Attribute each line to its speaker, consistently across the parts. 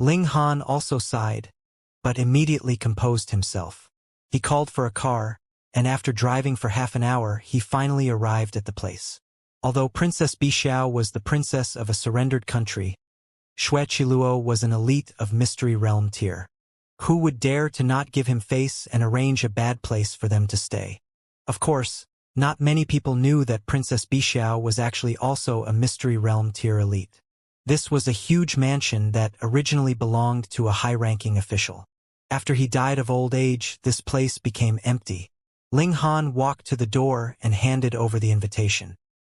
Speaker 1: Ling Han also sighed, but immediately composed himself. He called for a car, and after driving for half an hour, he finally arrived at the place. Although Princess Bixiao was the princess of a surrendered country, Xue Qiluo was an elite of Mystery Realm tier. Who would dare to not give him face and arrange a bad place for them to stay? Of course, not many people knew that Princess Bixiao was actually also a Mystery Realm tier elite. This was a huge mansion that originally belonged to a high-ranking official. After he died of old age, this place became empty. Ling Han walked to the door and handed over the invitation.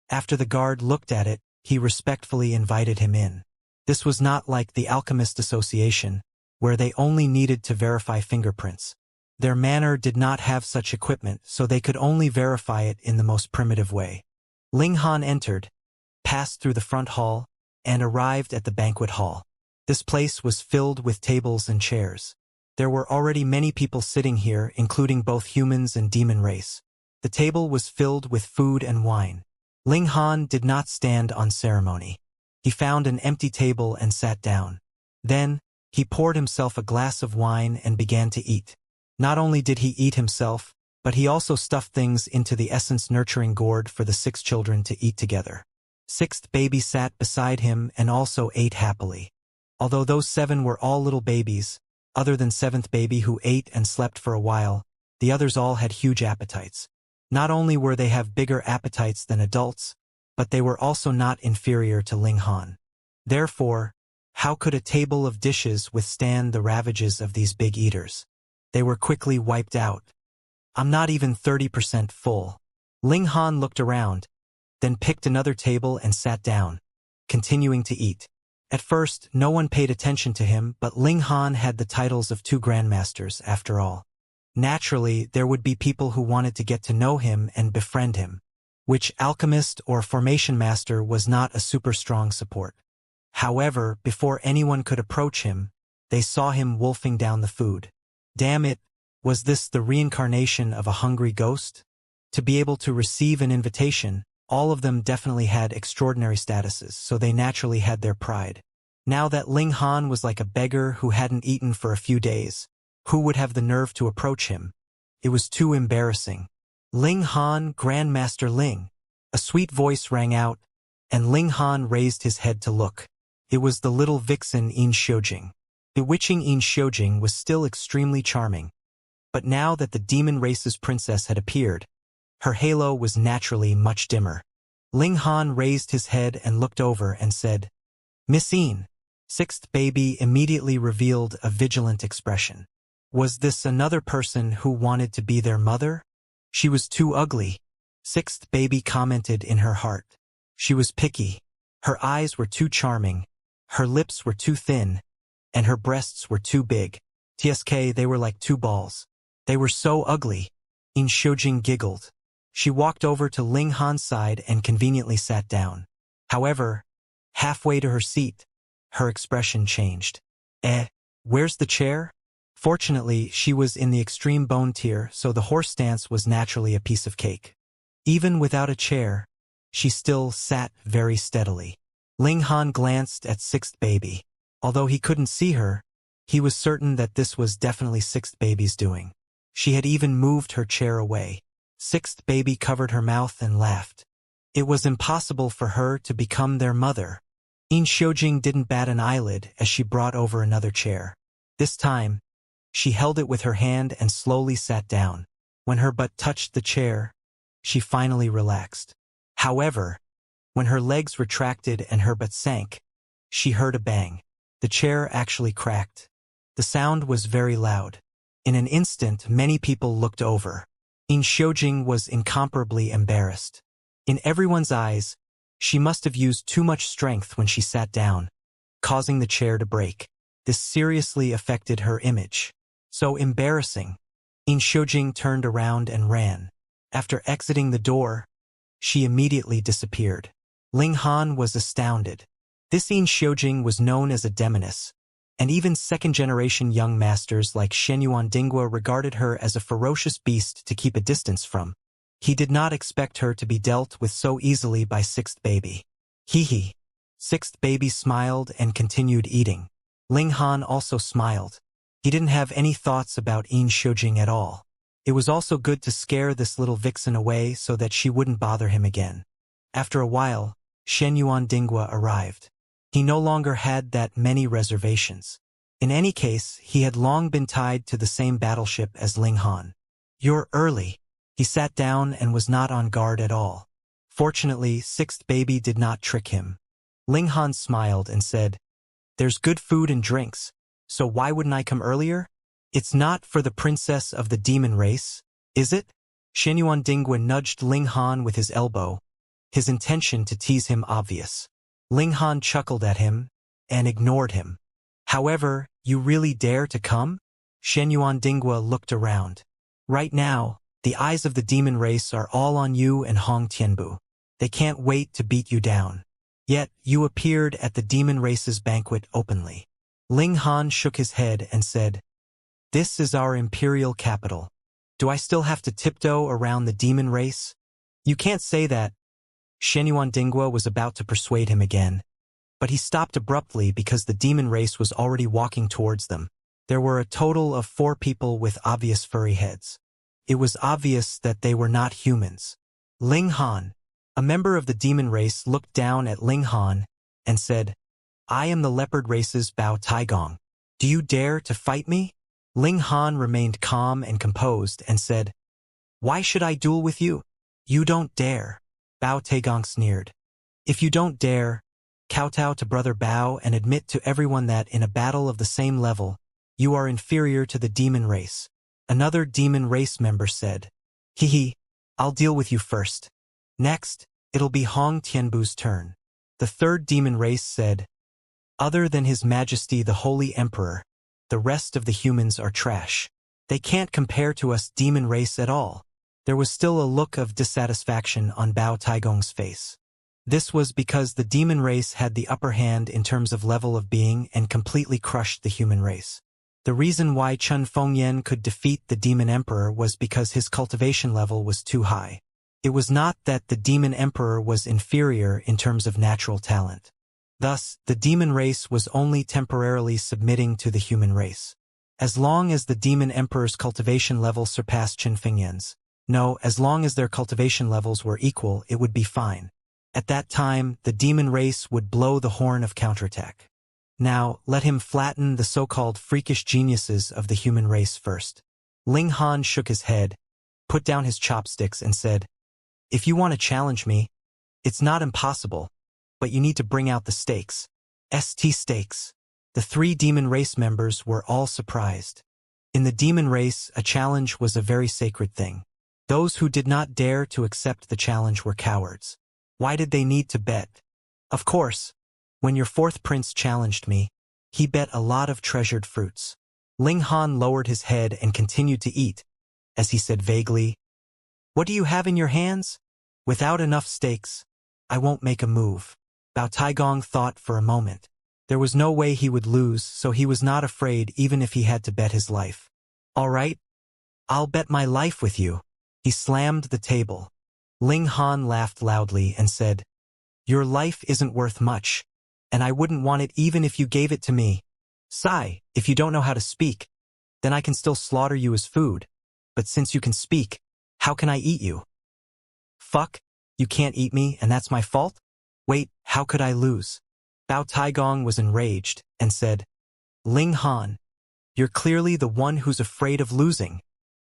Speaker 1: After the guard looked at it, he respectfully invited him in. This was not like the Alchemist Association, where they only needed to verify fingerprints. Their manor did not have such equipment, so they could only verify it in the most primitive way. Ling Han entered, passed through the front hall, and arrived at the banquet hall. This place was filled with tables and chairs. There were already many people sitting here, including both humans and demon race. The table was filled with food and wine. Ling Han did not stand on ceremony. He found an empty table and sat down. Then, he poured himself a glass of wine and began to eat. Not only did he eat himself, but he also stuffed things into the essence-nurturing gourd for the 6 children to eat together. 6th baby sat beside him and also ate happily. Although those 7 were all little babies, other than 7th baby who ate and slept for a while, the others all had huge appetites. Not only were they have bigger appetites than adults, but they were also not inferior to Ling Han. Therefore, how could a table of dishes withstand the ravages of these big eaters? They were quickly wiped out. I'm not even 30% full. Ling Han looked around, then picked another table and sat down, continuing to eat. At first, no one paid attention to him, but Ling Han had the titles of 2 grandmasters after all. Naturally, there would be people who wanted to get to know him and befriend him, which alchemist or formation master was not a super strong support. However, before anyone could approach him, they saw him wolfing down the food. Damn it, was this the reincarnation of a hungry ghost? To be able to receive an invitation, all of them definitely had extraordinary statuses, so they naturally had their pride. Now that Ling Han was like a beggar who hadn't eaten for a few days, who would have the nerve to approach him? It was too embarrassing. Ling Han, Grandmaster Ling. A sweet voice rang out, and Ling Han raised his head to look. It was the little vixen Yin Xiujing. Bewitching Yin Xiujing was still extremely charming. But now that the demon race's princess had appeared, her halo was naturally much dimmer. Ling Han raised his head and looked over and said, "Miss Yin." 6th baby immediately revealed a vigilant expression. Was this another person who wanted to be their mother? She was too ugly. 6th baby commented in her heart. She was picky. Her eyes were too charming. Her lips were too thin. And her breasts were too big. TSK, they were like 2 balls. They were so ugly. Yin Xiujing giggled. She walked over to Ling Han's side and conveniently sat down. However, halfway to her seat, her expression changed. Where's the chair? Fortunately, she was in the extreme bone tier, so the horse stance was naturally a piece of cake. Even without a chair, she still sat very steadily. Ling Han glanced at 6th baby. Although he couldn't see her, he was certain that this was definitely 6th baby's doing. She had even moved her chair away. 6th baby covered her mouth and laughed. It was impossible for her to become their mother. Yin Xiujing didn't bat an eyelid as she brought over another chair. This time, she held it with her hand and slowly sat down. When her butt touched the chair, she finally relaxed. However, when her legs retracted and her butt sank, she heard a bang. The chair actually cracked. The sound was very loud. In an instant, many people looked over. Yin Xiujing was incomparably embarrassed. In everyone's eyes, she must have used too much strength when she sat down, causing the chair to break. This seriously affected her image. So embarrassing. Yin Xiujing turned around and ran. After exiting the door, she immediately disappeared. Ling Han was astounded. This Yin Xiujing was known as a demoness, and even second-generation young masters like Shenyuan Dingguo regarded her as a ferocious beast to keep a distance from. He did not expect her to be dealt with so easily by 6th baby. Hee hee. 6th baby smiled and continued eating. Ling Han also smiled. He didn't have any thoughts about Yin Shoujing at all. It was also good to scare this little vixen away so that she wouldn't bother him again. After a while, Shen Yuan Dingwa arrived. He no longer had that many reservations. In any case, he had long been tied to the same battleship as Ling Han. "You're early." He sat down and was not on guard at all. Fortunately, Sixth Baby did not trick him. Ling Han smiled and said, "There's good food and drinks, so why wouldn't I come earlier? It's not for the princess of the demon race, is it?" Shen Yuan Dingwa nudged Ling Han with his elbow, his intention to tease him obvious. Ling Han chuckled at him and ignored him. "However, you really dare to come?" Shen Yuan Dingwa looked around. "Right now, the eyes of the demon race are all on you and Hong Tianbu. They can't wait to beat you down. Yet, you appeared at the demon race's banquet openly." Ling Han shook his head and said, "This is our imperial capital. Do I still have to tiptoe around the demon race?" "You can't say that." Shen Yuan Dingwa was about to persuade him again, but he stopped abruptly because the demon race was already walking towards them. There were a total of 4 people with obvious furry heads. It was obvious that they were not humans. Ling Han, a member of the demon race, looked down at Ling Han and said, "I am the leopard race's Bao Taigong. Do you dare to fight me?" Ling Han remained calm and composed and said, "Why should I duel with you?" "You don't dare." Bao Taigong sneered. "If you don't dare, kowtow to Brother Bao and admit to everyone that in a battle of the same level, you are inferior to the demon race." Another demon race member said, "Hee, I'll deal with you first. Next, it'll be Hong Tianbu's turn." The third demon race said, "Other than His Majesty the Holy Emperor, the rest of the humans are trash. They can't compare to us demon race at all." There was still a look of dissatisfaction on Bao Taigong's face. This was because the demon race had the upper hand in terms of level of being and completely crushed the human race. The reason why Chun Fengyan could defeat the demon emperor was because his cultivation level was too high. It was not that the demon emperor was inferior in terms of natural talent. Thus, the demon race was only temporarily submitting to the human race. As long as the demon emperor's cultivation level surpassed Chun Fengyan's, no, as long as their cultivation levels were equal, it would be fine. At that time, the demon race would blow the horn of counterattack. Now, let him flatten the so-called freakish geniuses of the human race first. Ling Han shook his head, put down his chopsticks and said, "If you want to challenge me, it's not impossible, but you need to bring out the stakes." "ST stakes." The 3 demon race members were all surprised. In the demon race, a challenge was a very sacred thing. Those who did not dare to accept the challenge were cowards. Why did they need to bet? Of course, when your 4th prince challenged me, he bet a lot of treasured fruits. Ling Han lowered his head and continued to eat, as he said vaguely, "What do you have in your hands?" "Without enough stakes, I won't make a move." Bao Taigong thought for a moment. There was no way he would lose, so he was not afraid even if he had to bet his life. "All right, I'll bet my life with you." He slammed the table. Ling Han laughed loudly and said, "Your life isn't worth much, and I wouldn't want it even if you gave it to me. Sigh, if you don't know how to speak, then I can still slaughter you as food. But since you can speak, how can I eat you?" "Fuck, you can't eat me and that's my fault? Wait, how could I lose?" Bao Taigong was enraged and said, "Ling Han, you're clearly the one who's afraid of losing."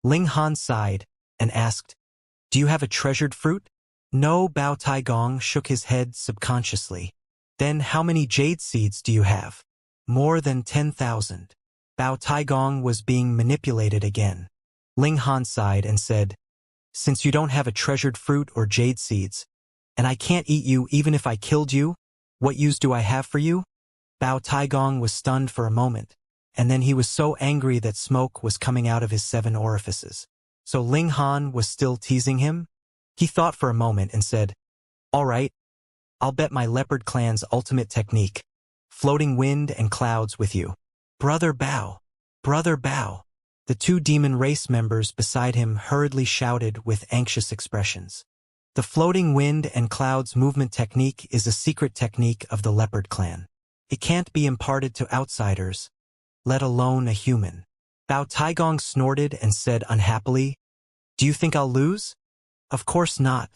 Speaker 1: Ling Han sighed and asked, "Do you have a treasured fruit?" "No." Bao Taigong shook his head subconsciously. "Then how many jade seeds do you have?" "More than 10,000. Bao Taigong was being manipulated again. Ling Han sighed and said, "Since you don't have a treasured fruit or jade seeds, and I can't eat you even if I killed you, what use do I have for you?" Bao Taigong was stunned for a moment, and then he was so angry that smoke was coming out of his 7 orifices. So Ling Han was still teasing him? He thought for a moment and said, "All right, I'll bet my leopard clan's ultimate technique, floating wind and clouds with you." "Brother Bao! Brother Bao!" The 2 demon race members beside him hurriedly shouted with anxious expressions. The floating wind and clouds movement technique is a secret technique of the leopard clan. It can't be imparted to outsiders, let alone a human. Bao Taigong snorted and said unhappily, "Do you think I'll lose?" "Of course not."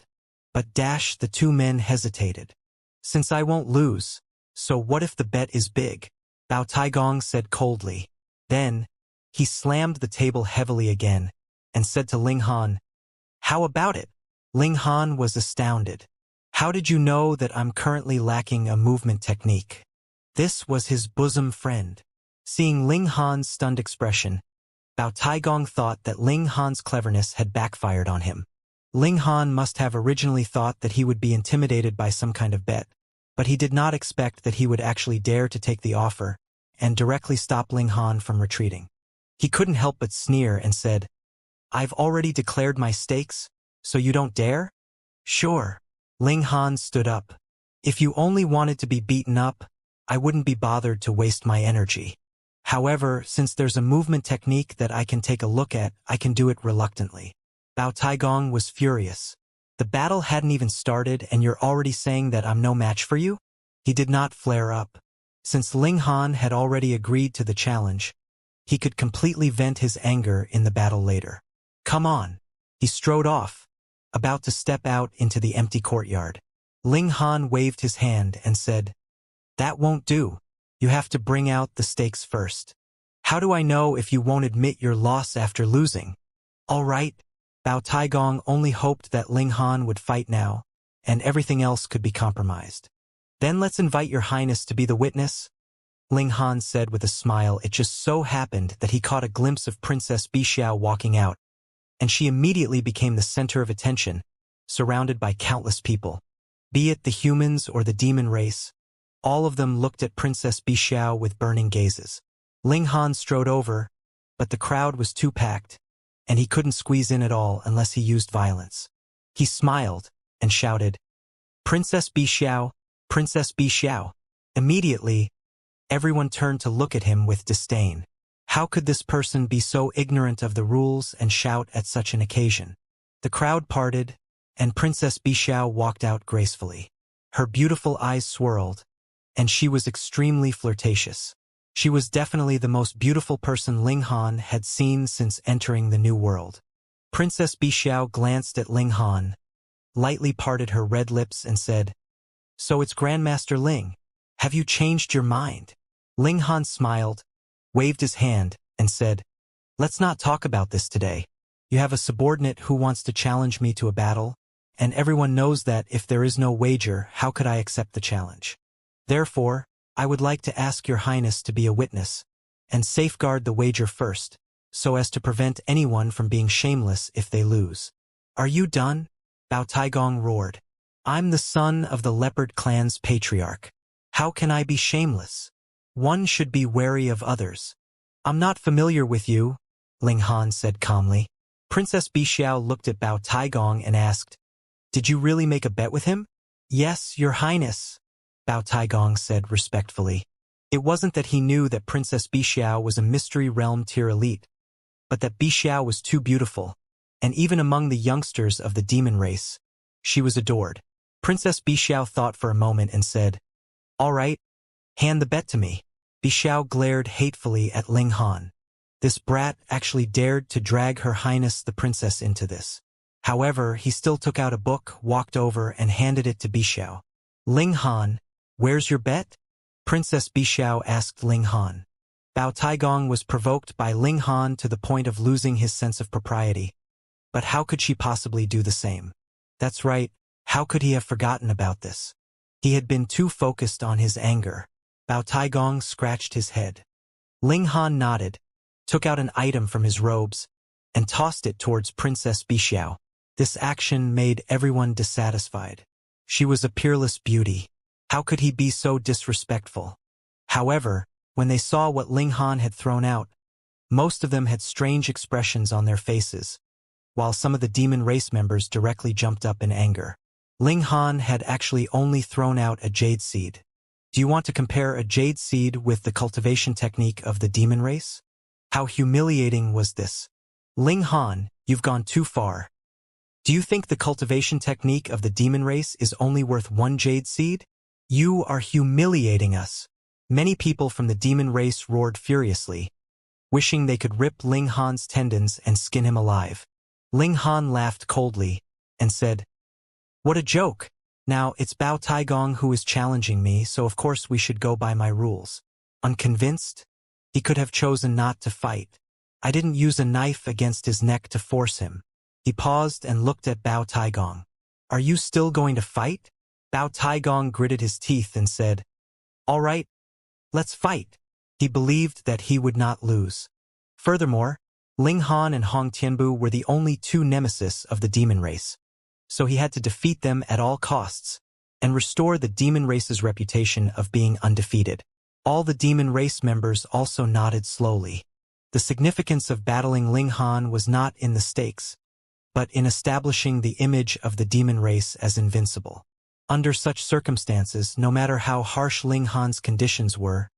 Speaker 1: But the two men hesitated. "Since I won't lose, so what if the bet is big?" Bao Taigong said coldly. Then, he slammed the table heavily again, and said to Ling Han, "How about it?" Ling Han was astounded. "How did you know that I'm currently lacking a movement technique?" This was his bosom friend. Seeing Ling Han's stunned expression, Bao Taigong thought that Ling Han's cleverness had backfired on him. Ling Han must have originally thought that he would be intimidated by some kind of bet, but he did not expect that he would actually dare to take the offer and directly stop Ling Han from retreating. He couldn't help but sneer and said, "I've already declared my stakes, so you don't dare?" "Sure." Ling Han stood up. "If you only wanted to be beaten up, I wouldn't be bothered to waste my energy. However, since there's a movement technique that I can take a look at, I can do it reluctantly." Bao Taigong was furious. "The battle hadn't even started and you're already saying that I'm no match for you?" He did not flare up. Since Ling Han had already agreed to the challenge, he could completely vent his anger in the battle later. "Come on." He strode off, about to step out into the empty courtyard. Ling Han waved his hand and said, "That won't do. You have to bring out the stakes first." "How do I know if you won't admit your loss after losing?" "All right." Bao Taigong only hoped that Ling Han would fight now, and everything else could be compromised. "Then let's invite your highness to be the witness," Ling Han said with a smile. It just so happened that he caught a glimpse of Princess Bixiao walking out, and she immediately became the center of attention, surrounded by countless people. Be it the humans or the demon race, all of them looked at Princess Bixiao with burning gazes. Ling Han strode over, but the crowd was too packed, and he couldn't squeeze in at all unless he used violence. He smiled and shouted, "Princess Bixiao, Princess Bixiao." Immediately, everyone turned to look at him with disdain. How could this person be so ignorant of the rules and shout at such an occasion? The crowd parted, and Princess Bixiao walked out gracefully. Her beautiful eyes swirled, and she was extremely flirtatious. She was definitely the most beautiful person Ling Han had seen since entering the new world. Princess Bixiao glanced at Ling Han, lightly parted her red lips and said, "So it's Grandmaster Ling. Have you changed your mind?" Ling Han smiled, waved his hand, and said, "Let's not talk about this today. You have a subordinate who wants to challenge me to a battle, and everyone knows that if there is no wager, how could I accept the challenge? Therefore, I would like to ask your highness to be a witness, and safeguard the wager first, so as to prevent anyone from being shameless if they lose." "Are you done?" Bao Taigong roared. "I'm the son of the Leopard clan's patriarch. How can I be shameless? One should be wary of others." "I'm not familiar with you," Ling Han said calmly. Princess Bixiao looked at Bao Taigong and asked, "Did you really make a bet with him?" "Yes, your highness," Bao Taigong said respectfully. It wasn't that he knew that Princess Bixiao was a mystery realm tier elite, but that Bixiao was too beautiful, and even among the youngsters of the demon race, she was adored. Princess Bixiao thought for a moment and said, "All right, hand the bet to me." Bixiao glared hatefully at Ling Han. This brat actually dared to drag Her Highness the Princess into this. However, he still took out a book, walked over, and handed it to Bixiao. "Ling Han, where's your bet?" Princess Bixiao asked Ling Han. Bao Taigong was provoked by Ling Han to the point of losing his sense of propriety. But how could she possibly do the same? That's right, how could he have forgotten about this? He had been too focused on his anger. Bao Taigong scratched his head. Ling Han nodded, took out an item from his robes, and tossed it towards Princess Bixiao. This action made everyone dissatisfied. She was a peerless beauty. How could he be so disrespectful? However, when they saw what Ling Han had thrown out, most of them had strange expressions on their faces, while some of the demon race members directly jumped up in anger. Ling Han had actually only thrown out a jade seed. Do you want to compare a jade seed with the cultivation technique of the demon race? How humiliating was this? Ling Han, you've gone too far. Do you think the cultivation technique of the demon race is only worth one jade seed? You are humiliating us. Many people from the demon race roared furiously, wishing they could rip Ling Han's tendons and skin him alive. Ling Han laughed coldly and said, "What a joke! Now, it's Bao Taigong who is challenging me, so of course we should go by my rules." Unconvinced, he could have chosen not to fight. I didn't use a knife against his neck to force him. He paused and looked at Bao Taigong. "Are you still going to fight?" Bao Taigong gritted his teeth and said, "All right, let's fight." He believed that he would not lose. Furthermore, Ling Han and Hong Tianbu were the only two nemesis of the demon race, so he had to defeat them at all costs and restore the demon race's reputation of being undefeated. All the demon race members also nodded slowly. The significance of battling Ling Han was not in the stakes, but in establishing the image of the demon race as invincible. Under such circumstances, no matter how harsh Ling Han's conditions were,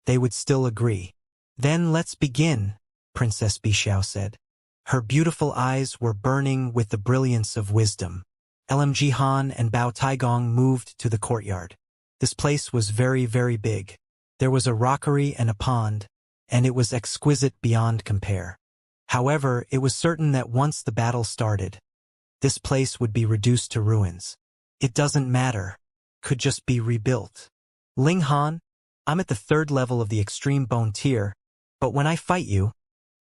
Speaker 1: they would still agree. "Then let's begin," Princess Bixiao said. Her beautiful eyes were burning with the brilliance of wisdom. LMG Han and Bao Taigong moved to the courtyard. This place was very, very big. There was a rockery and a pond, and it was exquisite beyond compare. However, it was certain that once the battle started, this place would be reduced to ruins. It doesn't matter. Could just be rebuilt. "Ling Han, I'm at the 3rd level of the extreme bone tier, but when I fight you,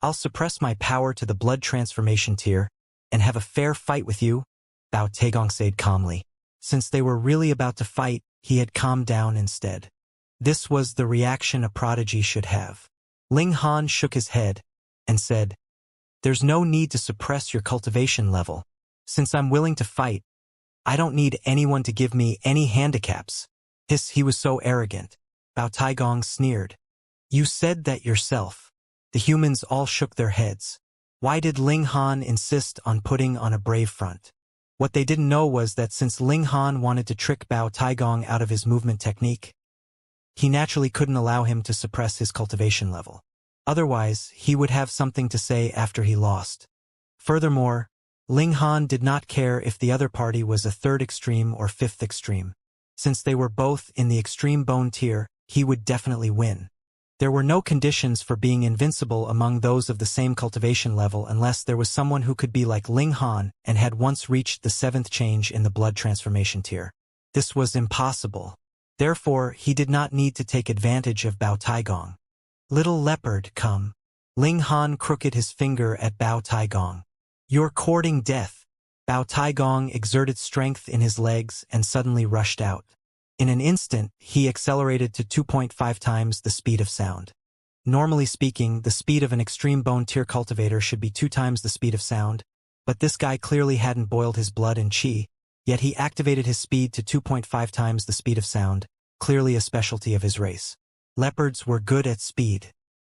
Speaker 1: I'll suppress my power to the blood transformation tier and have a fair fight with you," Bao Taigong said calmly. Since they were really about to fight, he had calmed down instead. This was the reaction a prodigy should have. Ling Han shook his head and said, "There's no need to suppress your cultivation level. Since I'm willing to fight, I don't need anyone to give me any handicaps." He was so arrogant. Bao Taigong sneered. "You said that yourself." The humans all shook their heads. Why did Ling Han insist on putting on a brave front? What they didn't know was that since Ling Han wanted to trick Bao Taigong out of his movement technique, he naturally couldn't allow him to suppress his cultivation level. Otherwise, he would have something to say after he lost. Furthermore, Ling Han did not care if the other party was a 3rd extreme or 5th extreme. Since they were both in the extreme bone tier, he would definitely win. There were no conditions for being invincible among those of the same cultivation level unless there was someone who could be like Ling Han and had once reached the 7th change in the blood transformation tier. This was impossible. Therefore, he did not need to take advantage of Bao Taigong. "Little leopard, come." Ling Han crooked his finger at Bao Taigong. "You're courting death." Bao Taigong exerted strength in his legs and suddenly rushed out. In an instant, he accelerated to 2.5 times the speed of sound. Normally speaking, the speed of an extreme bone tier cultivator should be 2 times the speed of sound, but this guy clearly hadn't boiled his blood in qi, yet he activated his speed to 2.5 times the speed of sound, clearly a specialty of his race. Leopards were good at speed.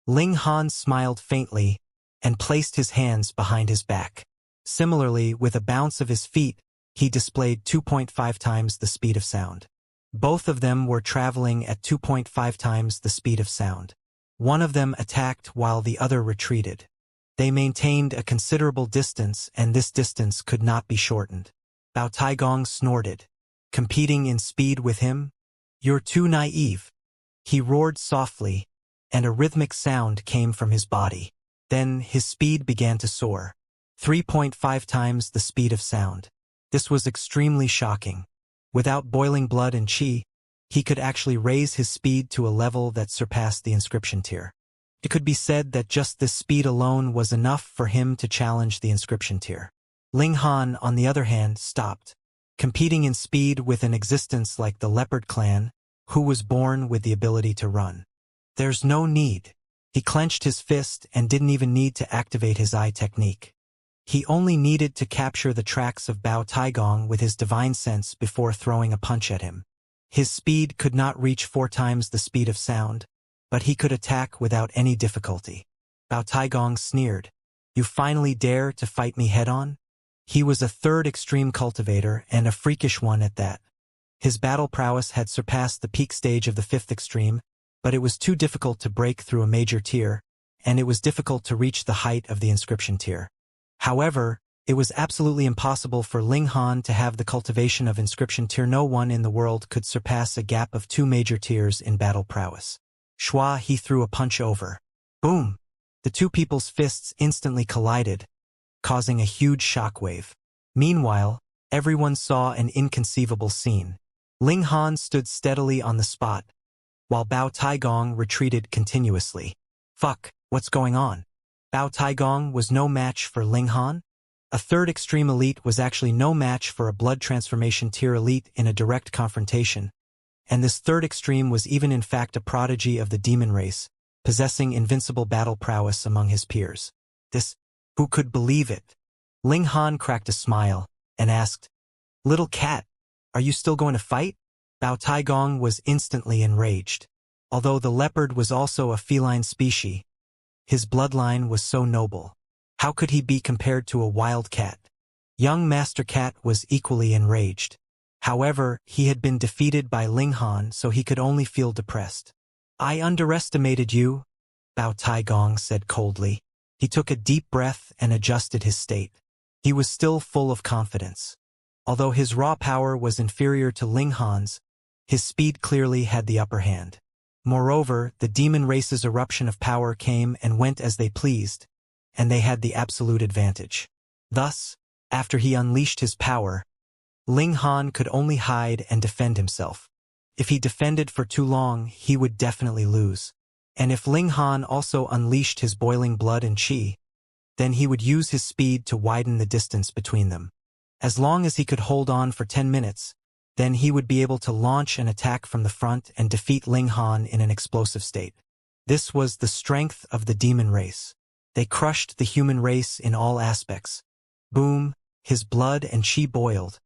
Speaker 1: Ling Han smiled faintly and placed his hands behind his back. Similarly, with a bounce of his feet, he displayed 2.5 times the speed of sound. Both of them were traveling at 2.5 times the speed of sound. One of them attacked while the other retreated. They maintained a considerable distance, and this distance could not be shortened. Bao Taigong snorted. "Competing in speed with him? You're too naive." He roared softly, and a rhythmic sound came from his body. Then his speed began to soar. 3.5 times the speed of sound. This was extremely shocking. Without boiling blood and qi, he could actually raise his speed to a level that surpassed the inscription tier. It could be said that just this speed alone was enough for him to challenge the inscription tier. Ling Han, on the other hand, stopped. Competing in speed with an existence like the Leopard clan, who was born with the ability to run. There's no need. He clenched his fist and didn't even need to activate his eye technique. He only needed to capture the tracks of Bao Taigong with his divine sense before throwing a punch at him. His speed could not reach 4 times the speed of sound, but he could attack without any difficulty. Bao Taigong sneered. "You finally dare to fight me head-on?" He was a 3rd extreme cultivator, and a freakish one at that. His battle prowess had surpassed the peak stage of the 5th extreme, but it was too difficult to break through a major tier, and it was difficult to reach the height of the inscription tier. However, it was absolutely impossible for Ling Han to have the cultivation of inscription tier. No one in the world could surpass a gap of 2 major tiers in battle prowess. Schwa, he threw a punch over. Boom! The two people's fists instantly collided, causing a huge shockwave. Meanwhile, everyone saw an inconceivable scene. Ling Han stood steadily on the spot, while Bao Taigong retreated continuously. Fuck, what's going on? Bao Taigong was no match for Ling Han? A third extreme elite was actually no match for a blood transformation tier elite in a direct confrontation, and this third extreme was even in fact a prodigy of the demon race, possessing invincible battle prowess among his peers. Who could believe it? Ling Han cracked a smile and asked, "Little cat, are you still going to fight?" Bao Taigong was instantly enraged. Although the leopard was also a feline species, his bloodline was so noble. How could he be compared to a wild cat? Young Master Cat was equally enraged. However, he had been defeated by Ling Han, so he could only feel depressed. "I underestimated you," Bao Taigong said coldly. He took a deep breath and adjusted his state. He was still full of confidence. Although his raw power was inferior to Ling Han's, his speed clearly had the upper hand. Moreover, the demon race's eruption of power came and went as they pleased, and they had the absolute advantage. Thus, after he unleashed his power, Ling Han could only hide and defend himself. If he defended for too long, he would definitely lose. And if Ling Han also unleashed his boiling blood and qi, then he would use his speed to widen the distance between them. As long as he could hold on for 10 minutes, then he would be able to launch an attack from the front and defeat Ling Han in an explosive state. This was the strength of the demon race. They crushed the human race in all aspects. Boom, his blood and qi boiled,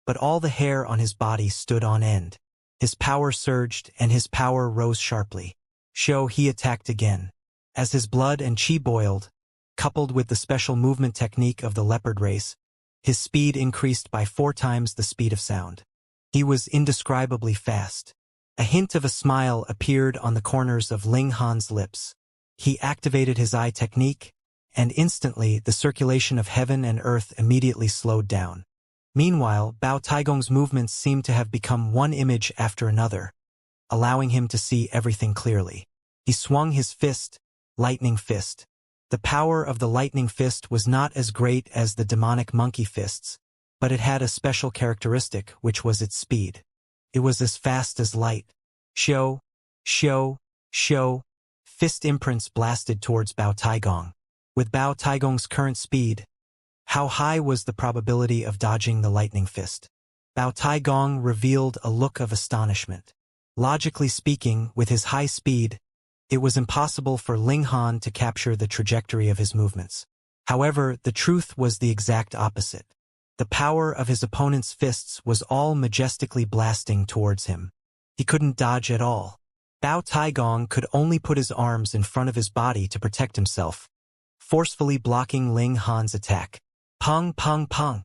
Speaker 1: but all the hair on his body stood on end. His power surged and his power rose sharply. He attacked again. As his blood and qi boiled, coupled with the special movement technique of the leopard race, his speed increased by 4 times the speed of sound. He was indescribably fast. A hint of a smile appeared on the corners of Ling Han's lips. He activated his eye technique, and instantly the circulation of heaven and earth immediately slowed down. Meanwhile, Bao Taigong's movements seemed to have become one image after another, allowing him to see everything clearly. He swung his fist, Lightning Fist. The power of the Lightning Fist was not as great as the demonic monkey fists, but it had a special characteristic, which was its speed. It was as fast as light. Shoo, shoo, shoo. Fist imprints blasted towards Bao Taigong. With Bao Taigong's current speed, how high was the probability of dodging the Lightning Fist? Bao Taigong revealed a look of astonishment. Logically speaking, with his high speed, it was impossible for Ling Han to capture the trajectory of his movements. However, the truth was the exact opposite. The power of his opponent's fists was all majestically blasting towards him. He couldn't dodge at all. Bao Taigong could only put his arms in front of his body to protect himself, forcefully blocking Ling Han's attack. Pung, pung, pung.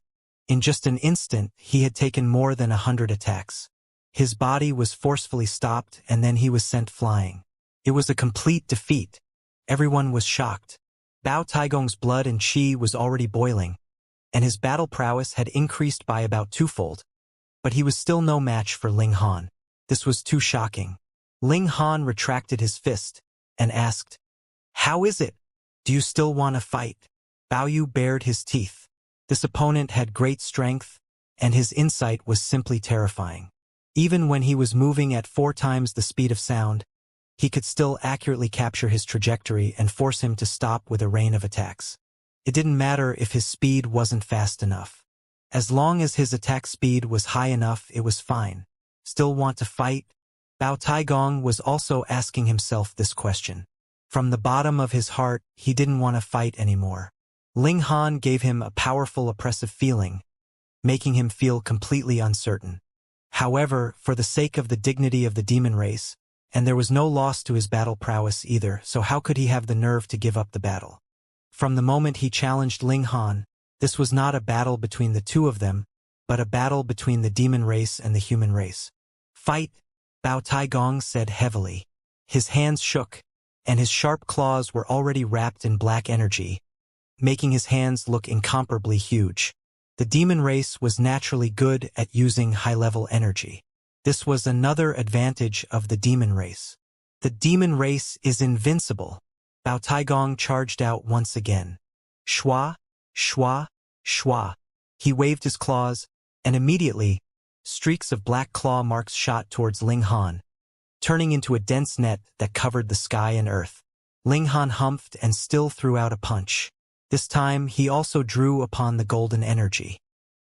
Speaker 1: In just an instant, he had taken more than 100 attacks. His body was forcefully stopped and then he was sent flying. It was a complete defeat. Everyone was shocked. Bao Taigong's blood and qi was already boiling, and his battle prowess had increased by about 2-fold. But he was still no match for Ling Han. This was too shocking. Ling Han retracted his fist and asked, "How is it? Do you still want to fight?" Bao Yu bared his teeth. This opponent had great strength, and his insight was simply terrifying. Even when he was moving at 4 times the speed of sound, he could still accurately capture his trajectory and force him to stop with a rain of attacks. It didn't matter if his speed wasn't fast enough. As long as his attack speed was high enough, it was fine. Still want to fight? Bao Taigong was also asking himself this question. From the bottom of his heart, he didn't want to fight anymore. Ling Han gave him a powerful oppressive feeling, making him feel completely uncertain. However, for the sake of the dignity of the demon race, and there was no loss to his battle prowess either, so how could he have the nerve to give up the battle? From the moment he challenged Ling Han, this was not a battle between the two of them, but a battle between the demon race and the human race. "Fight," Bao Taigong said heavily. His hands shook, and his sharp claws were already wrapped in black energy, making his hands look incomparably huge. The demon race was naturally good at using high-level energy. This was another advantage of the demon race. The demon race is invincible. Bao Taigong charged out once again. Shua, shua, shua. He waved his claws, and immediately, streaks of black claw marks shot towards Ling Han, turning into a dense net that covered the sky and earth. Ling Han humphed and still threw out a punch. This time, he also drew upon the golden energy.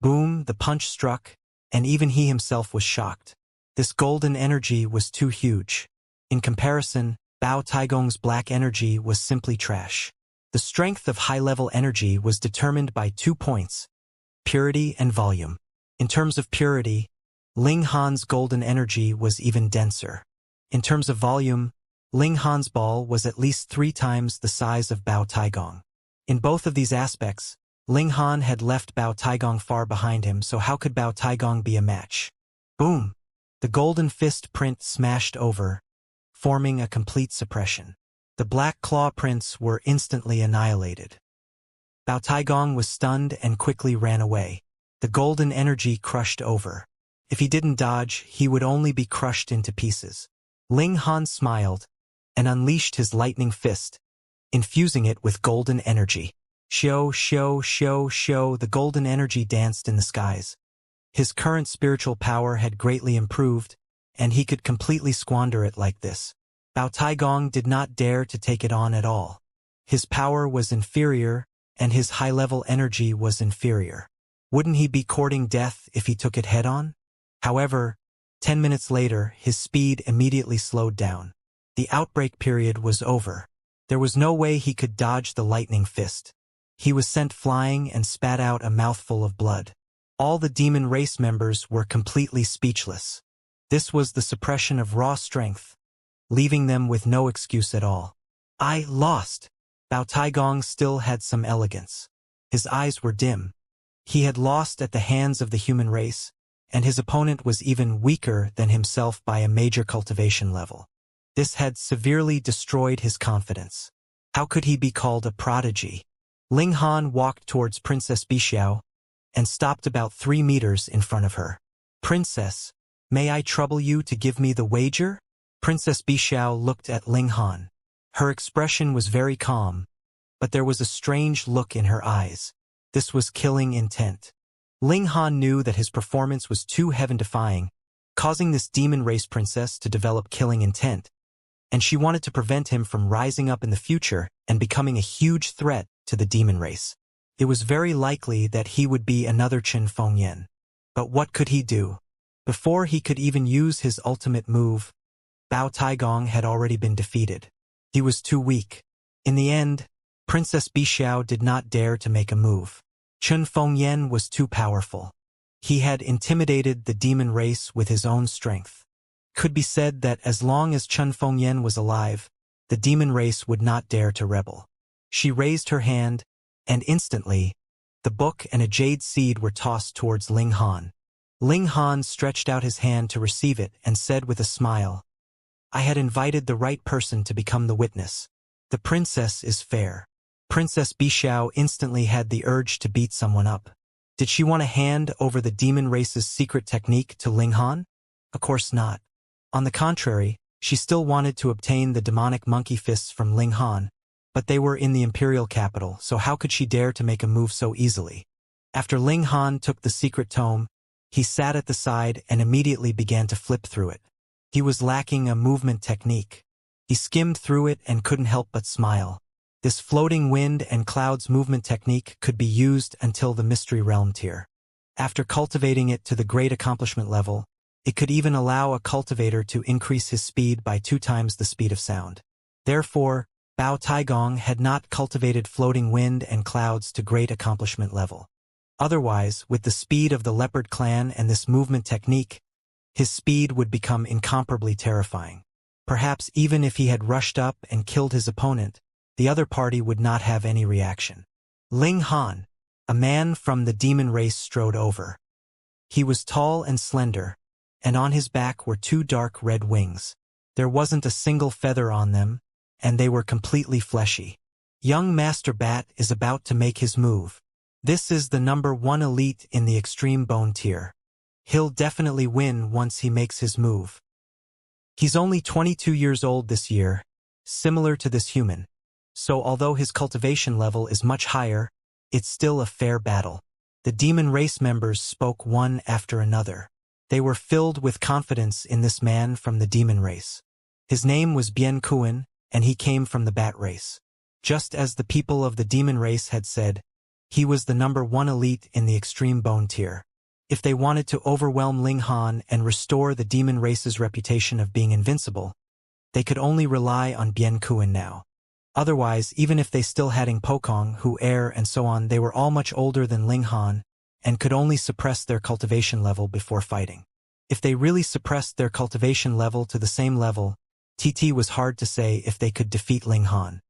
Speaker 1: Boom, the punch struck, and even he himself was shocked. This golden energy was too huge. In comparison, Bao Taigong's black energy was simply trash. The strength of high-level energy was determined by 2 points: purity and volume. In terms of purity, Ling Han's golden energy was even denser. In terms of volume, Ling Han's ball was at least 3 times the size of Bao Taigong. In both of these aspects, Ling Han had left Bao Taigong far behind him, so how could Bao Taigong be a match? Boom! The golden fist print smashed over, forming a complete suppression. The black claw prints were instantly annihilated. Bao Taigong was stunned and quickly ran away. The golden energy crushed over. If he didn't dodge, he would only be crushed into pieces. Ling Han smiled and unleashed his lightning fist, infusing it with golden energy. Shio, shio, shio, shio, the golden energy danced in the skies. His current spiritual power had greatly improved, and he could completely squander it like this. Bao Taigong did not dare to take it on at all. His power was inferior, and his high-level energy was inferior. Wouldn't he be courting death if he took it head-on? However, 10 minutes later, his speed immediately slowed down. The outbreak period was over. There was no way he could dodge the lightning fist. He was sent flying and spat out a mouthful of blood. All the demon race members were completely speechless. This was the suppression of raw strength, leaving them with no excuse at all. I lost. Bao Taigong still had some elegance. His eyes were dim. He had lost at the hands of the human race, and his opponent was even weaker than himself by a major cultivation level. This had severely destroyed his confidence. How could he be called a prodigy? Ling Han walked towards Princess Bixiao and stopped about 3 meters in front of her. Princess, may I trouble you to give me the wager? Princess Bixiao looked at Ling Han. Her expression was very calm, but there was a strange look in her eyes. This was killing intent. Ling Han knew that his performance was too heaven-defying, causing this demon race princess to develop killing intent, and she wanted to prevent him from rising up in the future and becoming a huge threat to the demon race. It was very likely that he would be another Chen Fengyan. But what could he do? Before he could even use his ultimate move, Bao Taigong had already been defeated. He was too weak. In the end, Princess Bixiao did not dare to make a move. Chen Fengyan was too powerful. He had intimidated the demon race with his own strength. Could be said that as long as Chen Fengyan was alive, the demon race would not dare to rebel. She raised her hand, and instantly, the book and a jade seed were tossed towards Ling Han. Ling Han stretched out his hand to receive it and said with a smile, I had invited the right person to become the witness. The princess is fair. Princess Bixiao instantly had the urge to beat someone up. Did she want to hand over the demon race's secret technique to Ling Han? Of course not. On the contrary, she still wanted to obtain the demonic monkey fists from Ling Han, but they were in the imperial capital, so how could she dare to make a move so easily? After Ling Han took the secret tome, he sat at the side and immediately began to flip through it. He was lacking a movement technique. He skimmed through it and couldn't help but smile. This floating wind and clouds movement technique could be used until the Mystery Realm tier. After cultivating it to the great accomplishment level, it could even allow a cultivator to increase his speed by 2 times the speed of sound. Therefore, Bao Taigong had not cultivated floating wind and clouds to great accomplishment level. Otherwise, with the speed of the Leopard clan and this movement technique, his speed would become incomparably terrifying. Perhaps even if he had rushed up and killed his opponent, the other party would not have any reaction. Ling Han, a man from the demon race, strode over. He was tall and slender, and on his back were 2 dark red wings. There wasn't a single feather on them, and they were completely fleshy. Young Master Bat is about to make his move. This is the number 1 elite in the extreme bone tier. He'll definitely win once he makes his move. He's only 22 years old this year, similar to this human. So although his cultivation level is much higher, it's still a fair battle. The demon race members spoke one after another. They were filled with confidence in this man from the demon race. His name was Bien Kuan, and he came from the bat race. Just as the people of the demon race had said, he was the #1 elite in the extreme bone tier. If they wanted to overwhelm Ling Han and restore the demon race's reputation of being invincible, they could only rely on Bien Kuan now. Otherwise, even if they still had Ng Pokong, Hu Er, and so on, they were all much older than Ling Han and could only suppress their cultivation level before fighting. If they really suppressed their cultivation level to the same level, TT was hard to say if they could defeat Ling Han.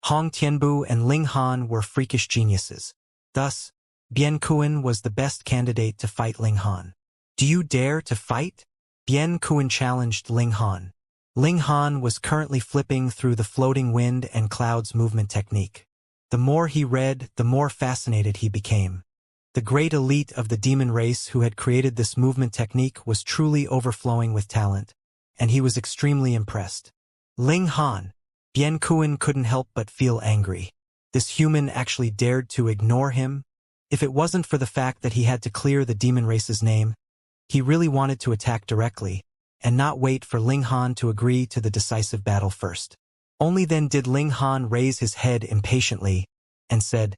Speaker 1: Hong Tianbu and Ling Han were freakish geniuses. Thus, Bien Kuan was the best candidate to fight Ling Han. Do you dare to fight? Bien Kuan challenged Ling Han. Ling Han was currently flipping through the floating wind and clouds movement technique. The more he read, the more fascinated he became. The great elite of the demon race who had created this movement technique was truly overflowing with talent, and he was extremely impressed. Ling Han. Bien Kuan couldn't help but feel angry. This human actually dared to ignore him. If it wasn't for the fact that he had to clear the demon race's name, he really wanted to attack directly, and not wait for Ling Han to agree to the decisive battle first. Only then did Ling Han raise his head impatiently and said,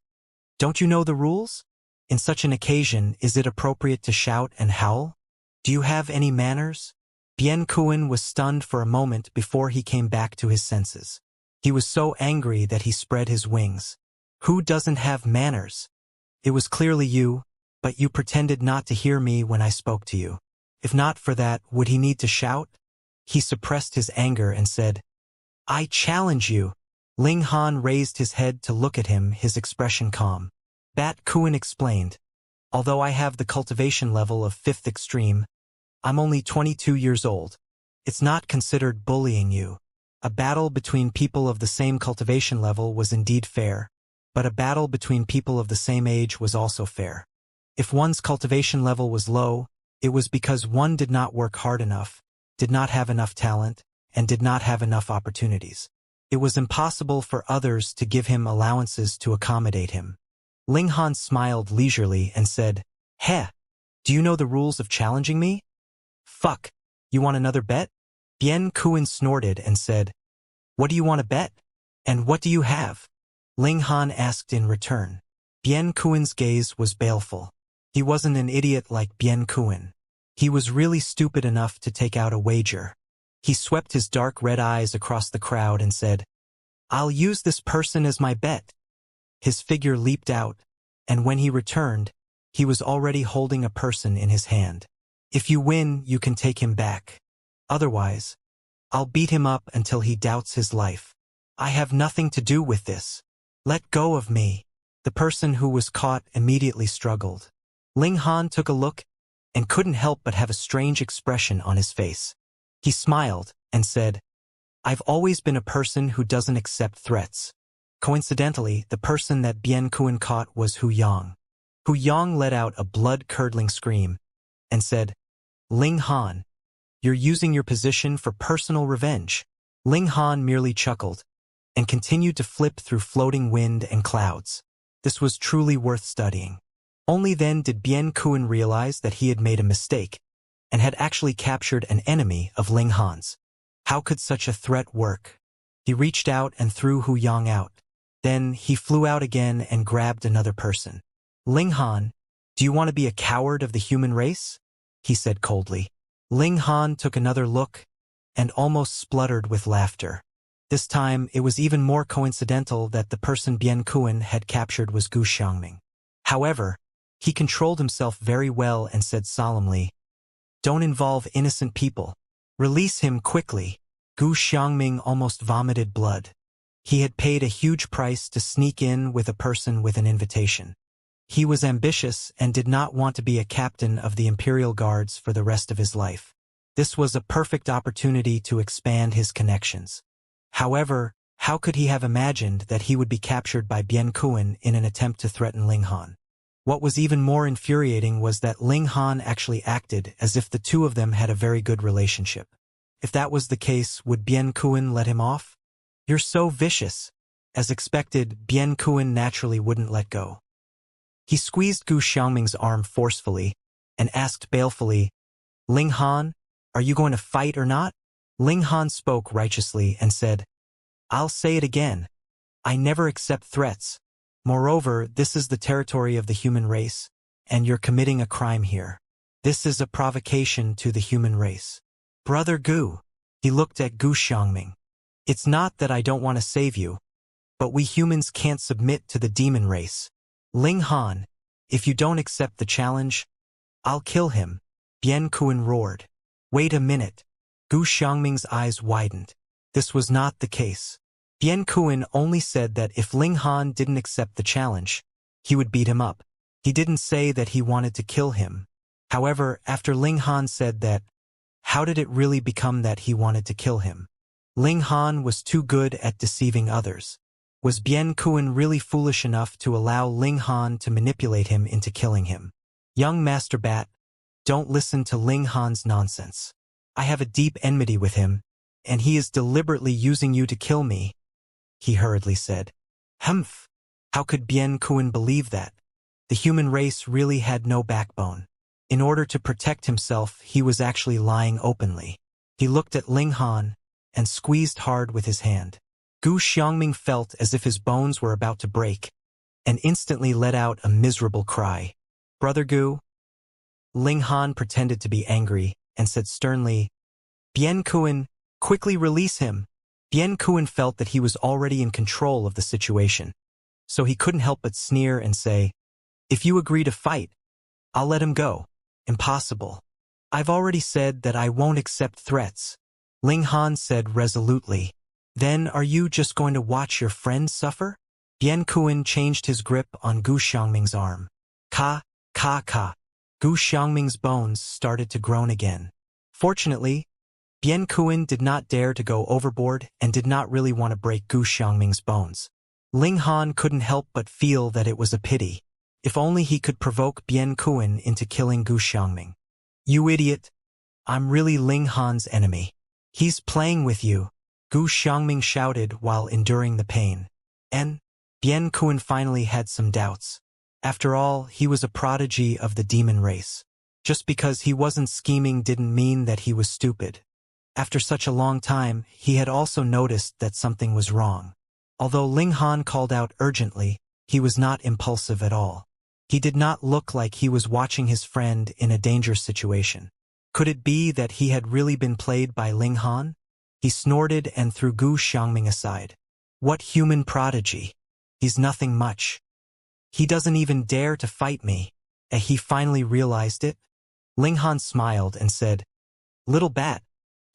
Speaker 1: "Don't you know the rules? In such an occasion, is it appropriate to shout and howl? Do you have any manners?" Bien Kuan was stunned for a moment before he came back to his senses. He was so angry that he spread his wings. Who doesn't have manners? It was clearly you, but you pretended not to hear me when I spoke to you. If not for that, would he need to shout? He suppressed his anger and said, "I challenge you." Ling Han raised his head to look at him, his expression calm. Bat Kuan explained, "Although I have the cultivation level of 5th extreme, I'm only 22 years old. It's not considered bullying you. A battle between people of the same cultivation level was indeed fair, but a battle between people of the same age was also fair. If one's cultivation level was low, it was because one did not work hard enough, did not have enough talent, and did not have enough opportunities. It was impossible for others to give him allowances to accommodate him." Ling Han smiled leisurely and said, "Heh, do you know the rules of challenging me? Fuck, you want another bet?" Bien Kuan snorted and said, "What do you want to bet? And what do you have?" Ling Han asked in return. Bien Kuan's gaze was baleful. He wasn't an idiot like Bien Kuan. He was really stupid enough to take out a wager. He swept his dark red eyes across the crowd and said, "I'll use this person as my bet." His figure leaped out, and when he returned, he was already holding a person in his hand. "If you win, you can take him back. Otherwise, I'll beat him up until he doubts his life. I have nothing to do with this. Let go of me." The person who was caught immediately struggled. Ling Han took a look and couldn't help but have a strange expression on his face. He smiled and said, "I've always been a person who doesn't accept threats." Coincidentally, the person that Bien Kuan caught was Hu Yang. Hu Yang let out a blood-curdling scream and said, "Ling Han, you're using your position for personal revenge." Ling Han merely chuckled and continued to flip through floating wind and clouds. This was truly worth studying. Only then did Bien Kuan realize that he had made a mistake and had actually captured an enemy of Ling Han's. How could such a threat work? He reached out and threw Hu Yang out. Then he flew out again and grabbed another person. "Ling Han, do you want to be a coward of the human race?" he said coldly. Ling Han took another look and almost spluttered with laughter. This time, it was even more coincidental that the person Bien Kuan had captured was Gu Xiangming. However, he controlled himself very well and said solemnly, "Don't involve innocent people. Release him quickly." Gu Xiangming almost vomited blood. He had paid a huge price to sneak in with a person with an invitation. He was ambitious and did not want to be a captain of the Imperial Guards for the rest of his life. This was a perfect opportunity to expand his connections. However, how could he have imagined that he would be captured by Bien Kuan in an attempt to threaten Ling Han? What was even more infuriating was that Ling Han actually acted as if the two of them had a very good relationship. If that was the case, would Bien Kuin let him off? You're so vicious. As expected, Bien Kuin naturally wouldn't let go. He squeezed Gu Xiangming's arm forcefully and asked balefully, Ling Han, are you going to fight or not? Ling Han spoke righteously and said, I'll say it again. I never accept threats. Moreover, this is the territory of the human race, and you're committing a crime here. This is a provocation to the human race. Brother Gu. He looked at Gu Xiangming. It's not that I don't want to save you, but we humans can't submit to the demon race. Ling Han, if you don't accept the challenge, I'll kill him. Bien Kuin roared. Wait a minute. Gu Xiangming's eyes widened. This was not the case. Bien Kuin only said that if Ling Han didn't accept the challenge, he would beat him up. He didn't say that he wanted to kill him. However, after Ling Han said that, how did it really become that he wanted to kill him? Ling Han was too good at deceiving others. Was Bien Kuin really foolish enough to allow Ling Han to manipulate him into killing him? Young Master Bat, don't listen to Ling Han's nonsense. I have a deep enmity with him, and he is deliberately using you to kill me, he hurriedly said. Humph! How could Bien Kuin believe that? The human race really had no backbone. In order to protect himself, he was actually lying openly. He looked at Ling Han and squeezed hard with his hand. Gu Xiangming felt as if his bones were about to break and instantly let out a miserable cry. Brother Gu? Ling Han pretended to be angry and said sternly, Bien Kuin, quickly release him. Bien Kuin felt that he was already in control of the situation, so he couldn't help but sneer and say, If you agree to fight, I'll let him go. Impossible. I've already said that I won't accept threats. Ling Han said resolutely. Then are you just going to watch your friend suffer? Bien Kuin changed his grip on Gu Xiangming's arm. Ka, ka, ka. Gu Xiangming's bones started to groan again. Fortunately, Bien Kuin did not dare to go overboard and did not really want to break Gu Xiangming's bones. Ling Han couldn't help but feel that it was a pity. If only he could provoke Bien Kuin into killing Gu Xiangming. You idiot! I'm really Ling Han's enemy. He's playing with you, Gu Xiangming shouted while enduring the pain. And Bien Kuin finally had some doubts. After all, he was a prodigy of the demon race. Just because he wasn't scheming didn't mean that he was stupid. After such a long time, he had also noticed that something was wrong. Although Ling Han called out urgently, he was not impulsive at all. He did not look like he was watching his friend in a dangerous situation. Could it be that he had really been played by Ling Han? He snorted and threw Gu Xiangming aside. What human prodigy? He's nothing much. He doesn't even dare to fight me. He finally realized it. Ling Han smiled and said, Little bat,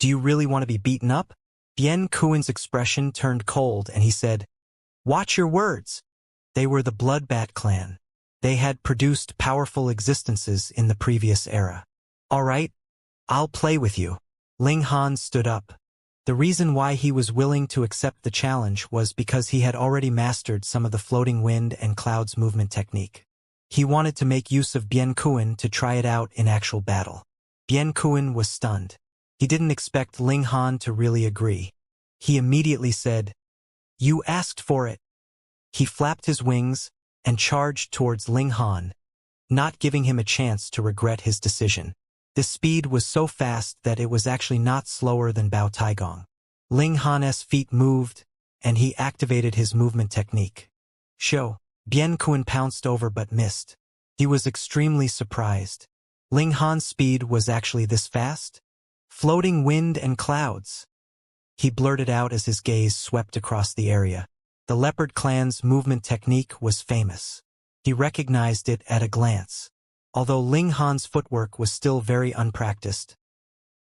Speaker 1: do you really want to be beaten up? Bien Kuen's expression turned cold and he said, Watch your words. They were the Bloodbat clan. They had produced powerful existences in the previous era. All right, I'll play with you. Ling Han stood up. The reason why he was willing to accept the challenge was because he had already mastered some of the floating wind and clouds movement technique. He wanted to make use of Bien Kuin to try it out in actual battle. Bien Kuin was stunned. He didn't expect Ling Han to really agree. He immediately said, You asked for it. He flapped his wings and charged towards Ling Han, not giving him a chance to regret his decision. This speed was so fast that it was actually not slower than Bao Taigong. Ling Han's feet moved, and he activated his movement technique. Show. Bien Kuin pounced over but missed. He was extremely surprised. Ling Han's speed was actually this fast? Floating wind and clouds. He blurted out as his gaze swept across the area. The Leopard clan's movement technique was famous. He recognized it at a glance. Although Ling Han's footwork was still very unpracticed,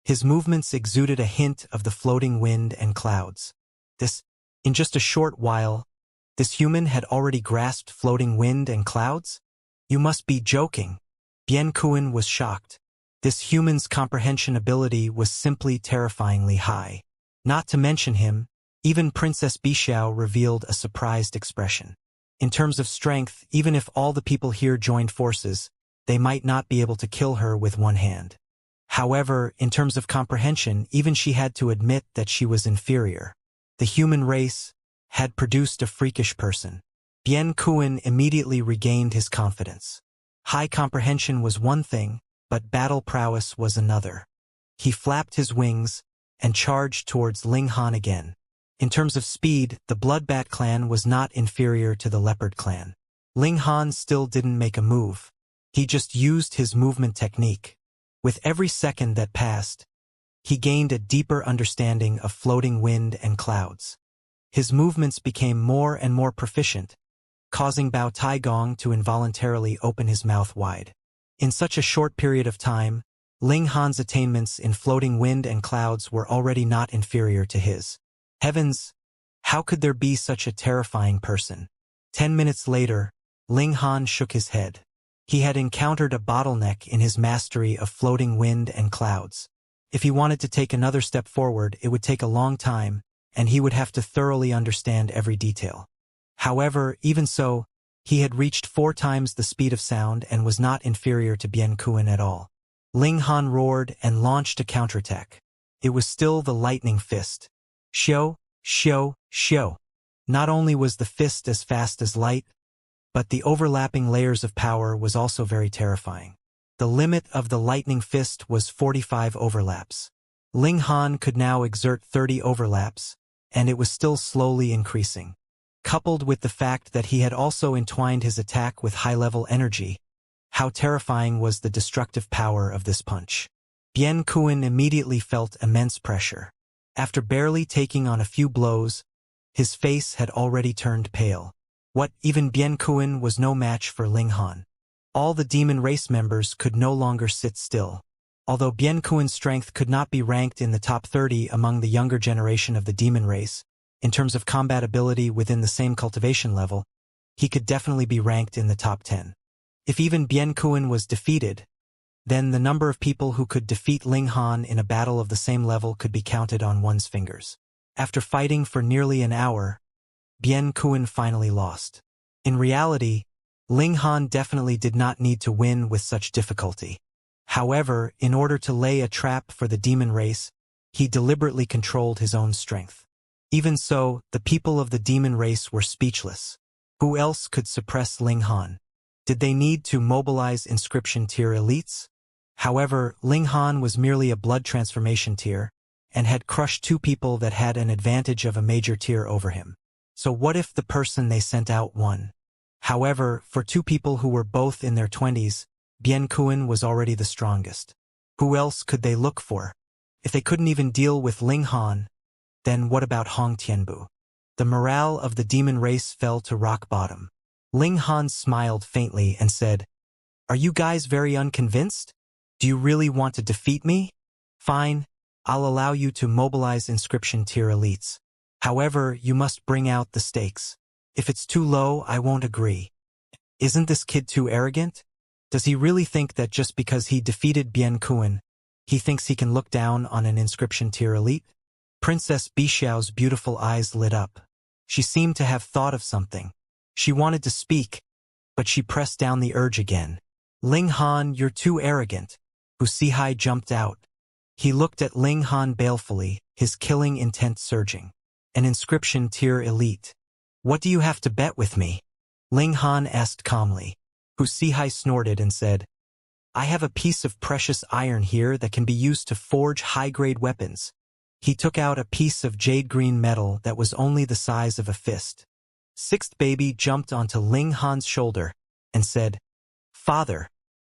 Speaker 1: his movements exuded a hint of the floating wind and clouds. In just a short while, this human had already grasped floating wind and clouds? You must be joking. Bien Kuin was shocked. This human's comprehension ability was simply terrifyingly high. Not to mention him, even Princess Bixiao revealed a surprised expression. In terms of strength, even if all the people here joined forces, they might not be able to kill her with one hand. However, in terms of comprehension, even she had to admit that she was inferior. The human race had produced a freakish person. Bien Kuin immediately regained his confidence. High comprehension was one thing, but battle prowess was another. He flapped his wings and charged towards Ling Han again. In terms of speed, the Bloodbat clan was not inferior to the Leopard clan. Ling Han still didn't make a move. He just used his movement technique. With every second that passed, he gained a deeper understanding of floating wind and clouds. His movements became more and more proficient, causing Bao Taigong to involuntarily open his mouth wide. In such a short period of time, Ling Han's attainments in floating wind and clouds were already not inferior to his. Heavens! How could there be such a terrifying person? 10 minutes later, Ling Han shook his head. He had encountered a bottleneck in his mastery of floating wind and clouds. If he wanted to take another step forward, it would take a long time, and he would have to thoroughly understand every detail. However, even so, he had reached 4 times the speed of sound and was not inferior to Bien Kuin at all. Ling Han roared and launched a counterattack. It was still the lightning fist. Shio, shio, shio. Not only was the fist as fast as light, but the overlapping layers of power was also very terrifying. The limit of the lightning fist was 45 overlaps. Ling Han could now exert 30 overlaps, and it was still slowly increasing. Coupled with the fact that he had also entwined his attack with high-level energy, how terrifying was the destructive power of this punch. Bien Kuin immediately felt immense pressure. After barely taking on a few blows, his face had already turned pale. Even Bien Kuin was no match for Ling Han. All the demon race members could no longer sit still. Although Bien Kuin's strength could not be ranked in the top 30 among the younger generation of the demon race, in terms of combat ability within the same cultivation level, he could definitely be ranked in the top 10. If even Bien Kuin was defeated, then the number of people who could defeat Ling Han in a battle of the same level could be counted on one's fingers. After fighting for nearly an hour, Bien Kuin finally lost. In reality, Ling Han definitely did not need to win with such difficulty. However, in order to lay a trap for the demon race, he deliberately controlled his own strength. Even so, the people of the demon race were speechless. Who else could suppress Ling Han? Did they need to mobilize inscription tier elites? However, Ling Han was merely a blood transformation tier, and had crushed 2 people that had an advantage of a major tier over him. So what if the person they sent out won? However, for 2 people who were both in their 20s, Bien Kuin was already the strongest. Who else could they look for? If they couldn't even deal with Ling Han, then what about Hong Tianbu? The morale of the demon race fell to rock bottom. Ling Han smiled faintly and said, "Are you guys very unconvinced? Do you really want to defeat me? Fine, I'll allow you to mobilize inscription tier elites. However, you must bring out the stakes. If it's too low, I won't agree. Isn't this kid too arrogant? Does he really think that just because he defeated Bien Kuin, he thinks he can look down on an inscription tier elite?" Princess Bixiao's beautiful eyes lit up. She seemed to have thought of something. She wanted to speak, but she pressed down the urge again. "Ling Han, you're too arrogant." Wuxia jumped out. He looked at Ling Han balefully, his killing intent surging. "An inscription tier elite. What do you have to bet with me?" Ling Han asked calmly. Wuxia snorted and said, "I have a piece of precious iron here that can be used to forge high-grade weapons." He took out a piece of jade-green metal that was only the size of a fist. Sixth baby jumped onto Ling Han's shoulder and said, "Father,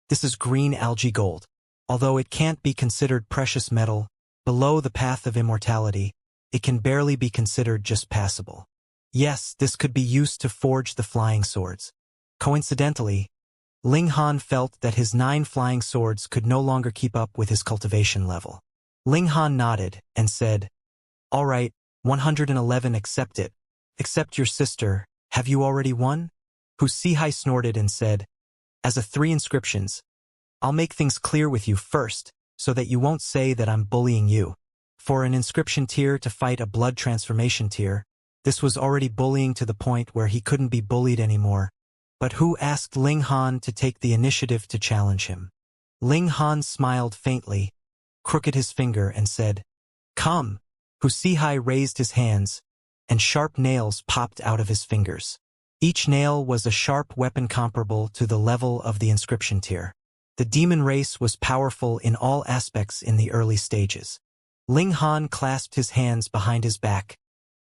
Speaker 1: this is green algae gold. Although it can't be considered precious metal, below the path of immortality, it can barely be considered just passable. Yes, this could be used to forge the flying swords." Coincidentally, Ling Han felt that his 9 flying swords could no longer keep up with his cultivation level. Ling Han nodded and said, "All right, 111 accept it. Except your sister, have you already won?" Wuxia snorted and said, "As a 3 inscriptions, I'll make things clear with you first, so that you won't say that I'm bullying you. For an inscription tier to fight a blood transformation tier, this was already bullying to the point where he couldn't be bullied anymore. But who asked Ling Han to take the initiative to challenge him?" Ling Han smiled faintly crooked his finger and said, "Come." Wuxia raised his hands, and sharp nails popped out of his fingers. Each nail was a sharp weapon comparable to the level of the inscription tier. The demon race was powerful in all aspects in the early stages. Ling Han clasped his hands behind his back,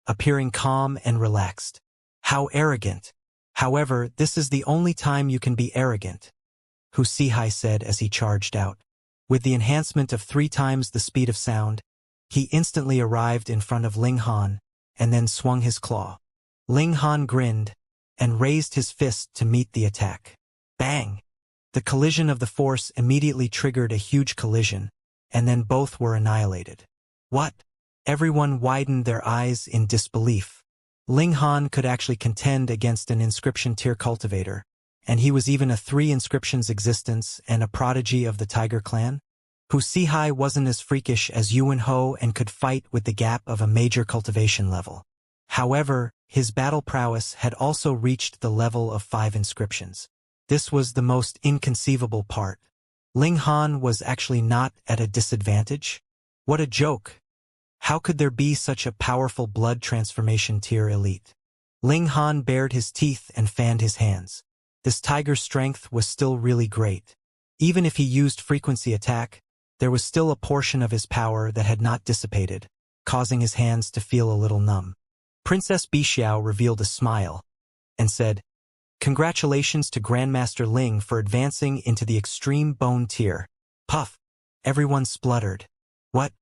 Speaker 1: appearing calm and relaxed. How arrogant! However, this is the only time you can be arrogant, Wuxia said as he charged out. With the enhancement of 3 times the speed of sound, he instantly arrived in front of Ling Han, and then swung his claw. Ling Han grinned, and raised his fist to meet the attack. Bang! The collision of the force immediately triggered a huge collision, and then both were annihilated. What? Everyone widened their eyes in disbelief. Ling Han could actually contend against an inscription tier cultivator, and he was even a 3 inscriptions existence and a prodigy of the Tiger clan. Wuxia wasn't as freakish as Yuan Ho and could fight with the gap of a major cultivation level. However, his battle prowess had also reached the level of 5 inscriptions. This was the most inconceivable part. Ling Han was actually not at a disadvantage? What a joke! How could there be such a powerful blood transformation tier elite? Ling Han bared his teeth and fanned his hands. This tiger's strength was still really great. Even if he used frequency attack, there was still a portion of his power that had not dissipated, causing his hands to feel a little numb. Princess Bixiao revealed a smile and said, "Congratulations to Grandmaster Ling for advancing into the extreme bone tier." Puff! Everyone spluttered. What?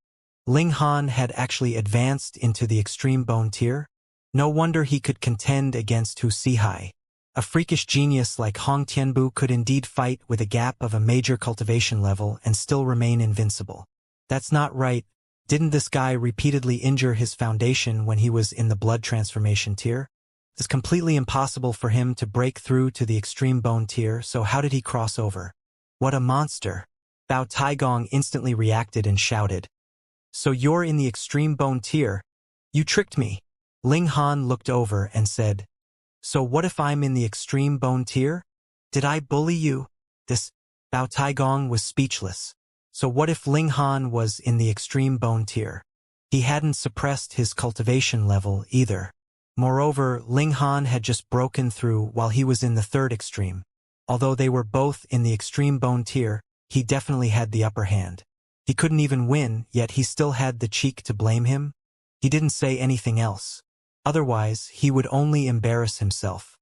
Speaker 1: Ling Han had actually advanced into the extreme bone tier? No wonder he could contend against Wuxia. A freakish genius like Hong Tianbu could indeed fight with a gap of a major cultivation level and still remain invincible. That's not right. Didn't this guy repeatedly injure his foundation when he was in the blood transformation tier? It's completely impossible for him to break through to the extreme bone tier, so how did he cross over? What a monster! Bao Taigong instantly reacted and shouted, "So you're in the extreme bone tier? You tricked me." Ling Han looked over and said, "So what if I'm in the extreme bone tier? Did I bully you?" Bao Taigong was speechless. So what if Ling Han was in the extreme bone tier? He hadn't suppressed his cultivation level either. Moreover, Ling Han had just broken through while he was in the 3rd extreme. Although they were both in the extreme bone tier, he definitely had the upper hand. He couldn't even win, yet he still had the cheek to blame him. He didn't say anything else. Otherwise, he would only embarrass himself.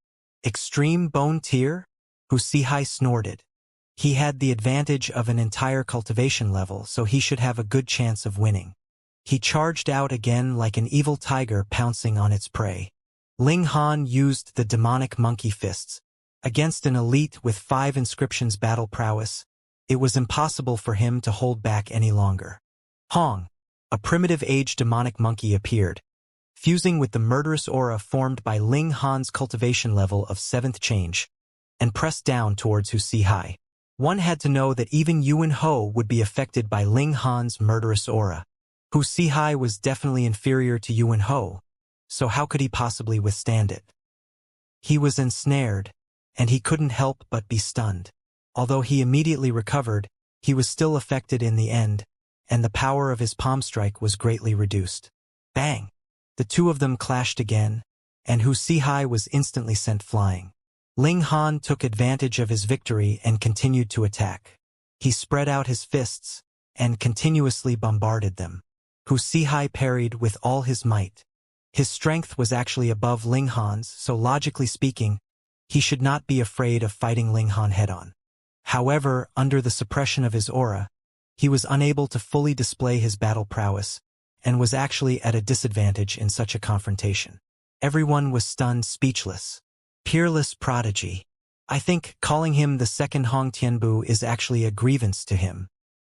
Speaker 1: Extreme bone tier? Wuxia snorted. He had the advantage of an entire cultivation level, so he should have a good chance of winning. He charged out again like an evil tiger pouncing on its prey. Ling Han used the demonic monkey fists. Against an elite with 5 inscriptions battle prowess, it was impossible for him to hold back any longer. Hong, a primitive age demonic monkey appeared, fusing with the murderous aura formed by Ling Han's cultivation level of 7th change, and pressed down towards Wuxia. One had to know that even Yuan Ho would be affected by Ling Han's murderous aura. Wuxia was definitely inferior to Yuan Ho, so how could he possibly withstand it? He was ensnared, and he couldn't help but be stunned. Although he immediately recovered, he was still affected in the end, and the power of his palm strike was greatly reduced. Bang! The two of them clashed again, and Wuxia was instantly sent flying. Ling Han took advantage of his victory and continued to attack. He spread out his fists and continuously bombarded them. Wuxia parried with all his might. His strength was actually above Ling Han's, so logically speaking, he should not be afraid of fighting Ling Han head-on. However, under the suppression of his aura, he was unable to fully display his battle prowess, and was actually at a disadvantage in such a confrontation. Everyone was stunned speechless. Peerless prodigy. I think calling him the second Hong Tianbu is actually a grievance to him.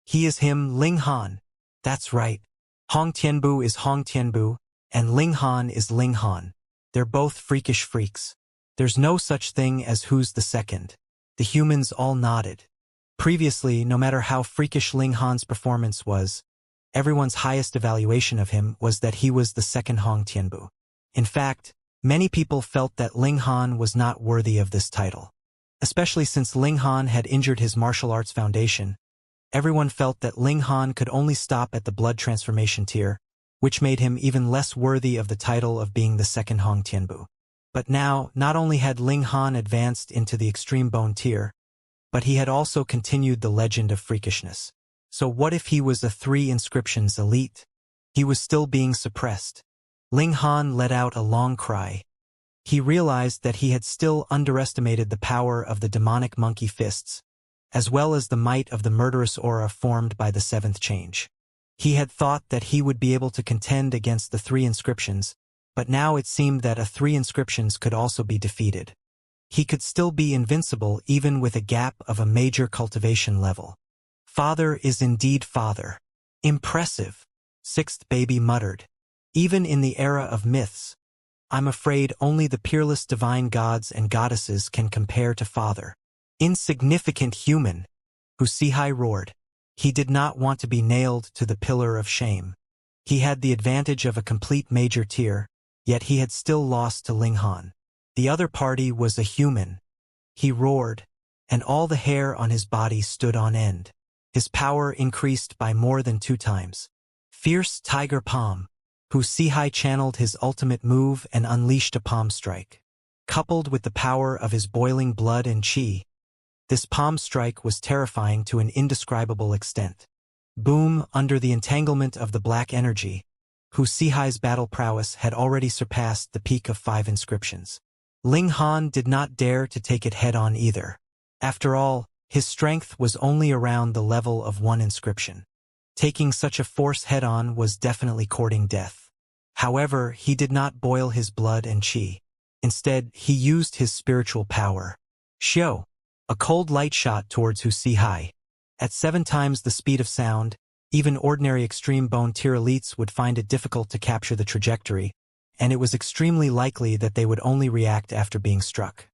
Speaker 1: He is him, Ling Han. That's right. Hong Tianbu is Hong Tianbu, and Ling Han is Ling Han. They're both freakish freaks. There's no such thing as who's the second. The humans all nodded. Previously, no matter how freakish Ling Han's performance was, everyone's highest evaluation of him was that he was the second Hong Tianbu. In fact, many people felt that Ling Han was not worthy of this title. Especially since Ling Han had injured his martial arts foundation, everyone felt that Ling Han could only stop at the blood transformation tier, which made him even less worthy of the title of being the second Hong Tianbu. But now, not only had Ling Han advanced into the extreme bone tier, but he had also continued the legend of freakishness. So what if he was a 3 inscriptions elite? He was still being suppressed. Ling Han let out a long cry. He realized that he had still underestimated the power of the demonic monkey fists, as well as the might of the murderous aura formed by the 7th change. He had thought that he would be able to contend against the 3 inscriptions, but now it seemed that a 3 inscriptions could also be defeated. He could still be invincible even with a gap of a major cultivation level. Father is indeed father. Impressive, 6th baby muttered. Even in the era of myths, I'm afraid only the peerless divine gods and goddesses can compare to father. Insignificant human, Wuxia roared. He did not want to be nailed to the pillar of shame. He had the advantage of a complete major tier, yet he had still lost to Ling Han. The other party was a human. He roared, and all the hair on his body stood on end. His power increased by more than 2 times. Fierce tiger palm. Wuxia channeled his ultimate move and unleashed a palm strike. Coupled with the power of his boiling blood and qi, this palm strike was terrifying to an indescribable extent. Boom! Under the entanglement of the black energy, Wuxia's battle prowess had already surpassed the peak of 5 inscriptions. Ling Han did not dare to take it head-on either. After all, his strength was only around the level of 1 inscription. Taking such a force head-on was definitely courting death. However, he did not boil his blood and qi. Instead, he used his spiritual power. Xiao! A cold light shot towards Wuxia. At 7 times the speed of sound, even ordinary extreme bone tier elites would find it difficult to capture the trajectory, and it was extremely likely that they would only react after being struck.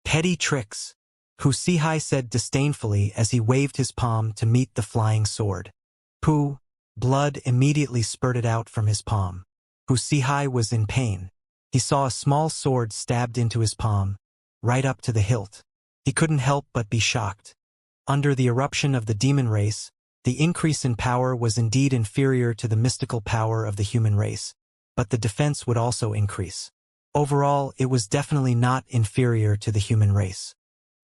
Speaker 1: Petty tricks, Wuxia said disdainfully as he waved his palm to meet the flying sword. Pooh! Blood immediately spurted out from his palm. Wuxia was in pain. He saw a small sword stabbed into his palm, right up to the hilt. He couldn't help but be shocked. Under the eruption of the demon race, the increase in power was indeed inferior to the mystical power of the human race, but the defense would also increase. Overall, it was definitely not inferior to the human race.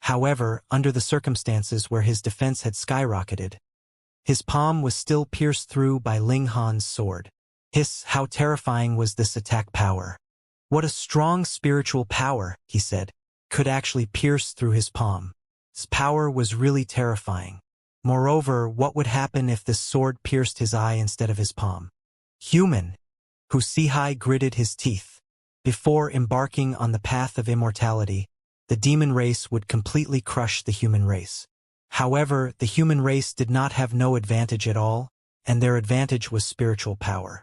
Speaker 1: However, under the circumstances where his defense had skyrocketed, his palm was still pierced through by Ling Han's sword. Hiss, how terrifying was this attack power. What a strong spiritual power, he said, could actually pierce through his palm. His power was really terrifying. Moreover, what would happen if this sword pierced his eye instead of his palm? Human! Wuxia gritted his teeth. Before embarking on the path of immortality, the demon race would completely crush the human race. However, the human race did not have no advantage at all, and their advantage was spiritual power.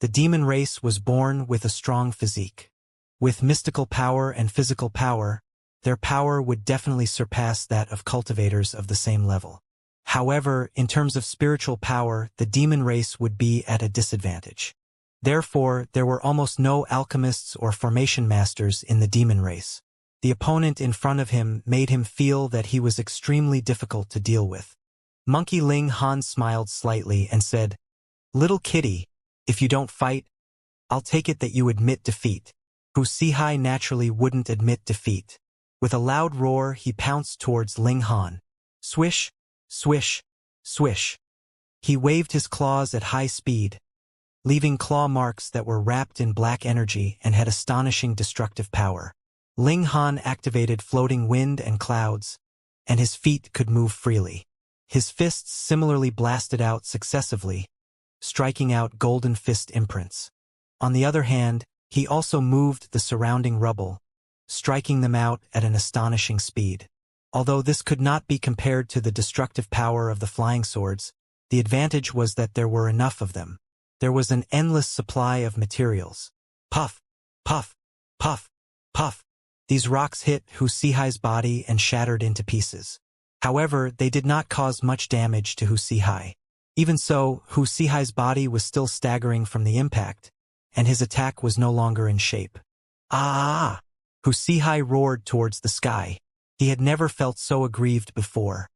Speaker 1: The demon race was born with a strong physique. With mystical power and physical power, their power would definitely surpass that of cultivators of the same level. However, in terms of spiritual power, the demon race would be at a disadvantage. Therefore, there were almost no alchemists or formation masters in the demon race. The opponent in front of him made him feel that he was extremely difficult to deal with. Monkey Ling Han smiled slightly and said, "Little kitty, if you don't fight, I'll take it that you admit defeat." Wuxia naturally wouldn't admit defeat. With a loud roar, he pounced towards Ling Han. Swish, swish, swish. He waved his claws at high speed, leaving claw marks that were wrapped in black energy and had astonishing destructive power. Ling Han activated floating wind and clouds, and his feet could move freely. His fists similarly blasted out successively, striking out golden fist imprints. On the other hand, he also moved the surrounding rubble, striking them out at an astonishing speed. Although this could not be compared to the destructive power of the flying swords, the advantage was that there were enough of them. There was an endless supply of materials. Puff, puff, puff, puff. These rocks hit Wuxia's body and shattered into pieces. However, they did not cause much damage to Wuxia. Even so, Wuxia's body was still staggering from the impact, and his attack was no longer in shape. Ah! Wuxia roared towards the sky. He had never felt so aggrieved before.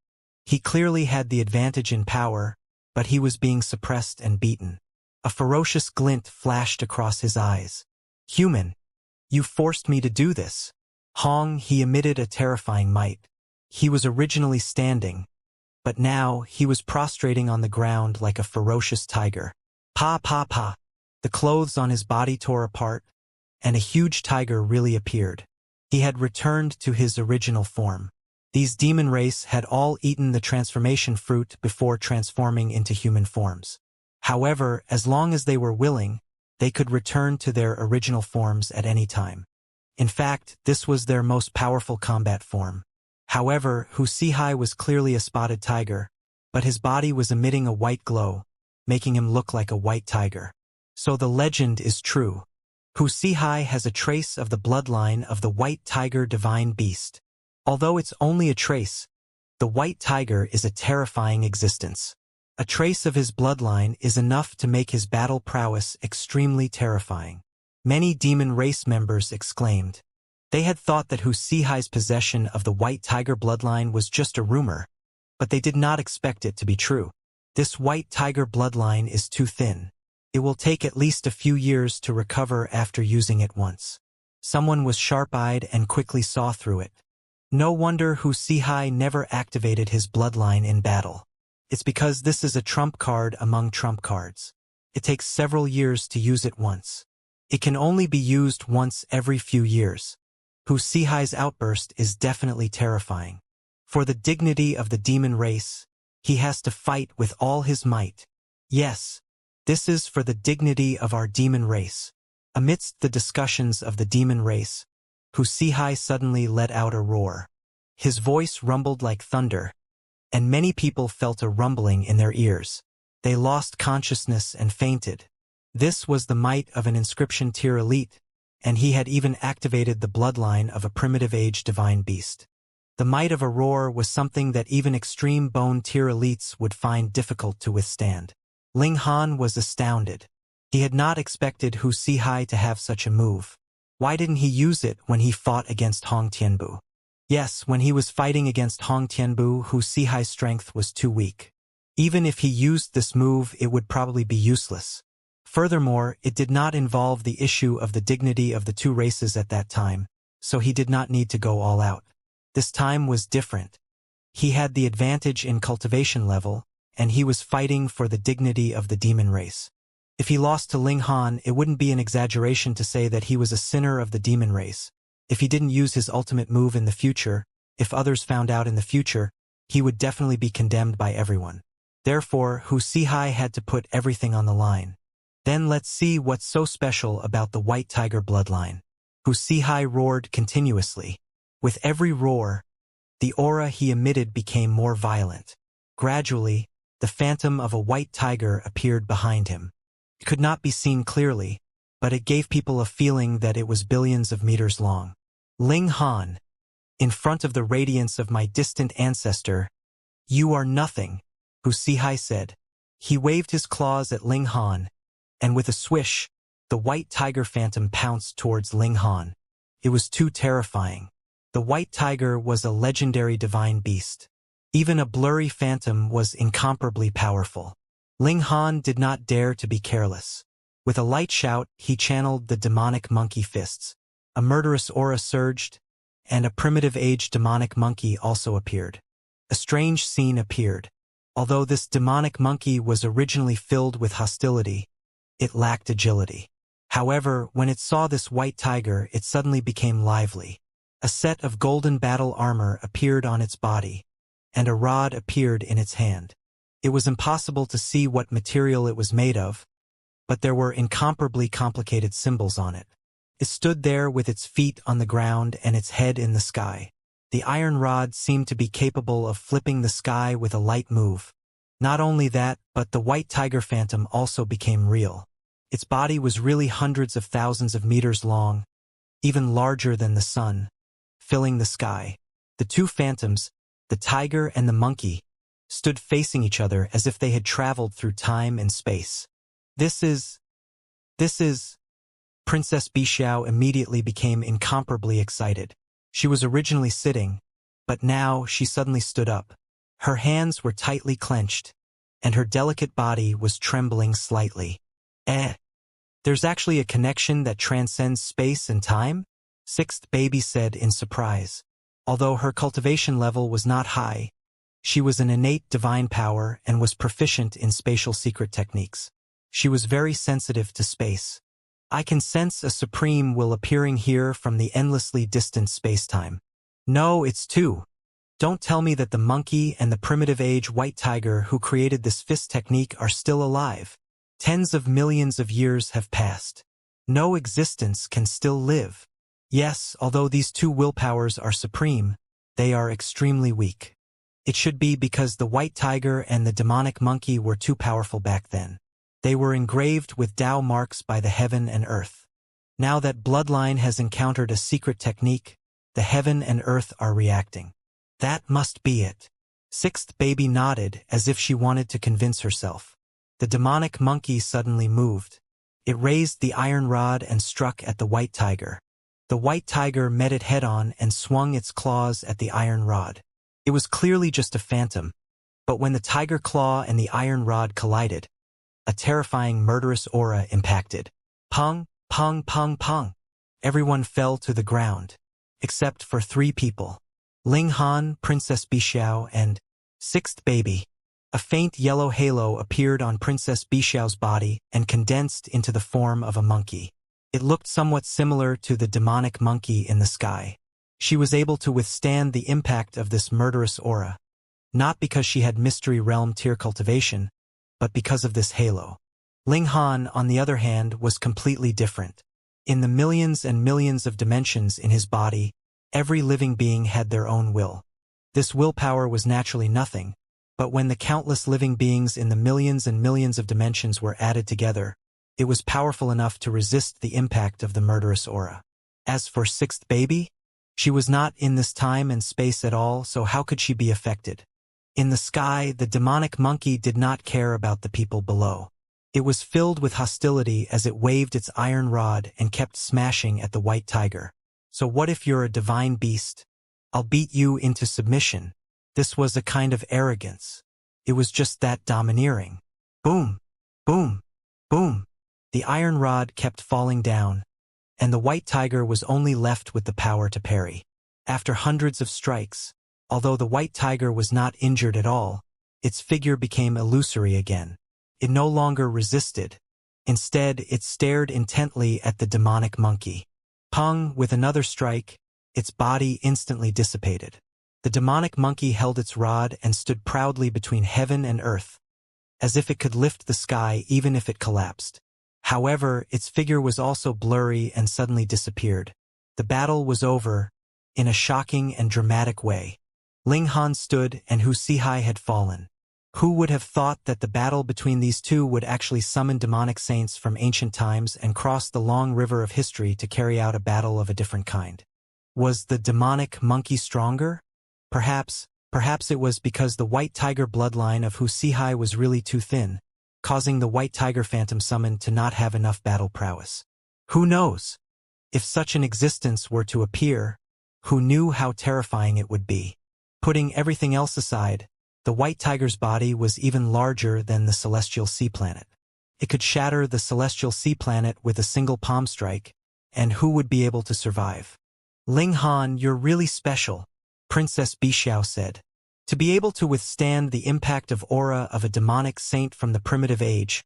Speaker 1: He clearly had the advantage in power, but he was being suppressed and beaten. A ferocious glint flashed across his eyes. "Human, you forced me to do this." Hong, he emitted a terrifying might. He was originally standing, but now he was prostrating on the ground like a ferocious tiger. Pa pa pa. The clothes on his body tore apart, and a huge tiger really appeared. He had returned to his original form. These demon race had all eaten the transformation fruit before transforming into human forms. However, as long as they were willing, they could return to their original forms at any time. In fact, this was their most powerful combat form. However, Wuxia was clearly a spotted tiger, but his body was emitting a white glow, making him look like a white tiger. So the legend is true. Wuxia has a trace of the bloodline of the white tiger divine beast. Although it's only a trace, the white tiger is a terrifying existence. A trace of his bloodline is enough to make his battle prowess extremely terrifying. Many demon race members exclaimed. They had thought that Wuxia's possession of the white tiger bloodline was just a rumor, but they did not expect it to be true. This white tiger bloodline is too thin. It will take at least a few years to recover after using it once. Someone was sharp-eyed and quickly saw through it. No wonder Wuxia never activated his bloodline in battle. It's because this is a trump card among trump cards. It takes several years to use it once. It can only be used once every few years. Wuxia's outburst is definitely terrifying. For the dignity of the demon race, he has to fight with all his might. Yes, this is for the dignity of our demon race. Amidst the discussions of the demon race, Wuxia suddenly let out a roar. His voice rumbled like thunder, and many people felt a rumbling in their ears. They lost consciousness and fainted. This was the might of an inscription tier elite, and he had even activated the bloodline of a primitive age divine beast. The might of a roar was something that even extreme bone tier elites would find difficult to withstand. Ling Han was astounded. He had not expected Wuxia to have such a move. Why didn't he use it when he fought against Hong Tianbu? Yes, when he was fighting against Hong Tianbu, Wuxia's strength was too weak. Even if he used this move, it would probably be useless. Furthermore, it did not involve the issue of the dignity of the two races at that time, so he did not need to go all out. This time was different. He had the advantage in cultivation level, and he was fighting for the dignity of the demon race. If he lost to Ling Han, it wouldn't be an exaggeration to say that he was a sinner of the demon race. If he didn't use his ultimate move in the future, if others found out in the future, he would definitely be condemned by everyone. Therefore, Wuxia had to put everything on the line. Then let's see what's so special about the white tiger bloodline. Wuxia roared continuously. With every roar, the aura he emitted became more violent. Gradually, the phantom of a white tiger appeared behind him. It could not be seen clearly, but it gave people a feeling that it was billions of meters long. Ling Han, in front of the radiance of my distant ancestor, "You are nothing," Wuxia said. He waved his claws at Ling Han, and with a swish, the white tiger phantom pounced towards Ling Han. It was too terrifying. The white tiger was a legendary divine beast. Even a blurry phantom was incomparably powerful. Ling Han did not dare to be careless. With a light shout, he channeled the demonic monkey fists. A murderous aura surged, and a primitive age demonic monkey also appeared. A strange scene appeared. Although this demonic monkey was originally filled with hostility, it lacked agility. However, when it saw this white tiger, it suddenly became lively. A set of golden battle armor appeared on its body, and a rod appeared in its hand. It was impossible to see what material it was made of, but there were incomparably complicated symbols on it. It stood there with its feet on the ground and its head in the sky. The iron rod seemed to be capable of flipping the sky with a light move. Not only that, but the white tiger phantom also became real. Its body was really hundreds of thousands of meters long, even larger than the sun, filling the sky. The two phantoms, the tiger and the monkey, stood facing each other as if they had traveled through time and space. This is... Princess Bixiao immediately became incomparably excited. She was originally sitting, but now she suddenly stood up. Her hands were tightly clenched, and her delicate body was trembling slightly. There's actually a connection that transcends space and time? Sixth baby said in surprise. Although her cultivation level was not high, she was an innate divine power and was proficient in spatial secret techniques. She was very sensitive to space. I can sense a supreme will appearing here from the endlessly distant space-time. No, it's two. Don't tell me that the monkey and the primitive age white tiger who created this fist technique are still alive. Tens of millions of years have passed. No existence can still live. Yes, although these two willpowers are supreme, they are extremely weak. It should be because the white tiger and the demonic monkey were too powerful back then. They were engraved with Tao marks by the heaven and earth. Now that bloodline has encountered a secret technique, the heaven and earth are reacting. That must be it. Sixth baby nodded as if she wanted to convince herself. The demonic monkey suddenly moved. It raised the iron rod and struck at the white tiger. The white tiger met it head-on and swung its claws at the iron rod. It was clearly just a phantom, but when the tiger claw and the iron rod collided, a terrifying murderous aura impacted. Pong, pong, pong, pong. Everyone fell to the ground, except for three people. Ling Han, Princess Bixiao, and sixth baby. A faint yellow halo appeared on Princess Bixiao's body and condensed into the form of a monkey. It looked somewhat similar to the demonic monkey in the sky. She was able to withstand the impact of this murderous aura, not because she had Mystery Realm tier cultivation, but because of this halo. Ling Han, on the other hand, was completely different. In the millions and millions of dimensions in his body, every living being had their own will. This willpower was naturally nothing, but when the countless living beings in the millions and millions of dimensions were added together, it was powerful enough to resist the impact of the murderous aura. As for sixth baby, she was not in this time and space at all, so how could she be affected? In the sky, the demonic monkey did not care about the people below. It was filled with hostility as it waved its iron rod and kept smashing at the white tiger. So what if you're a divine beast? I'll beat you into submission. This was a kind of arrogance. It was just that domineering. Boom, boom, boom. The iron rod kept falling down, and the white tiger was only left with the power to parry. After hundreds of strikes, although the white tiger was not injured at all, its figure became illusory again. It no longer resisted. Instead, it stared intently at the demonic monkey. Pong, with another strike, its body instantly dissipated. The demonic monkey held its rod and stood proudly between heaven and earth, as if it could lift the sky even if it collapsed. However, its figure was also blurry and suddenly disappeared. The battle was over, in a shocking and dramatic way. Ling Han stood and Wuxia had fallen. Who would have thought that the battle between these two would actually summon demonic saints from ancient times and cross the long river of history to carry out a battle of a different kind? Was the demonic monkey stronger? Perhaps it was because the white tiger bloodline of Wuxia was really too thin, causing the white tiger phantom summon to not have enough battle prowess. Who knows? If such an existence were to appear, who knew how terrifying it would be? Putting everything else aside, the white tiger's body was even larger than the celestial sea planet. It could shatter the celestial sea planet with a single palm strike, and who would be able to survive? Ling Han, you're really special, Princess Bixiao said. To be able to withstand the impact of aura of a demonic saint from the primitive age,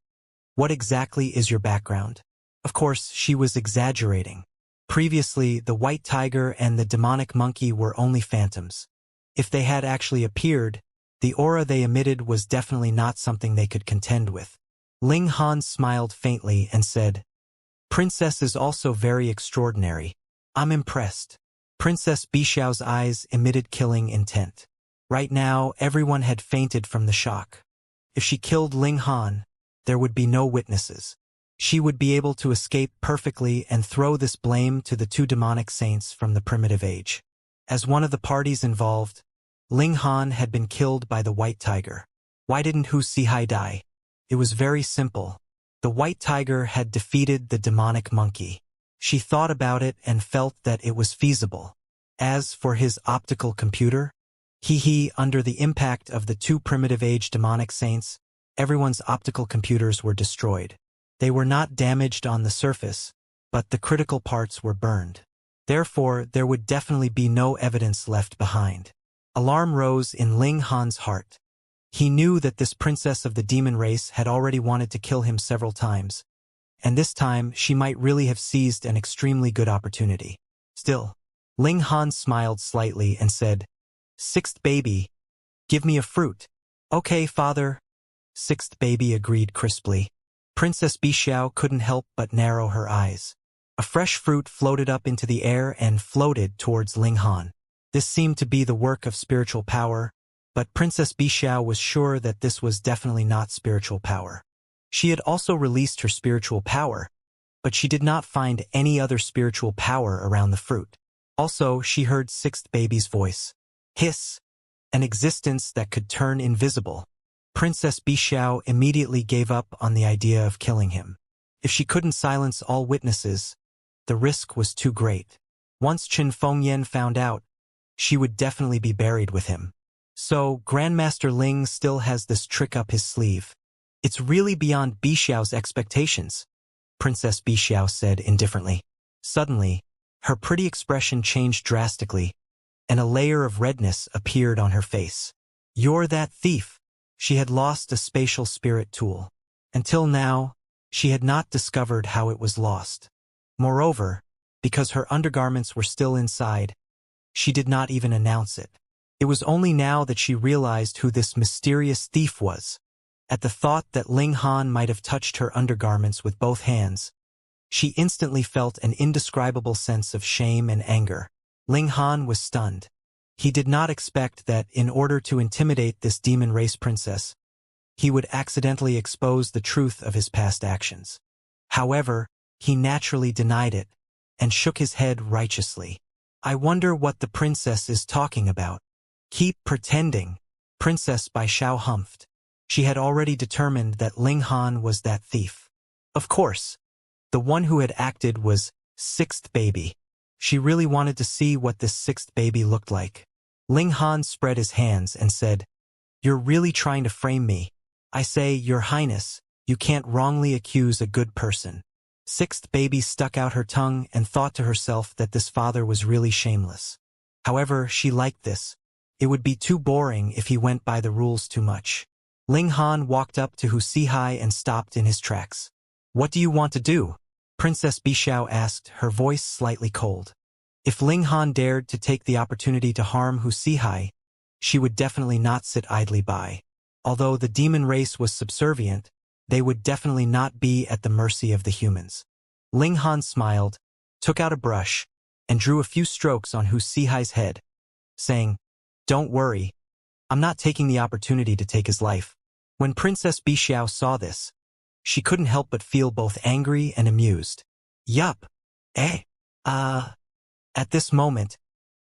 Speaker 1: what exactly is your background? Of course, she was exaggerating. Previously, the white tiger and the demonic monkey were only phantoms. If they had actually appeared, the aura they emitted was definitely not something they could contend with. Ling Han smiled faintly and said, Princess is also very extraordinary. I'm impressed. Princess Bixiao's eyes emitted killing intent. Right now, everyone had fainted from the shock. If she killed Ling Han, there would be no witnesses. She would be able to escape perfectly and throw this blame to the two demonic saints from the primitive age. As one of the parties involved, Ling Han had been killed by the white tiger. Why didn't Wuxia die? It was very simple. The white tiger had defeated the demonic monkey. She thought about it and felt that it was feasible. As for his optical computer, Under the impact of the two primitive age demonic saints, everyone's optical computers were destroyed. They were not damaged on the surface, but the critical parts were burned. Therefore, there would definitely be no evidence left behind. Alarm rose in Ling Han's heart. He knew that this princess of the demon race had already wanted to kill him several times, and this time she might really have seized an extremely good opportunity. Still, Ling Han smiled slightly and said, "Sixth baby, give me a fruit." "Okay, father." Sixth baby agreed crisply. Princess Bixiao couldn't help but narrow her eyes. A fresh fruit floated up into the air and floated towards Ling Han. This seemed to be the work of spiritual power, but Princess Bixiao was sure that this was definitely not spiritual power. She had also released her spiritual power, but she did not find any other spiritual power around the fruit. Also, she heard sixth baby's voice. Hiss! An existence that could turn invisible. Princess Bixiao immediately gave up on the idea of killing him. If she couldn't silence all witnesses, the risk was too great. Once Qin Fengyan found out, she would definitely be buried with him. So, Grandmaster Ling still has this trick up his sleeve. It's really beyond Bixiao's expectations, Princess Bixiao said indifferently. Suddenly, her pretty expression changed drastically, and a layer of redness appeared on her face. "You're that thief." She had lost a spatial spirit tool. Until now, she had not discovered how it was lost. Moreover, because her undergarments were still inside, she did not even announce it. It was only now that she realized who this mysterious thief was. At the thought that Ling Han might have touched her undergarments with both hands, she instantly felt an indescribable sense of shame and anger. Ling Han was stunned. He did not expect that, in order to intimidate this demon race princess, he would accidentally expose the truth of his past actions. However, he naturally denied it, and shook his head righteously. "I wonder what the princess is talking about." "Keep pretending," Princess Bixiao humphed. She had already determined that Ling Han was that thief. Of course, the one who had acted was sixth baby. She really wanted to see what this sixth baby looked like. Ling Han spread his hands and said, "You're really trying to frame me. I say, Your Highness, you can't wrongly accuse a good person." Sixth baby stuck out her tongue and thought to herself that this father was really shameless. However, she liked this. It would be too boring if he went by the rules too much. Ling Han walked up to Wuxia and stopped in his tracks. "What do you want to do?" Princess Bixiao asked, her voice slightly cold. If Ling Han dared to take the opportunity to harm Wuxia, she would definitely not sit idly by. Although the demon race was subservient, they would definitely not be at the mercy of the humans. Ling Han smiled, took out a brush, and drew a few strokes on Wuxia's head, saying, "Don't worry, I'm not taking the opportunity to take his life." When Princess Bixiao saw this, she couldn't help but feel both angry and amused. "Yup. Eh? At this moment,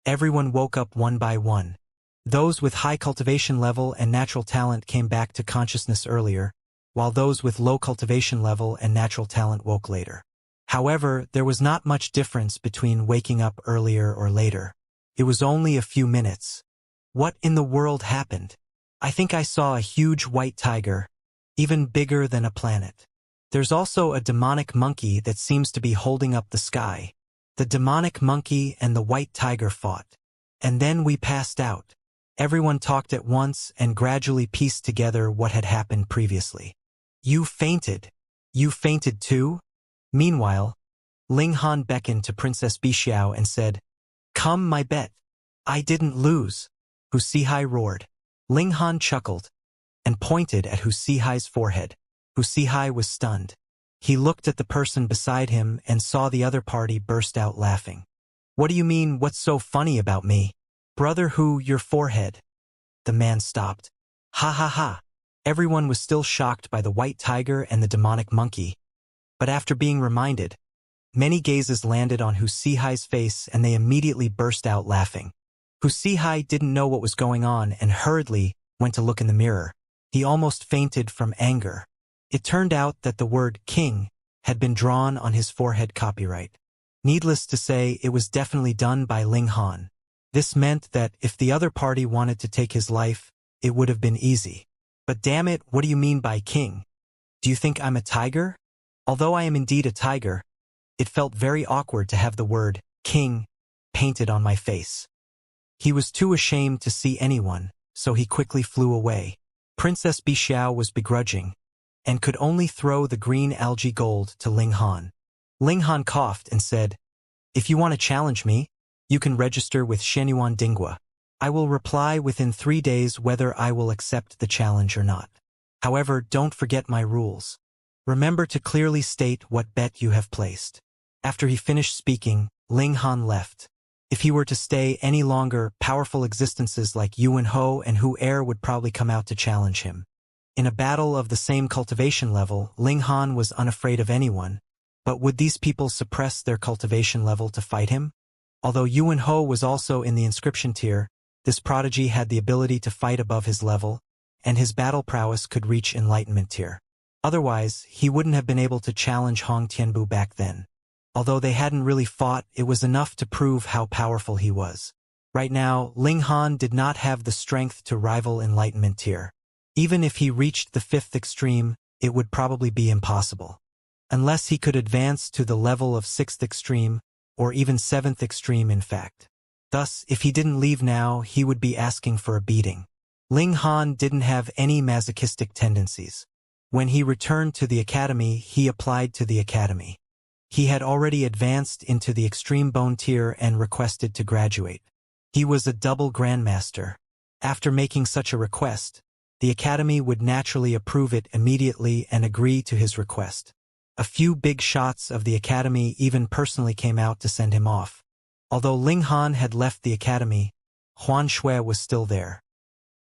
Speaker 1: everyone woke up one by one. Those with high cultivation level and natural talent came back to consciousness earlier, while those with low cultivation level and natural talent woke later. However, there was not much difference between waking up earlier or later. It was only a few minutes. What in the world happened? I think I saw a huge white tiger, even bigger than a planet. There's also a demonic monkey that seems to be holding up the sky. The demonic monkey and the white tiger fought. And then we passed out. Everyone talked at once and gradually pieced together what had happened previously. "You fainted. You fainted too?" Meanwhile, Ling Han beckoned to Princess Bixiao and said, "Come my bet. I didn't lose." Wuxia roared. Ling Han chuckled and pointed at Wuxia's forehead. Wuxia was stunned. He looked at the person beside him and saw the other party burst out laughing. "What do you mean, what's so funny about me?" "Brother Hu, your forehead." The man stopped. "Ha ha ha." Everyone was still shocked by the white tiger and the demonic monkey. But after being reminded, many gazes landed on Wuxia's face and they immediately burst out laughing. Wuxia didn't know what was going on and hurriedly went to look in the mirror. He almost fainted from anger. It turned out that the word king had been drawn on his forehead copyright. Needless to say, it was definitely done by Ling Han. This meant that if the other party wanted to take his life, it would have been easy. But damn it, what do you mean by king? Do you think I'm a tiger? Although I am indeed a tiger, it felt very awkward to have the word king painted on my face. He was too ashamed to see anyone, so he quickly flew away. Princess Bixiao was begrudging, and could only throw the green algae gold to Ling Han. Ling Han coughed and said, "If you want to challenge me, you can register with Shenyuan Dingua. I will reply within 3 days whether I will accept the challenge or not. However, don't forget my rules. Remember to clearly state what bet you have placed." After he finished speaking, Ling Han left. If he were to stay any longer, powerful existences like Yuan Ho and Hu Er would probably come out to challenge him. In a battle of the same cultivation level, Ling Han was unafraid of anyone, but would these people suppress their cultivation level to fight him? Although Yuan Ho was also in the inscription tier, this prodigy had the ability to fight above his level, and his battle prowess could reach enlightenment tier. Otherwise, he wouldn't have been able to challenge Hong Tianbu back then. Although they hadn't really fought, it was enough to prove how powerful he was. Right now, Ling Han did not have the strength to rival enlightenment tier. Even if he reached the 5th extreme, it would probably be impossible. Unless he could advance to the level of 6th extreme, or even 7th extreme in fact. Thus, if he didn't leave now, he would be asking for a beating. Ling Han didn't have any masochistic tendencies. When he returned to the academy, he applied to the academy. He had already advanced into the extreme bone tier and requested to graduate. He was a double grandmaster. After making such a request, the academy would naturally approve it immediately and agree to his request. A few big shots of the academy even personally came out to send him off. Although Ling Han had left the academy, Huan Shui was still there.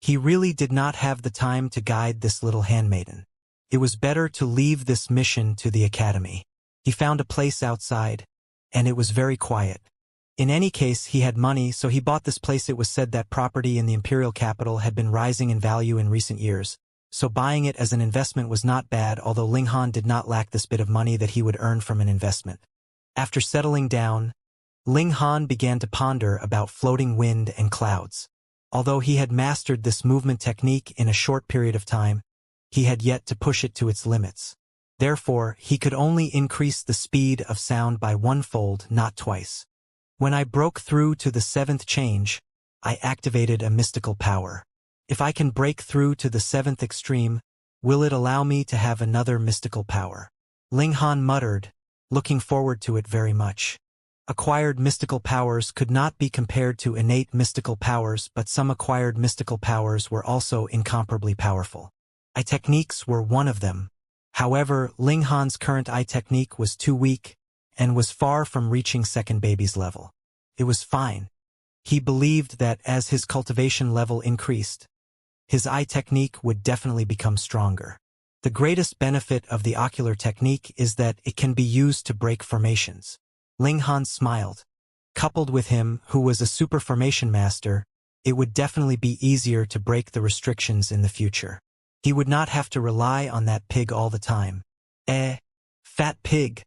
Speaker 1: He really did not have the time to guide this little handmaiden. It was better to leave this mission to the academy. He found a place outside, and it was very quiet. In any case, he had money, so he bought this place. It was said that property in the imperial capital had been rising in value in recent years, so buying it as an investment was not bad, although Ling Han did not lack this bit of money that he would earn from an investment. After settling down, Ling Han began to ponder about floating wind and clouds. Although he had mastered this movement technique in a short period of time, he had yet to push it to its limits. Therefore, he could only increase the speed of sound by 1-fold, not twice. When I broke through to the 7th change, I activated a mystical power. If I can break through to the 7th extreme, will it allow me to have another mystical power? Ling Han muttered, looking forward to it very much. Acquired mystical powers could not be compared to innate mystical powers, but some acquired mystical powers were also incomparably powerful. I techniques were one of them. However, Ling Han's current eye technique was too weak and was far from reaching second baby's level. It was fine. He believed that as his cultivation level increased, his eye technique would definitely become stronger. The greatest benefit of the ocular technique is that it can be used to break formations. Ling Han smiled. Coupled with him, who was a super formation master, it would definitely be easier to break the restrictions in the future. He would not have to rely on that pig all the time. Fat pig,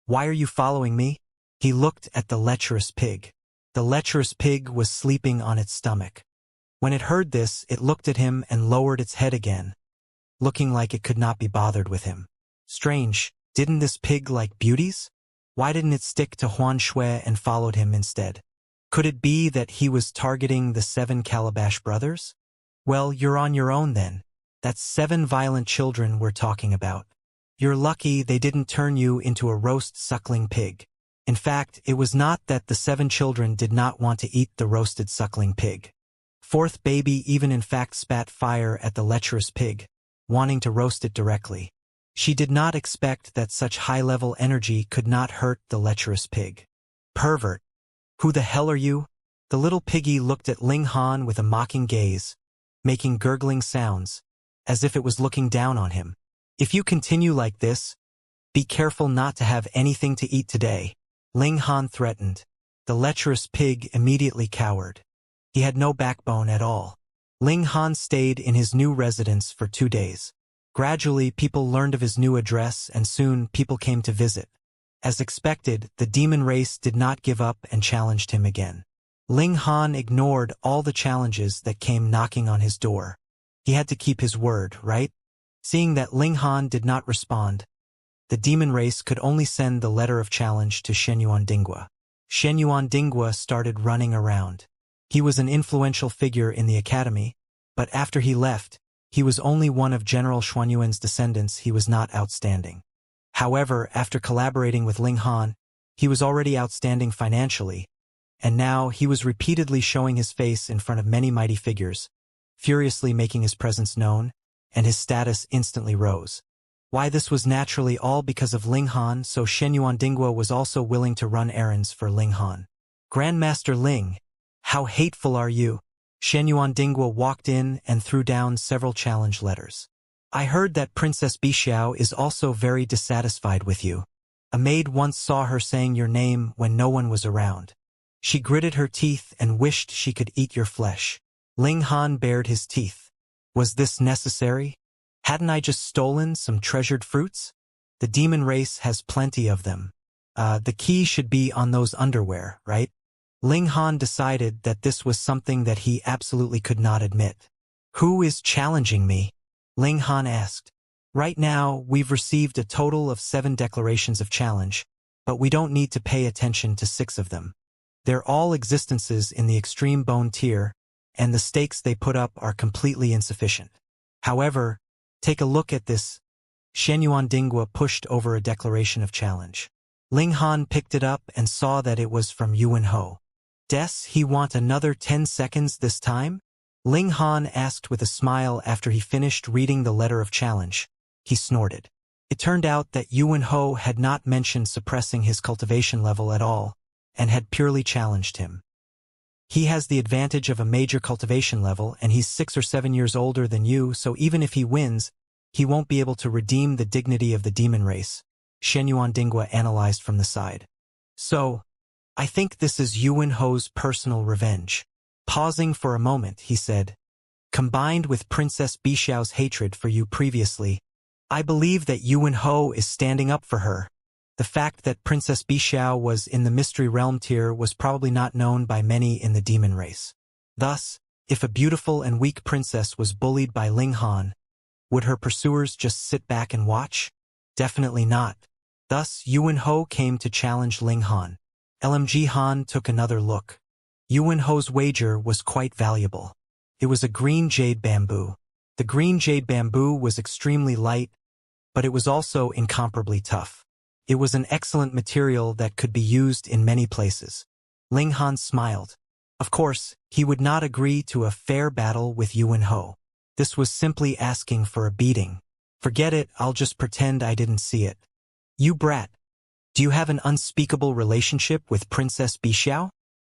Speaker 1: why are you following me? He looked at the lecherous pig. The lecherous pig was sleeping on its stomach. When it heard this, it looked at him and lowered its head again, looking like it could not be bothered with him. Strange, didn't this pig like beauties? Why didn't it stick to Huan Shui and followed him instead? Could it be that he was targeting the 7 Calabash brothers? Well, you're on your own then. That's 7 violent children we're talking about. You're lucky they didn't turn you into a roast suckling pig. In fact, it was not that the 7 children did not want to eat the roasted suckling pig. 4th baby even in fact spat fire at the lecherous pig, wanting to roast it directly. She did not expect that such high-level energy could not hurt the lecherous pig. Pervert! Who the hell are you? The little piggy looked at Ling Han with a mocking gaze, making gurgling sounds, as if it was looking down on him. If you continue like this, be careful not to have anything to eat today, Ling Han threatened. The lecherous pig immediately cowered. He had no backbone at all. Ling Han stayed in his new residence for 2 days. Gradually, people learned of his new address and soon people came to visit. As expected, the demon race did not give up and challenged him again. Ling Han ignored all the challenges that came knocking on his door. He had to keep his word, right? Seeing that Ling Han did not respond, the demon race could only send the letter of challenge to Xianxia. Xianxia started running around. He was an influential figure in the academy, but after he left, he was only one of General Xuanyuan's descendants. He was not outstanding. However, after collaborating with Ling Han, he was already outstanding financially, and now he was repeatedly showing his face in front of many mighty figures, furiously making his presence known, and his status instantly rose. Why, this was naturally all because of Ling Han, so Xianxia was also willing to run errands for Ling Han. Grandmaster Ling, how hateful are you? Xianxia walked in and threw down several challenge letters. I heard that Princess Bixiao is also very dissatisfied with you. A maid once saw her saying your name when no one was around. She gritted her teeth and wished she could eat your flesh. Ling Han bared his teeth. Was this necessary? Hadn't I just stolen some treasured fruits? The demon race has plenty of them. The key should be on those underwear, right? Ling Han decided that this was something that he absolutely could not admit. Who is challenging me? Ling Han asked. Right now, we've received a total of 7 declarations of challenge, but we don't need to pay attention to 6 of them. They're all existences in the extreme bone tier, and the stakes they put up are completely insufficient. However, take a look at this. Xianxia pushed over a declaration of challenge. Ling Han picked it up and saw that it was from Yuan Ho. Des, he want another 10 seconds this time? Ling Han asked with a smile after he finished reading the letter of challenge. He snorted. It turned out that Yuan Ho had not mentioned suppressing his cultivation level at all, and had purely challenged him. He has the advantage of a major cultivation level, and he's 6 or 7 years older than you, so even if he wins, he won't be able to redeem the dignity of the demon race, Xianxia analyzed from the side. So, I think this is Yuan Ho's personal revenge. Pausing for a moment, he said, combined with Princess Bixiao's hatred for you previously, I believe that Yuan Ho is standing up for her. The fact that Princess Bixiao was in the Mystery Realm tier was probably not known by many in the demon race. Thus, if a beautiful and weak princess was bullied by Ling Han, would her pursuers just sit back and watch? Definitely not. Thus, Yuan Ho came to challenge Ling Han. LMG Han took another look. Yuan Ho's wager was quite valuable. It was a green jade bamboo. The green jade bamboo was extremely light, but it was also incomparably tough. It was an excellent material that could be used in many places. Ling Han smiled. Of course, he would not agree to a fair battle with Yuan Ho. This was simply asking for a beating. Forget it, I'll just pretend I didn't see it. You brat. Do you have an unspeakable relationship with Princess Bixiao?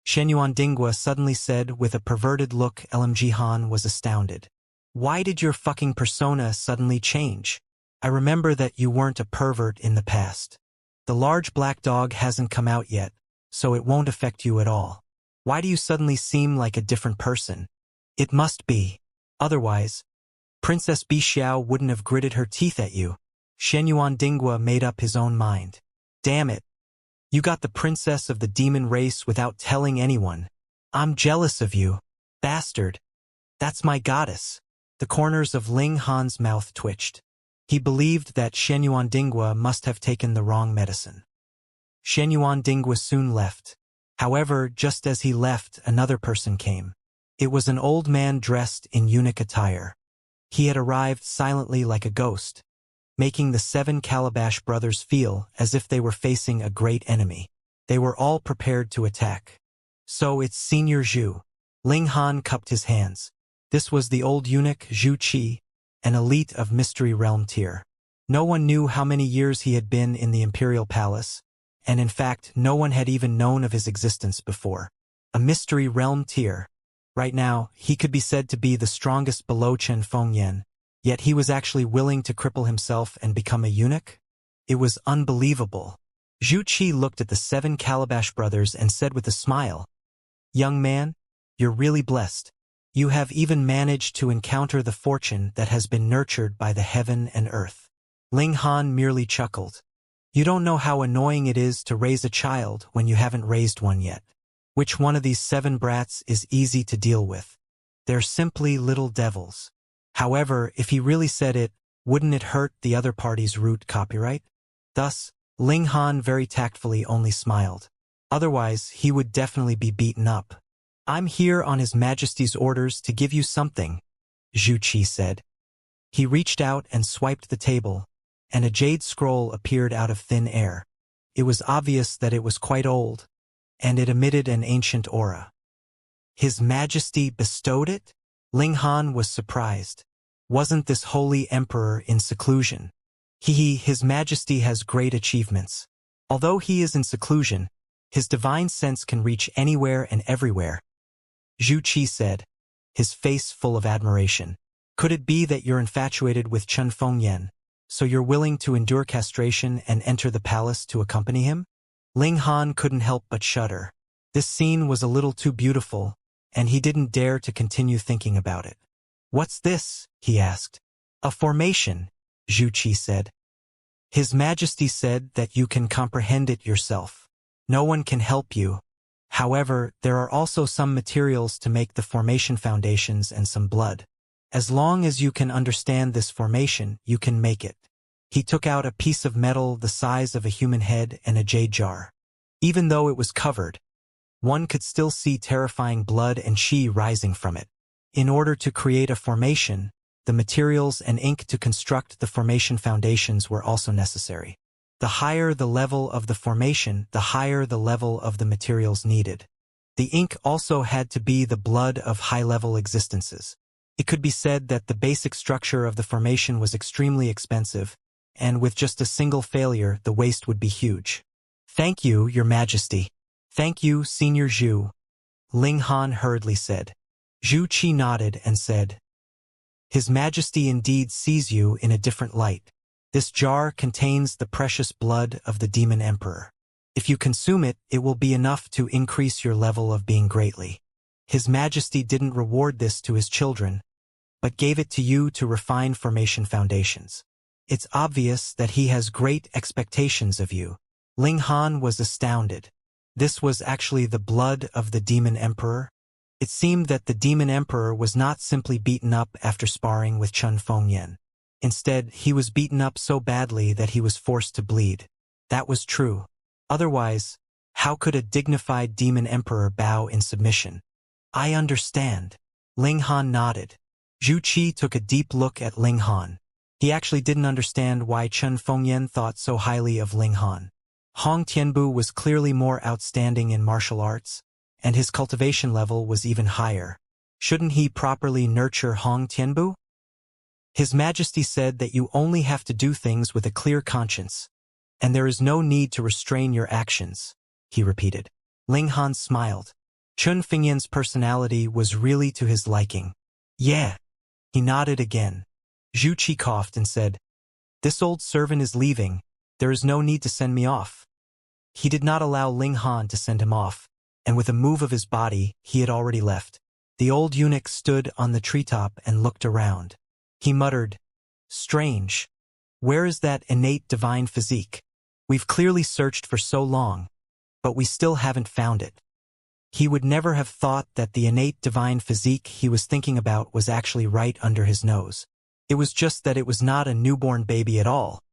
Speaker 1: Xianxia suddenly said with a perverted look. LMG Han was astounded. Why did your fucking persona suddenly change? I remember that you weren't a pervert in the past. The large black dog hasn't come out yet, so it won't affect you at all. Why do you suddenly seem like a different person? It must be. Otherwise, Princess Bixiao wouldn't have gritted her teeth at you. Xianxia made up his own mind. Damn it. You got the princess of the demon race without telling anyone. I'm jealous of you. Bastard. That's my goddess. The corners of Ling Han's mouth twitched. He believed that Xianxia must have taken the wrong medicine. Xianxia soon left. However, just as he left, another person came. It was an old man dressed in eunuch attire. He had arrived silently like a ghost, making the 7 Calabash brothers feel as if they were facing a great enemy. They were all prepared to attack. So it's Senior Zhu. Ling Han cupped his hands. This was the old eunuch Zhu Qi, an elite of Mystery Realm tier. No one knew how many years he had been in the Imperial Palace, and in fact no one had even known of his existence before. A Mystery Realm tier. Right now, he could be said to be the strongest below Chen Fengyan, yet he was actually willing to cripple himself and become a eunuch? It was unbelievable. Zhu Qi looked at the 7 Calabash brothers and said with a smile, "Young man, you're really blessed. You have even managed to encounter the fortune that has been nurtured by the heaven and earth." Ling Han merely chuckled. You don't know how annoying it is to raise a child when you haven't raised one yet. Which one of these 7 brats is easy to deal with? They're simply little devils. However, if he really said it, wouldn't it hurt the other party's root copyright? Thus, Ling Han very tactfully only smiled. Otherwise, he would definitely be beaten up. I'm here on His Majesty's orders to give you something, Zhu Qi said. He reached out and swiped the table, and a jade scroll appeared out of thin air. It was obvious that it was quite old, and it emitted an ancient aura. His Majesty bestowed it? Ling Han was surprised. Wasn't this holy emperor in seclusion? His Majesty has great achievements. Although he is in seclusion, his divine sense can reach anywhere and everywhere, Zhu Qi said, his face full of admiration. Could it be that you're infatuated with Chen Fengyan, so you're willing to endure castration and enter the palace to accompany him? Ling Han couldn't help but shudder. This scene was a little too beautiful, and he didn't dare to continue thinking about it. What's this? He asked. A formation, Zhu Qi said. His Majesty said that you can comprehend it yourself. No one can help you. However, there are also some materials to make the formation foundations and some blood. As long as you can understand this formation, you can make it. He took out a piece of metal the size of a human head and a jade jar. Even though it was covered, one could still see terrifying blood and qi rising from it. In order to create a formation, the materials and ink to construct the formation foundations were also necessary. The higher the level of the formation, the higher the level of the materials needed. The ink also had to be the blood of high-level existences. It could be said that the basic structure of the formation was extremely expensive, and with just a single failure, the waste would be huge. Thank you, Your Majesty. Thank you, Senior Zhu, Ling Han hurriedly said. Zhu Qi nodded and said, His Majesty indeed sees you in a different light. This jar contains the precious blood of the demon emperor. If you consume it, it will be enough to increase your level of being greatly. His Majesty didn't reward this to his children, but gave it to you to refine formation foundations. It's obvious that he has great expectations of you. Ling Han was astounded. This was actually the blood of the demon emperor? It seemed that the demon emperor was not simply beaten up after sparring with Chen Fengyan. Instead, he was beaten up so badly that he was forced to bleed. That was true. Otherwise, how could a dignified demon emperor bow in submission? I understand. Ling Han nodded. Zhu Qi took a deep look at Ling Han. He actually didn't understand why Chen Fengyan thought so highly of Ling Han. Hong Tianbu was clearly more outstanding in martial arts, and his cultivation level was even higher. Shouldn't he properly nurture Hong Tianbu? His Majesty said that you only have to do things with a clear conscience, and there is no need to restrain your actions, he repeated. Ling Han smiled. Chen Fengyan's personality was really to his liking. Yeah. He nodded again. Zhu Qi coughed and said, This old servant is leaving. There is no need to send me off. He did not allow Ling Han to send him off, and with a move of his body, he had already left. The old eunuch stood on the treetop and looked around. He muttered, Strange. Where is that innate divine physique? We've clearly searched for so long, but we still haven't found it. He would never have thought that the innate divine physique he was thinking about was actually right under his nose. It was just that it was not a newborn baby at all,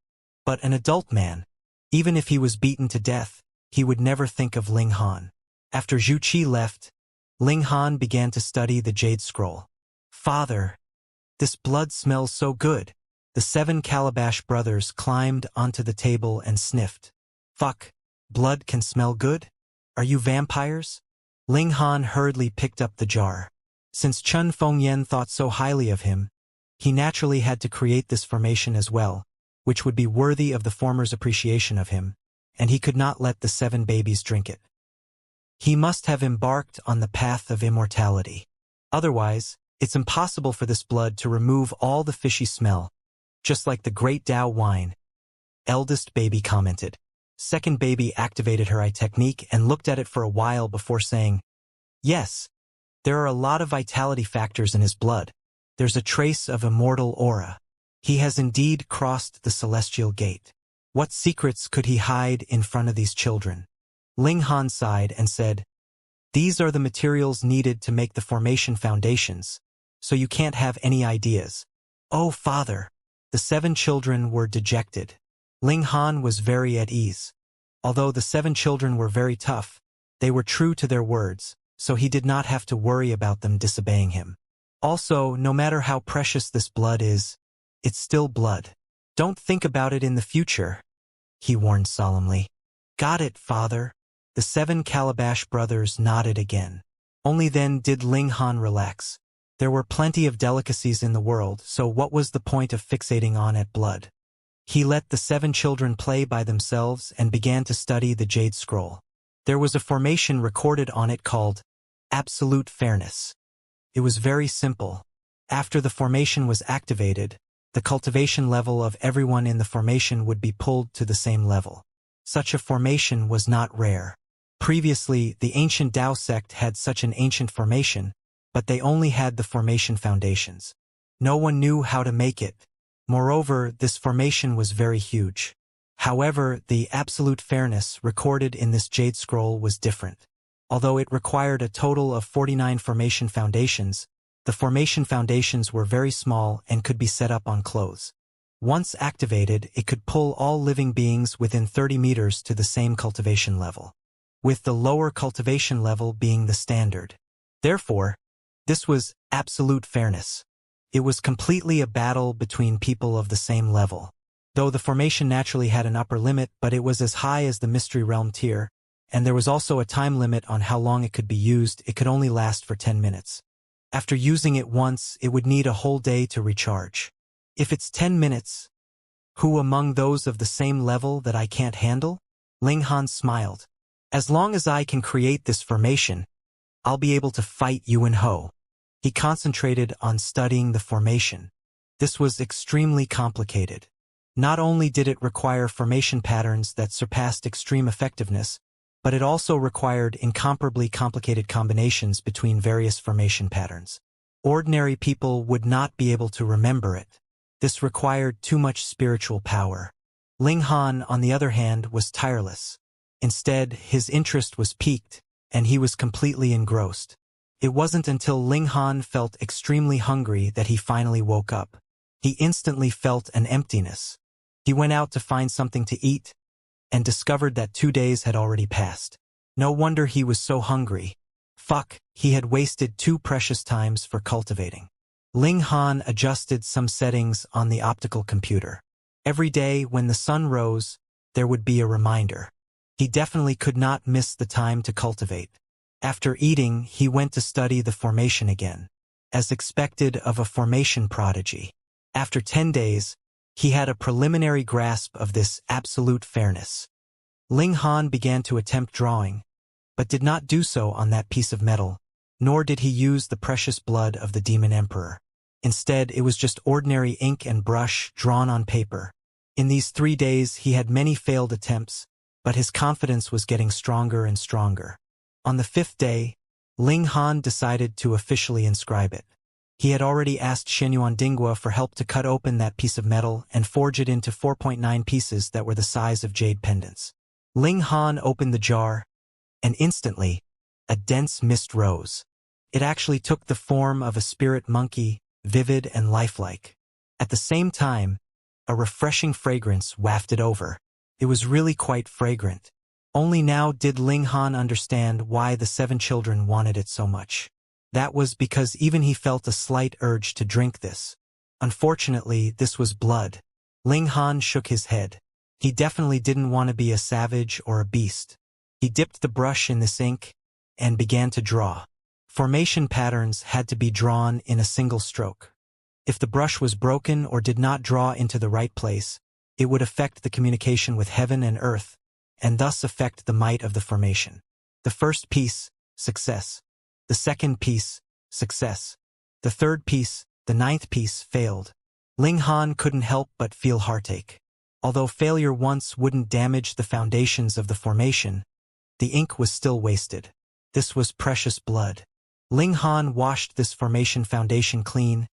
Speaker 1: but an adult man. Even if he was beaten to death, he would never think of Ling Han. After Zhu Qi left, Ling Han began to study the jade scroll. Father, this blood smells so good. The 7 Calabash brothers climbed onto the table and sniffed. Fuck, blood can smell good? Are you vampires? Ling Han hurriedly picked up the jar. Since Chen Fengyan thought so highly of him, he naturally had to create this formation as well, which would be worthy of the former's appreciation of him, and he could not let the 7 babies drink it. He must have embarked on the path of immortality. Otherwise, it's impossible for this blood to remove all the fishy smell, just like the great Dao wine. Eldest baby commented. Second baby activated her eye technique and looked at it for a while before saying, Yes, there are a lot of vitality factors in his blood. There's a trace of immortal aura. He has indeed crossed the celestial gate. What secrets could he hide in front of these children? Ling Han sighed and said, These are the materials needed to make the formation foundations, so you can't have any ideas. Oh, father! The 7 children were dejected. Ling Han was very at ease. Although the 7 children were very tough, they were true to their words, so he did not have to worry about them disobeying him. Also, no matter how precious this blood is, it's still blood. Don't think about it in the future, he warned solemnly. Got it, father. The 7 Calabash brothers nodded again. Only then did Ling Han relax. There were plenty of delicacies in the world, so what was the point of fixating on at blood? He let the 7 children play by themselves and began to study the Jade Scroll. There was a formation recorded on it called Absolute Fairness. It was very simple. After the formation was activated, the cultivation level of everyone in the formation would be pulled to the same level. Such a formation was not rare. Previously, the ancient Tao sect had such an ancient formation, but they only had the formation foundations. No one knew how to make it. Moreover, this formation was very huge. However, the absolute fairness recorded in this Jade Scroll was different. Although it required a total of 49 formation foundations, the formation foundations were very small and could be set up on clothes. Once activated, it could pull all living beings within 30 meters to the same cultivation level, with the lower cultivation level being the standard. Therefore, this was absolute fairness. It was completely a battle between people of the same level. Though the formation naturally had an upper limit, but it was as high as the Mystery Realm tier, and there was also a time limit on how long it could be used. It could only last for 10 minutes. After using it once, it would need a whole day to recharge. If it's 10 minutes, who among those of the same level that I can't handle? Ling Han smiled. As long as I can create this formation, I'll be able to fight Yuan Ho. He concentrated on studying the formation. This was extremely complicated. Not only did it require formation patterns that surpassed extreme effectiveness, but it also required incomparably complicated combinations between various formation patterns. Ordinary people would not be able to remember it. This required too much spiritual power. Ling Han, on the other hand, was tireless. Instead, his interest was piqued, and he was completely engrossed. It wasn't until Ling Han felt extremely hungry that he finally woke up. He instantly felt an emptiness. He went out to find something to eat, and discovered that 2 days had already passed. No wonder he was so hungry. Fuck, he had wasted 2 precious times for cultivating. Ling Han adjusted some settings on the optical computer. Every day when the sun rose, there would be a reminder. He definitely could not miss the time to cultivate. After eating, he went to study the formation again, as expected of a formation prodigy. After 10 days, he had a preliminary grasp of this absolute fairness. Ling Han began to attempt drawing, but did not do so on that piece of metal, nor did he use the precious blood of the Demon Emperor. Instead, it was just ordinary ink and brush drawn on paper. In these 3 days, he had many failed attempts, but his confidence was getting stronger and stronger. On the 5th day, Ling Han decided to officially inscribe it. He had already asked Shenyuan Dingua for help to cut open that piece of metal and forge it into 4.9 pieces that were the size of jade pendants. Ling Han opened the jar, and instantly, a dense mist rose. It actually took the form of a spirit monkey, vivid and lifelike. At the same time, a refreshing fragrance wafted over. It was really quite fragrant. Only now did Ling Han understand why the 7 children wanted it so much. That was because even he felt a slight urge to drink this. Unfortunately, this was blood. Ling Han shook his head. He definitely didn't want to be a savage or a beast. He dipped the brush in this ink and began to draw. Formation patterns had to be drawn in a single stroke. If the brush was broken or did not draw into the right place, it would affect the communication with heaven and earth, and thus affect the might of the formation. The first piece, success. The second piece, success. The third piece, the 9th piece, failed. Ling Han couldn't help but feel heartache. Although failure once wouldn't damage the foundations of the formation, the ink was still wasted. This was precious blood. Ling Han washed this formation foundation clean,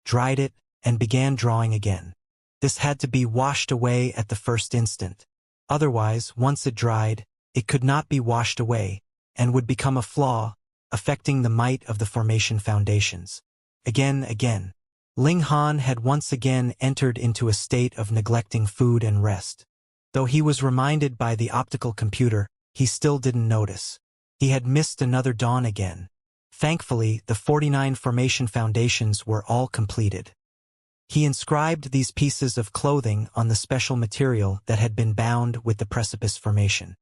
Speaker 1: dried it, and began drawing again. This had to be washed away at the first instant. Otherwise, once it dried, it could not be washed away, and would become a flaw, affecting the might of the formation foundations. Again. Ling Han had once again entered into a state of neglecting food and rest. Though he was reminded by the optical computer, he still didn't notice. He had missed another dawn again. Thankfully, the 49 formation foundations were all completed. He inscribed these pieces of clothing on the special material that had been bound with the precipice formation.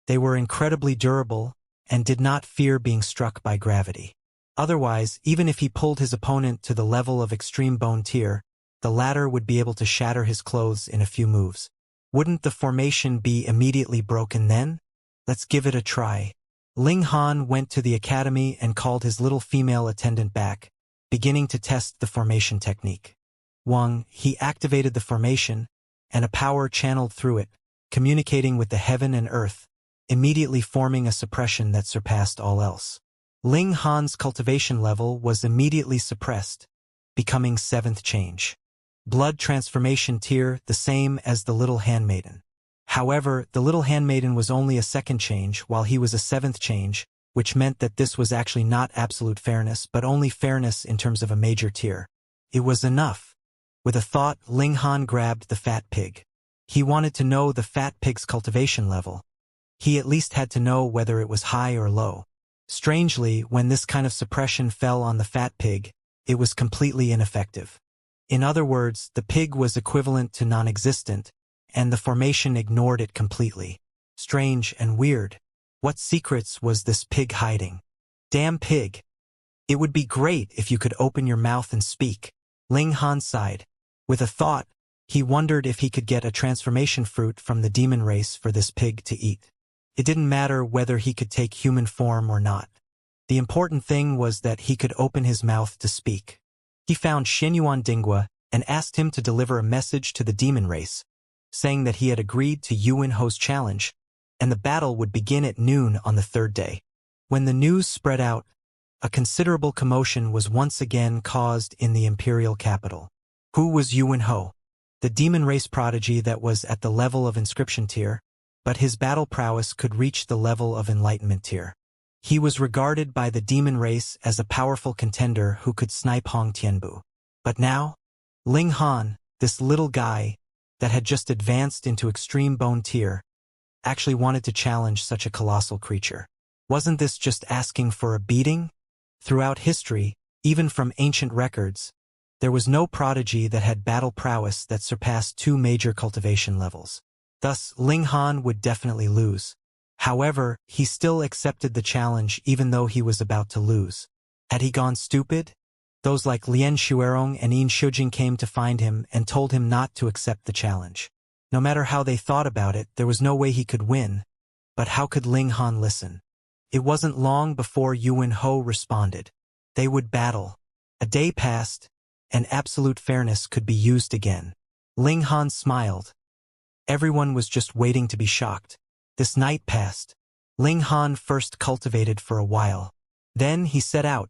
Speaker 1: They were incredibly durable and did not fear being struck by gravity. Otherwise, even if he pulled his opponent to the level of extreme bone tier, the latter would be able to shatter his clothes in a few moves. Wouldn't the formation be immediately broken then? Let's give it a try. Ling Han went to the academy and called his little female attendant back, beginning to test the formation technique. He activated the formation, and a power channeled through it, communicating with the heaven and earth, immediately forming a suppression that surpassed all else. Ling Han's cultivation level was immediately suppressed, becoming 7th change. Blood transformation tier, the same as the little handmaiden. However, the little handmaiden was only a 2nd change while he was a 7th change, which meant that this was actually not absolute fairness but only fairness in terms of a major tier. It was enough. With a thought, Ling Han grabbed the fat pig. He wanted to know the fat pig's cultivation level. He at least had to know whether it was high or low. Strangely, when this kind of suppression fell on the fat pig, it was completely ineffective. In other words, the pig was equivalent to non-existent, and the formation ignored it completely. Strange and weird. What secrets was this pig hiding? Damn pig. It would be great if you could open your mouth and speak. Ling Han sighed. With a thought, he wondered if he could get a transformation fruit from the demon race for this pig to eat. It didn't matter whether he could take human form or not. The important thing was that he could open his mouth to speak. He found Xianyuan Dingua and asked him to deliver a message to the demon race, saying that he had agreed to Yuan Ho's challenge, and the battle would begin at noon on the 3rd day. When the news spread out, a considerable commotion was once again caused in the imperial capital. Who was Yuan Ho? The demon race prodigy that was at the level of inscription tier, but his battle prowess could reach the level of enlightenment tier. He was regarded by the demon race as a powerful contender who could snipe Hong Tianbu. But now, Ling Han, this little guy that had just advanced into extreme bone tier, actually wanted to challenge such a colossal creature. Wasn't this just asking for a beating? Throughout history, even from ancient records, there was no prodigy that had battle prowess that surpassed 2 major cultivation levels. Thus, Ling Han would definitely lose. However, he still accepted the challenge even though he was about to lose. Had he gone stupid? Those like Lian Xuerong and Yin Shujing came to find him and told him not to accept the challenge. No matter how they thought about it, there was no way he could win. But how could Ling Han listen? It wasn't long before Yuan Ho responded. They would battle. A day passed, and absolute fairness could be used again. Ling Han smiled. Everyone was just waiting to be shocked. This night passed. Ling Han first cultivated for a while. Then he set out,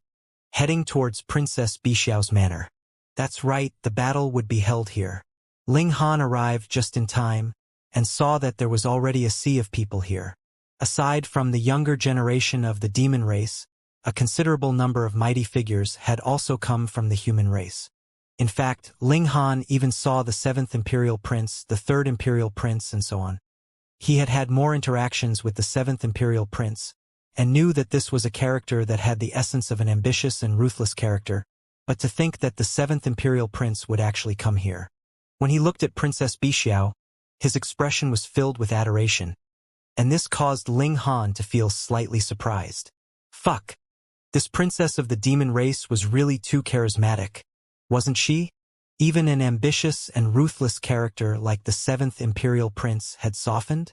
Speaker 1: heading towards Princess Bixiao's manor. That's right, the battle would be held here. Ling Han arrived just in time, and saw that there was already a sea of people here. Aside from the younger generation of the demon race, a considerable number of mighty figures had also come from the human race. In fact, Ling Han even saw the 7th Imperial Prince, the 3rd Imperial Prince, and so on. He had had more interactions with the 7th Imperial Prince, and knew that this was a character that had the essence of an ambitious and ruthless character, but to think that the 7th Imperial Prince would actually come here. When he looked at Princess Bixiao, his expression was filled with adoration, and this caused Ling Han to feel slightly surprised. Fuck! This princess of the demon race was really too charismatic, wasn't she? Even an ambitious and ruthless character like the 7th Imperial Prince had softened?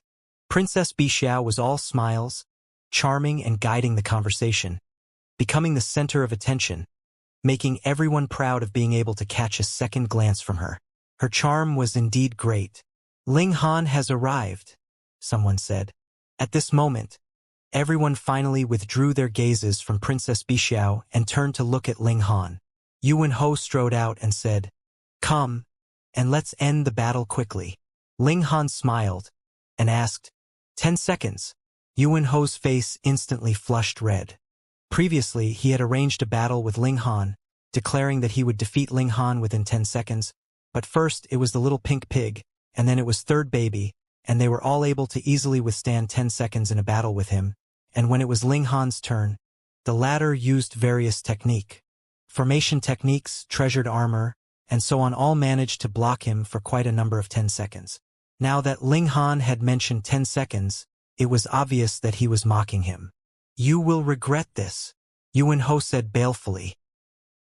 Speaker 1: Princess Bixiao was all smiles, charming and guiding the conversation, becoming the center of attention, making everyone proud of being able to catch a second glance from her. Her charm was indeed great. Ling Han has arrived, someone said. At this moment, everyone finally withdrew their gazes from Princess Bixiao and turned to look at Ling Han. Yuan Ho strode out and said, "Come, and let's end the battle quickly." Ling Han smiled and asked, 10 seconds. Yuan Ho's face instantly flushed red. Previously, he had arranged a battle with Ling Han, declaring that he would defeat Ling Han within 10 seconds, but first it was the little pink pig, and then it was third baby, and they were all able to easily withstand 10 seconds in a battle with him, and when it was Ling Han's turn, the latter used various formation techniques, treasured armor, and so on all managed to block him for quite a number of 10 seconds. Now that Ling Han had mentioned 10 seconds, it was obvious that he was mocking him. "You will regret this," Yuan Ho said balefully.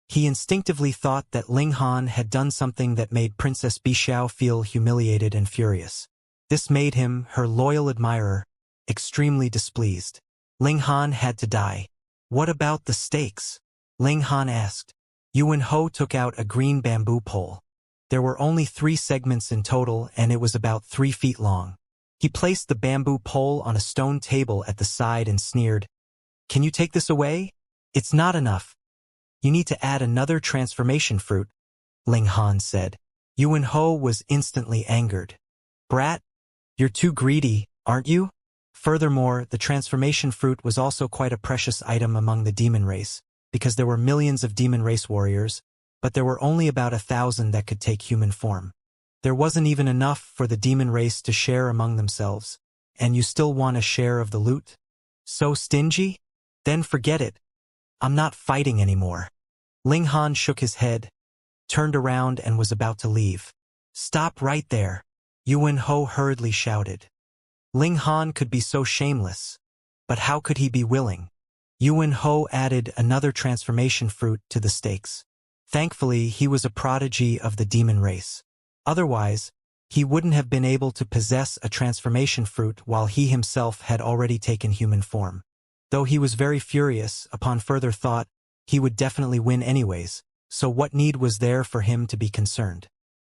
Speaker 1: He instinctively thought that Ling Han had done something that made Princess Bixiao feel humiliated and furious. This made him, her loyal admirer, extremely displeased. Ling Han had to die. "What about the stakes?" Ling Han asked. Yuan Ho took out a green bamboo pole. There were only 3 segments in total, and it was about 3 feet long. He placed the bamboo pole on a stone table at the side and sneered, "Can you take this away? It's not enough. You need to add another transformation fruit," Ling Han said. Yuan Ho was instantly angered. "Brat, you're too greedy, aren't you?" Furthermore, the transformation fruit was also quite a precious item among the demon race, because there were millions of demon race warriors, but there were only about 1,000 that could take human form. There wasn't even enough for the demon race to share among themselves, and you still want a share of the loot? So stingy? Then forget it. I'm not fighting anymore. Ling Han shook his head, turned around and was about to leave. "Stop right there," Yuan Ho hurriedly shouted. Ling Han could be so shameless, but how could he be willing? Yuan Ho added another transformation fruit to the stakes. Thankfully, he was a prodigy of the demon race. Otherwise, he wouldn't have been able to possess a transformation fruit while he himself had already taken human form. Though he was very furious, upon further thought, he would definitely win anyways, so what need was there for him to be concerned?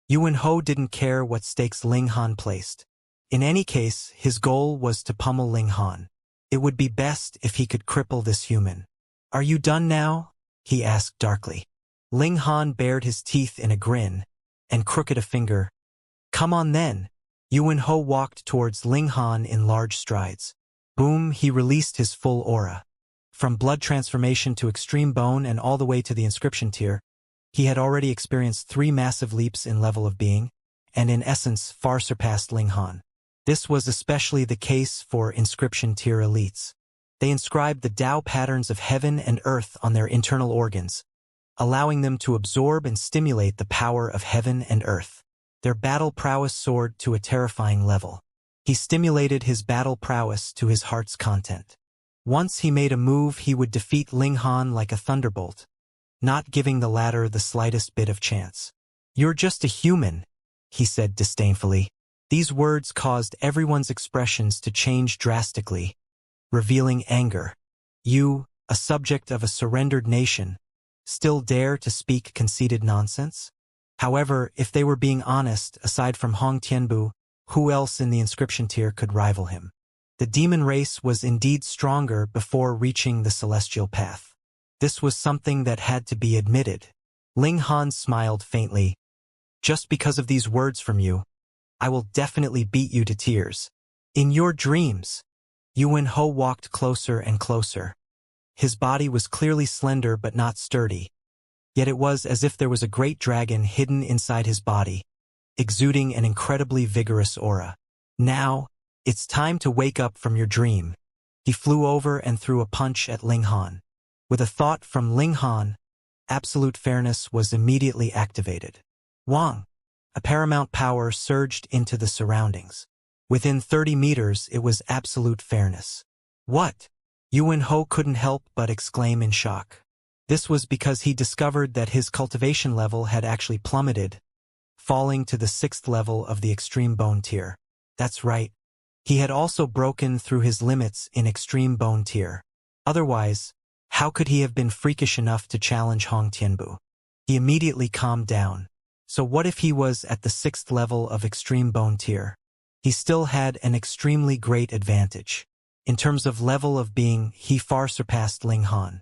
Speaker 1: Yuan Ho didn't care what stakes Ling Han placed. In any case, his goal was to pummel Ling Han. It would be best if he could cripple this human. "Are you done now?" he asked darkly. Ling Han bared his teeth in a grin and crooked a finger. "Come on then." Yuan Ho walked towards Ling Han in large strides. Boom, he released his full aura. From blood transformation to extreme bone and all the way to the inscription tier, he had already experienced 3 massive leaps in level of being, and in essence far surpassed Ling Han. This was especially the case for inscription tier elites. They inscribed the Tao patterns of heaven and earth on their internal organs, allowing them to absorb and stimulate the power of heaven and earth. Their battle prowess soared to a terrifying level. He stimulated his battle prowess to his heart's content. Once he made a move, he would defeat Ling Han like a thunderbolt, not giving the latter the slightest bit of chance. "You're just a human," he said disdainfully. These words caused everyone's expressions to change drastically, revealing anger. "You, a subject of a surrendered nation, still dare to speak conceited nonsense?" However, if they were being honest, aside from Hong Tianbu, who else in the inscription tier could rival him? The demon race was indeed stronger before reaching the celestial path. This was something that had to be admitted. Ling Han smiled faintly. "Just because of these words from you, I will definitely beat you to tears. In your dreams." Yuan Ho walked closer and closer. His body was clearly slender but not sturdy, yet it was as if there was a great dragon hidden inside his body, exuding an incredibly vigorous aura. "Now, it's time to wake up from your dream." He flew over and threw a punch at Ling Han. With a thought from Ling Han, absolute fairness was immediately activated. Wang! A paramount power surged into the surroundings. Within 30 meters, it was absolute fairness. "What?" Yuan Ho couldn't help but exclaim in shock. This was because he discovered that his cultivation level had actually plummeted, falling to the 6th level of the extreme bone tier. That's right. He had also broken through his limits in extreme bone tier. Otherwise, how could he have been freakish enough to challenge Hong Tianbu? He immediately calmed down. So what if he was at the 6th level of extreme bone tier? He still had an extremely great advantage. In terms of level of being, he far surpassed Ling Han.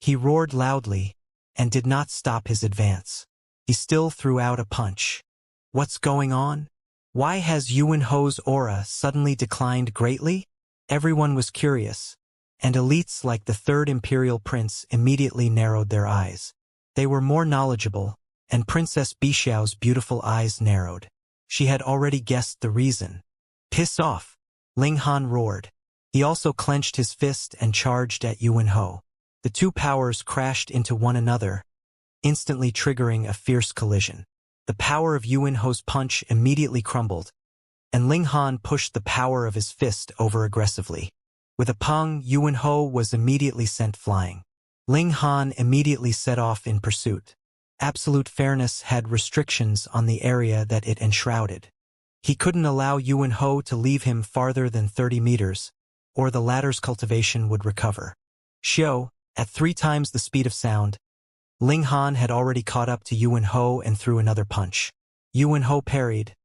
Speaker 1: He roared loudly and did not stop his advance. He still threw out a punch. What's going on? Why has Yuan Ho's aura suddenly declined greatly? Everyone was curious, and elites like the third imperial prince immediately narrowed their eyes. They were more knowledgeable, and Princess Bixiao's beautiful eyes narrowed. She had already guessed the reason. "Piss off!" Ling Han roared. He also clenched his fist and charged at Yuan Ho. The two powers crashed into one another, instantly triggering a fierce collision. The power of Yuan Ho's punch immediately crumbled, and Ling Han pushed the power of his fist over aggressively. With a pung, Yuan Ho was immediately sent flying. Ling Han immediately set off in pursuit. Absolute fairness had restrictions on the area that it enshrouded. He couldn't allow Yuan Ho to leave him farther than 30 meters, or the latter's cultivation would recover. Xiao, at 3 times the speed of sound, Ling Han had already caught up to Yuan Ho and threw another punch. Yuan Ho parried,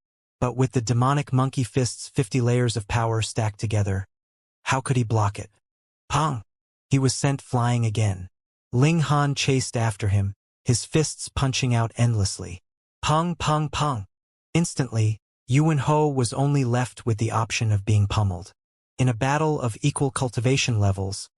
Speaker 1: but with the demonic monkey fist's 50 layers of power stacked together, how could he block it? Pong! He was sent flying again. Ling Han chased after him, his fists punching out endlessly. Pong, pong, pong! Instantly, Yuan Ho was only left with the option of being pummeled. In a battle of equal cultivation levels,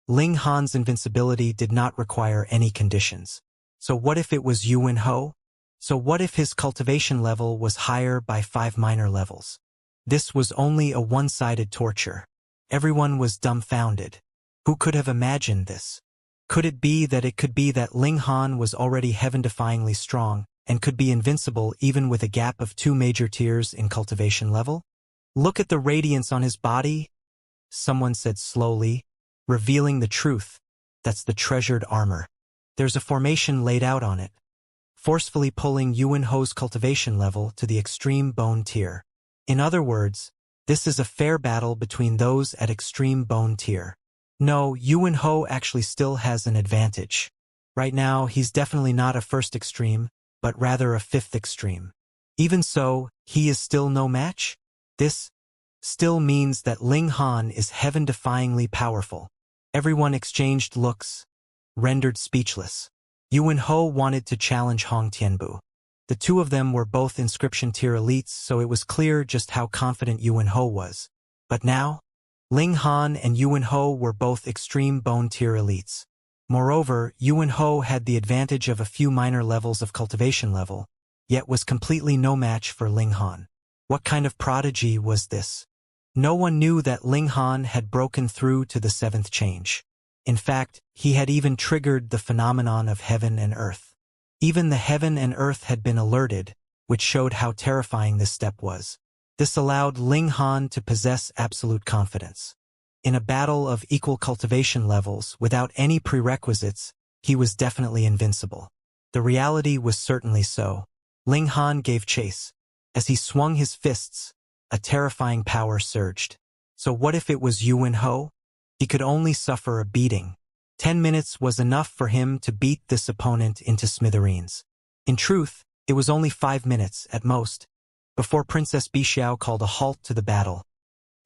Speaker 1: Ling Han's invincibility did not require any conditions. So what if it was Yuan Ho? So what if his cultivation level was higher by 5 minor levels? This was only a one-sided torture. Everyone was dumbfounded. Who could have imagined this? Could it be that Ling Han was already heaven-defyingly strong, and could be invincible even with a gap of 2 major tiers in cultivation level? "Look at the radiance on his body," someone said slowly, revealing the truth. "That's the treasured armor. There's a formation laid out on it," forcefully pulling Yuan Ho's cultivation level to the extreme bone tier. In other words, this is a fair battle between those at extreme bone tier. No, Yuan Ho actually still has an advantage. Right now, he's definitely not a first extreme, but rather a 5th extreme. Even so, he is still no match? This still means that Ling Han is heaven-defyingly powerful. Everyone exchanged looks, rendered speechless. Yuan Ho wanted to challenge Hong Tianbu. The two of them were both inscription tier elites, so it was clear just how confident Yuan Ho was. But now, Ling Han and Yuan Ho were both extreme bone tier elites. Moreover, Yuan Ho had the advantage of a few minor levels of cultivation level, yet was completely no match for Ling Han. What kind of prodigy was this? No one knew that Ling Han had broken through to the 7th change. In fact, he had even triggered the phenomenon of heaven and earth. Even the heaven and earth had been alerted, which showed how terrifying this step was. This allowed Ling Han to possess absolute confidence. In a battle of equal cultivation levels, without any prerequisites, he was definitely invincible. The reality was certainly so. Ling Han gave chase. As he swung his fists, a terrifying power surged. So what if it was Yuan Ho? He could only suffer a beating. 10 minutes was enough for him to beat this opponent into smithereens. In truth, it was only 5 minutes, at most, before Princess Bixiao called a halt to the battle,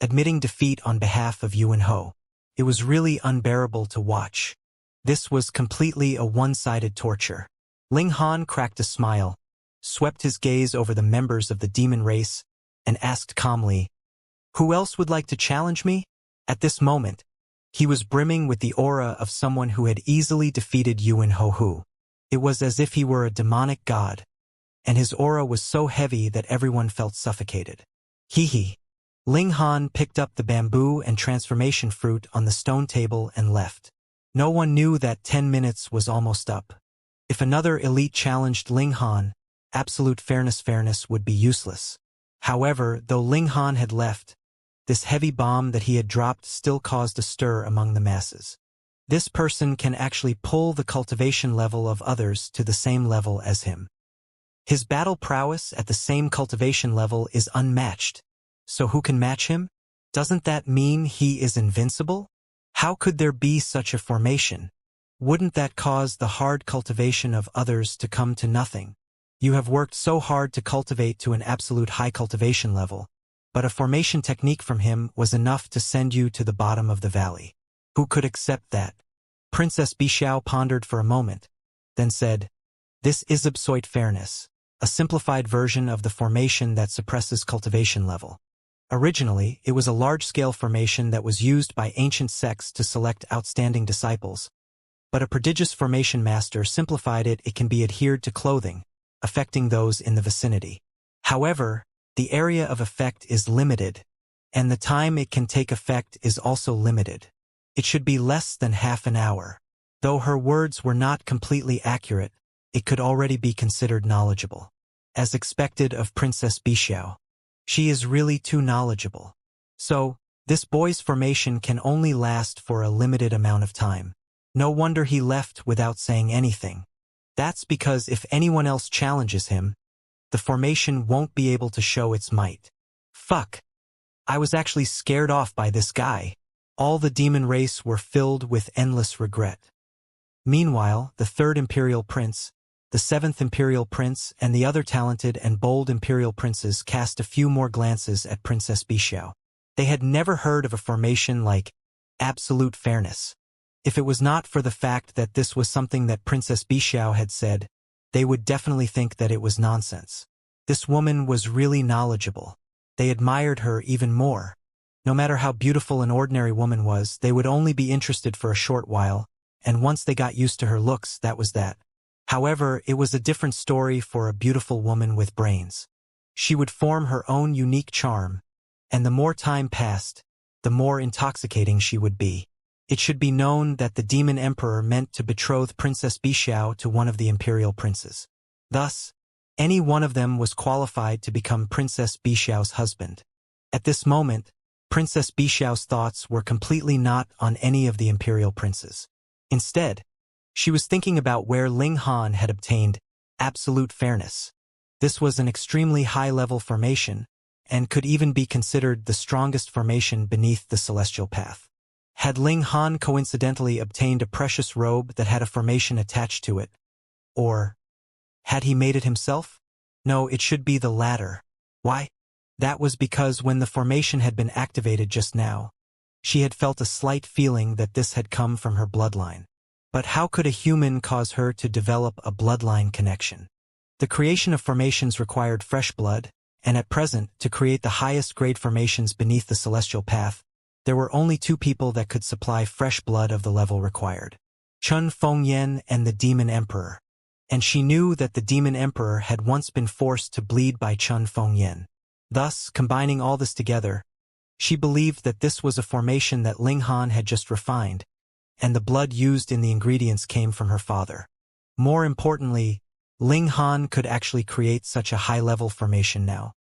Speaker 1: admitting defeat on behalf of Yuan Ho. It was really unbearable to watch. This was completely a one-sided torture. Ling Han cracked a smile, swept his gaze over the members of the demon race, and asked calmly, "Who else would like to challenge me?" At this moment, he was brimming with the aura of someone who had easily defeated Yuan Ho. It was as if he were a demonic god, and his aura was so heavy that everyone felt suffocated. Hee. Ling Han picked up the bamboo and transformation fruit on the stone table and left. No one knew that 10 minutes was almost up. If another elite challenged Ling Han, absolute fairness would be useless. However, though Ling Han had left, this heavy bomb that he had dropped still caused a stir among the masses. This person can actually pull the cultivation level of others to the same level as him. His battle prowess at the same cultivation level is unmatched. So who can match him? Doesn't that mean he is invincible? How could there be such a formation? Wouldn't that cause the hard cultivation of others to come to nothing? You have worked so hard to cultivate to an absolute high cultivation level, but a formation technique from him was enough to send you to the bottom of the valley. Who could accept that? Princess Bixiao pondered for a moment, then said, "This is absolute fairness, a simplified version of the formation that suppresses cultivation level. Originally, it was a large-scale formation that was used by ancient sects to select outstanding disciples, but a prodigious formation master simplified it can be adhered to clothing, affecting those in the vicinity. However, the area of effect is limited, and the time it can take effect is also limited. It should be less than half an hour. Though her words were not completely accurate, it could already be considered knowledgeable. As expected of Princess Bixiao. She is really too knowledgeable. So, this boy's formation can only last for a limited amount of time. No wonder he left without saying anything. That's because if anyone else challenges him, the formation won't be able to show its might. Fuck. I was actually scared off by this guy. All the demon race were filled with endless regret. Meanwhile, the third Imperial Prince, the seventh Imperial Prince, and the other talented and bold Imperial Princes cast a few more glances at Princess Bixiao. They had never heard of a formation like absolute fairness. If it was not for the fact that this was something that Princess Bixiao had said, they would definitely think that it was nonsense. This woman was really knowledgeable. They admired her even more. No matter how beautiful an ordinary woman was, they would only be interested for a short while, and once they got used to her looks, that was that. However, it was a different story for a beautiful woman with brains. She would form her own unique charm, and the more time passed, the more intoxicating she would be. It should be known that the Demon Emperor meant to betroth Princess Bixiao to one of the Imperial Princes. Thus, any one of them was qualified to become Princess Bixiao's husband. At this moment, Princess Bixiao's thoughts were completely not on any of the Imperial Princes. Instead, she was thinking about where Ling Han had obtained absolute fairness. This was an extremely high-level formation, and could even be considered the strongest formation beneath the celestial path. Had Ling Han coincidentally obtained a precious robe that had a formation attached to it? Or had he made it himself? No, it should be the latter. Why? That was because when the formation had been activated just now, she had felt a slight feeling that this had come from her bloodline. But how could a human cause her to develop a bloodline connection? The creation of formations required fresh blood, and at present, to create the highest grade formations beneath the celestial path, there were only two people that could supply fresh blood of the level required. Chun Fengyan and the Demon Emperor. And she knew that the Demon Emperor had once been forced to bleed by Chun Fengyan. Thus, combining all this together, she believed that this was a formation that Ling Han had just refined, and the blood used in the ingredients came from her father. More importantly, Ling Han could actually create such a high-level formation now.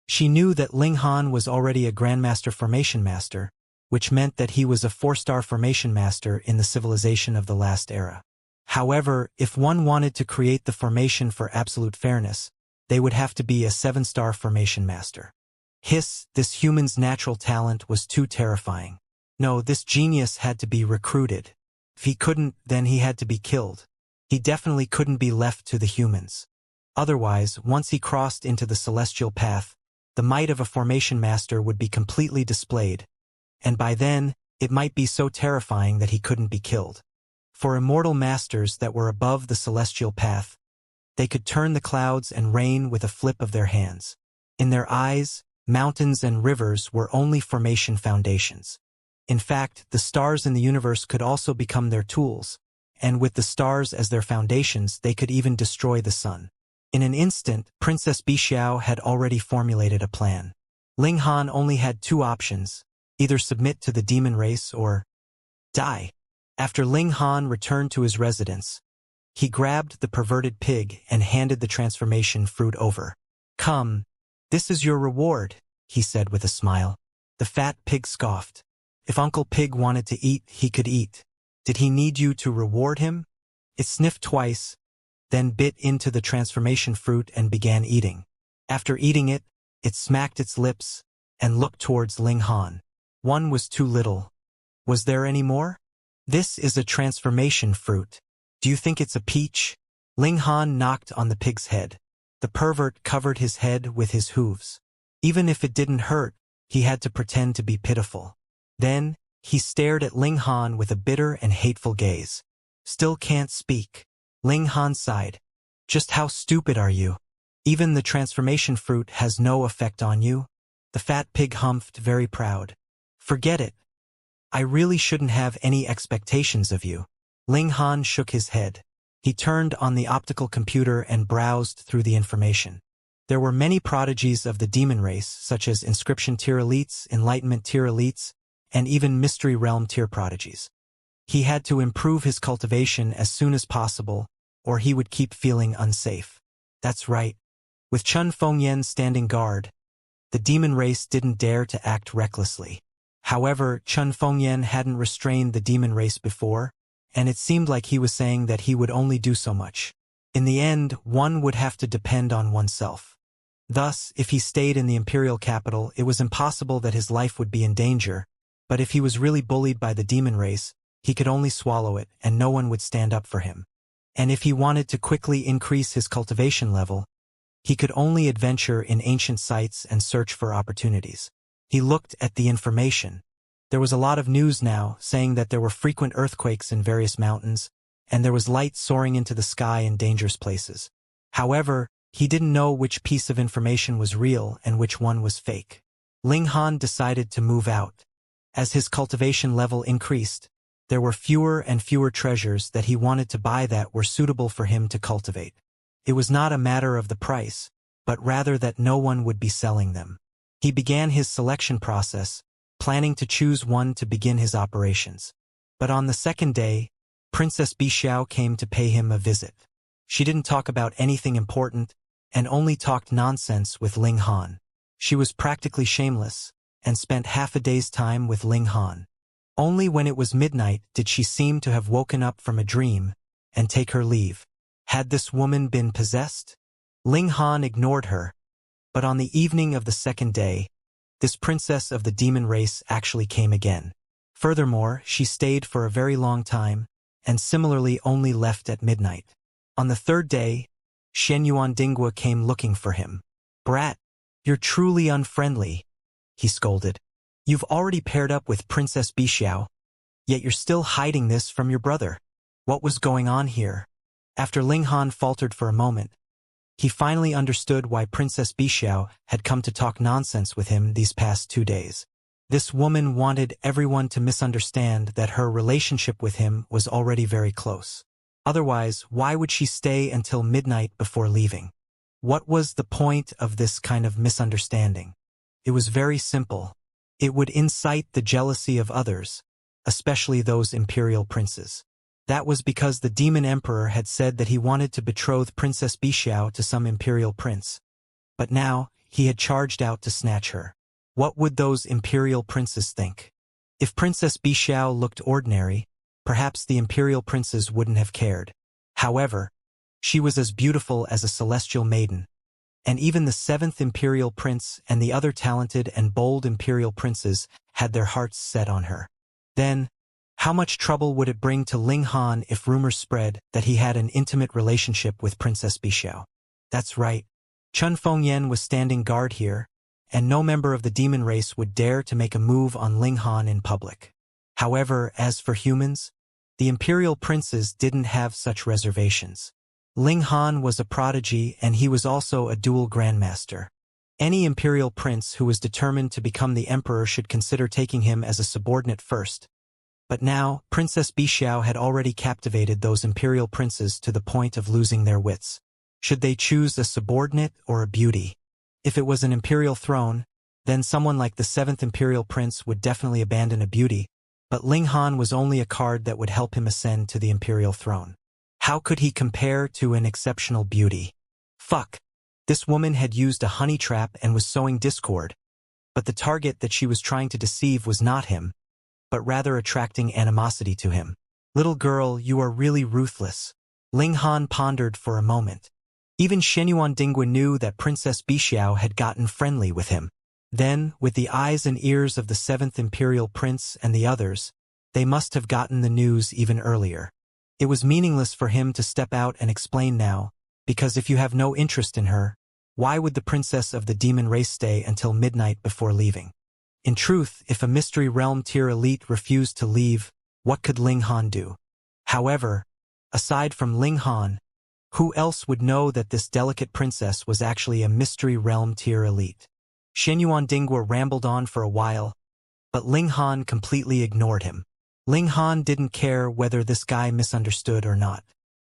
Speaker 1: She knew that Ling Han was already a Grandmaster Formation Master, which meant that he was a 4-star Formation Master in the civilization of the last era. However, if one wanted to create the formation for absolute fairness, they would have to be a 7-star Formation Master. This human's natural talent was too terrifying. No, this genius had to be recruited. If he couldn't, then he had to be killed. He definitely couldn't be left to the humans. Otherwise, once he crossed into the celestial path, the might of a formation master would be completely displayed, and by then, it might be so terrifying that he couldn't be killed. For immortal masters that were above the celestial path, they could turn the clouds and rain with a flip of their hands. In their eyes, mountains and rivers were only formation foundations. In fact, the stars in the universe could also become their tools, and with the stars as their foundations, they could even destroy the sun. In an instant, Princess Bixiao had already formulated a plan. Ling Han only had two options, either submit to the demon race or die. After Ling Han returned to his residence, he grabbed the perverted pig and handed the transformation fruit over. "Come, this is your reward," he said with a smile. The fat pig scoffed. If Uncle Pig wanted to eat, he could eat. Did he need you to reward him? It sniffed twice, then bit into the transformation fruit and began eating. After eating it, it smacked its lips and looked towards Ling Han. One was too little. Was there any more? This is a transformation fruit. Do you think it's a peach? Ling Han knocked on the pig's head. The pervert covered his head with his hooves. Even if it didn't hurt, he had to pretend to be pitiful. Then, he stared at Ling Han with a bitter and hateful gaze. Still can't speak. Ling Han sighed. Just how stupid are you? Even the transformation fruit has no effect on you? The fat pig humphed, very proud. Forget it. I really shouldn't have any expectations of you. Ling Han shook his head. He turned on the optical computer and browsed through the information. There were many prodigies of the demon race, such as inscription tier elites, enlightenment tier elites, and even mystery realm tier prodigies. He had to improve his cultivation as soon as possible, or he would keep feeling unsafe. That's right. With Chun Fengyan standing guard, the demon race didn't dare to act recklessly. However, Chun Fengyan hadn't restrained the demon race before, and it seemed like he was saying that he would only do so much. In the end, one would have to depend on oneself. Thus, if he stayed in the imperial capital, it was impossible that his life would be in danger, but if he was really bullied by the demon race, he could only swallow it and no one would stand up for him. And if he wanted to quickly increase his cultivation level, he could only adventure in ancient sites and search for opportunities. He looked at the information. There was a lot of news now saying that there were frequent earthquakes in various mountains, and there was light soaring into the sky in dangerous places. However, he didn't know which piece of information was real and which one was fake. Ling Han decided to move out. As his cultivation level increased, there were fewer and fewer treasures that he wanted to buy that were suitable for him to cultivate. It was not a matter of the price, but rather that no one would be selling them. He began his selection process, planning to choose one to begin his operations. But on the second day, Princess Bixiao came to pay him a visit. She didn't talk about anything important, and only talked nonsense with Ling Han. She was practically shameless, and spent half a day's time with Ling Han. Only when it was midnight did she seem to have woken up from a dream, and take her leave. Had this woman been possessed? Ling Han ignored her, but on the evening of the second day, this princess of the demon race actually came again. Furthermore, she stayed for a very long time, and similarly only left at midnight. On the third day, Xianxia came looking for him. "Brat, you're truly unfriendly," he scolded. "You've already paired up with Princess Bixiao, yet you're still hiding this from your brother. What was going on here?" After Ling Han faltered for a moment, he finally understood why Princess Bixiao had come to talk nonsense with him these past 2 days. This woman wanted everyone to misunderstand that her relationship with him was already very close. Otherwise, why would she stay until midnight before leaving? What was the point of this kind of misunderstanding? It was very simple. It would incite the jealousy of others, especially those imperial princes. That was because the demon emperor had said that he wanted to betroth Princess Bixiao to some imperial prince. But now, he had charged out to snatch her. What would those imperial princes think? If Princess Bixiao looked ordinary, perhaps the imperial princes wouldn't have cared. However, she was as beautiful as a celestial maiden, and even the 7th imperial prince and the other talented and bold imperial princes had their hearts set on her. Then, how much trouble would it bring to Ling Han if rumors spread that he had an intimate relationship with Princess Bixiao? That's right. Chun Fengyan was standing guard here, and no member of the demon race would dare to make a move on Ling Han in public. However, as for humans, the imperial princes didn't have such reservations. Ling Han was a prodigy and he was also a dual grandmaster. Any imperial prince who was determined to become the emperor should consider taking him as a subordinate first. But now, Princess Bixiao had already captivated those imperial princes to the point of losing their wits. Should they choose a subordinate or a beauty? If it was an imperial throne, then someone like the 7th imperial prince would definitely abandon a beauty, but Ling Han was only a card that would help him ascend to the imperial throne. How could he compare to an exceptional beauty? Fuck. This woman had used a honey trap and was sowing discord, but the target that she was trying to deceive was not him, but rather attracting animosity to him. Little girl, you are really ruthless. Ling Han pondered for a moment. Even Xianxia knew that Princess Bixiao had gotten friendly with him. Then, with the eyes and ears of the 7th imperial prince and the others, they must have gotten the news even earlier. It was meaningless for him to step out and explain now, because if you have no interest in her, why would the princess of the demon race stay until midnight before leaving? In truth, if a mystery realm tier elite refused to leave, what could Ling Han do? However, aside from Ling Han, who else would know that this delicate princess was actually a mystery realm tier elite? Xianxia rambled on for a while, but Ling Han completely ignored him. Ling Han didn't care whether this guy misunderstood or not.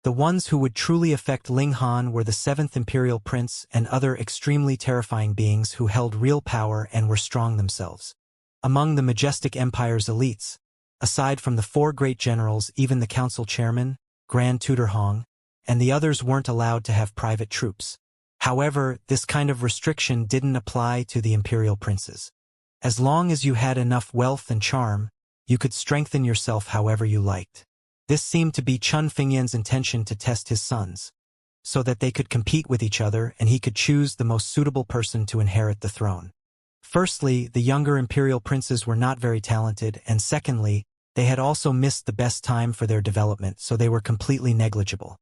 Speaker 1: The ones who would truly affect Ling Han were the 7th Imperial Prince and other extremely terrifying beings who held real power and were strong themselves. Among the majestic empire's elites, aside from the 4 great generals, even the council chairman, Grand Tutor Hong, and the others weren't allowed to have private troops. However, this kind of restriction didn't apply to the imperial princes. As long as you had enough wealth and charm, you could strengthen yourself however you liked. This seemed to be Chun Fingyan's intention to test his sons, so that they could compete with each other and he could choose the most suitable person to inherit the throne. Firstly, the younger imperial princes were not very talented, and secondly, they had also missed the best time for their development, so they were completely negligible.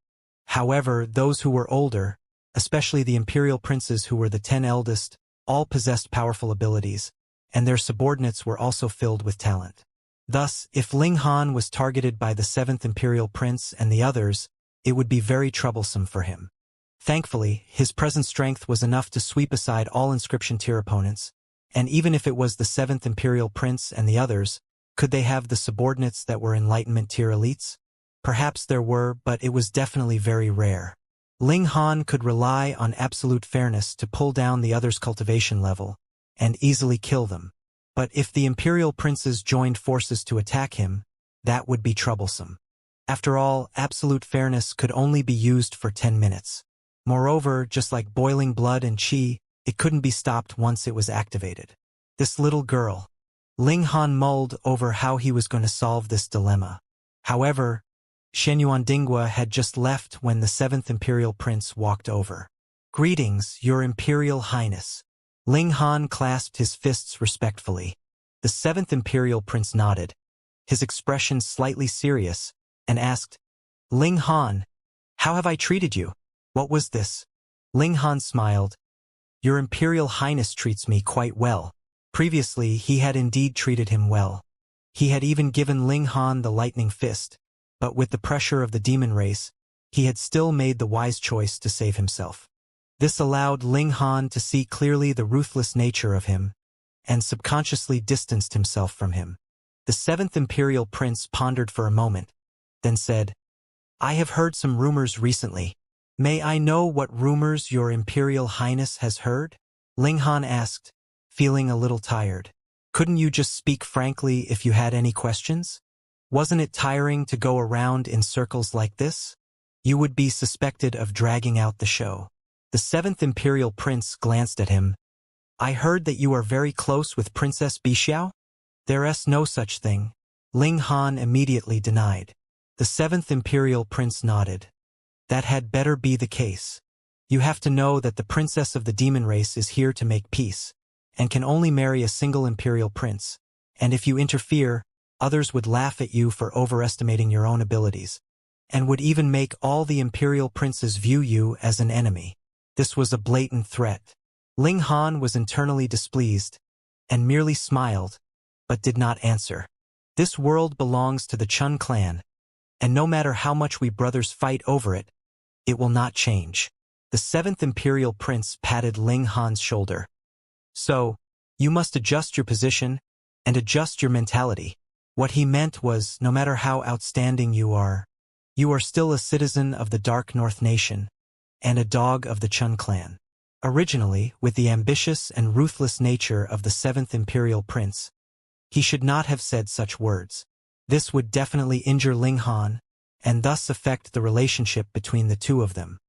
Speaker 1: However, those who were older, especially the imperial princes who were the 10 eldest, all possessed powerful abilities, and their subordinates were also filled with talent. Thus, if Ling Han was targeted by the 7th Imperial Prince and the others, it would be very troublesome for him. Thankfully, his present strength was enough to sweep aside all inscription tier opponents, and even if it was the 7th Imperial Prince and the others, could they have the subordinates that were Enlightenment tier elites? Perhaps there were, but it was definitely very rare. Ling Han could rely on absolute fairness to pull down the others' cultivation level, and easily kill them. But if the imperial princes joined forces to attack him, that would be troublesome. After all, absolute fairness could only be used for 10 minutes. Moreover, just like boiling blood and qi, it couldn't be stopped once it was activated. This little girl. Ling Han mulled over how he was going to solve this dilemma. However, Xianxia had just left when the 7th Imperial Prince walked over. "Greetings, Your Imperial Highness." Ling Han clasped his fists respectfully. The 7th Imperial Prince nodded, his expression slightly serious, and asked, "Ling Han, how have I treated you? What was this?" Ling Han smiled. "Your Imperial Highness treats me quite well." Previously, he had indeed treated him well. He had even given Ling Han the lightning fist, but with the pressure of the demon race, he had still made the wise choice to save himself. This allowed Ling Han to see clearly the ruthless nature of him, and subconsciously distanced himself from him. The 7th Imperial Prince pondered for a moment, then said, "I have heard some rumors recently. May I know what rumors Your Imperial Highness has heard?" Ling Han asked, feeling a little tired. "Couldn't you just speak frankly if you had any questions? Wasn't it tiring to go around in circles like this? You would be suspected of dragging out the show." The 7th Imperial Prince glanced at him. "I heard that you are very close with Princess Bixiao?" "There's no such thing," Ling Han immediately denied. The 7th Imperial Prince nodded. "That had better be the case. You have to know that the princess of the demon race is here to make peace, and can only marry a single imperial prince, and if you interfere, others would laugh at you for overestimating your own abilities, and would even make all the imperial princes view you as an enemy." This was a blatant threat. Ling Han was internally displeased, and merely smiled, but did not answer. This world belongs to the Chun clan, and no matter how much we brothers fight over it, it will not change. The 7th Imperial Prince patted Ling Han's shoulder. "So, you must adjust your position, and adjust your mentality." What he meant was, no matter how outstanding you are still a citizen of the Dark North Nation, and a dog of the Chun clan. Originally, with the ambitious and ruthless nature of the 7th Imperial Prince, he should not have said such words. This would definitely injure Ling Han, and thus affect the relationship between the two of them.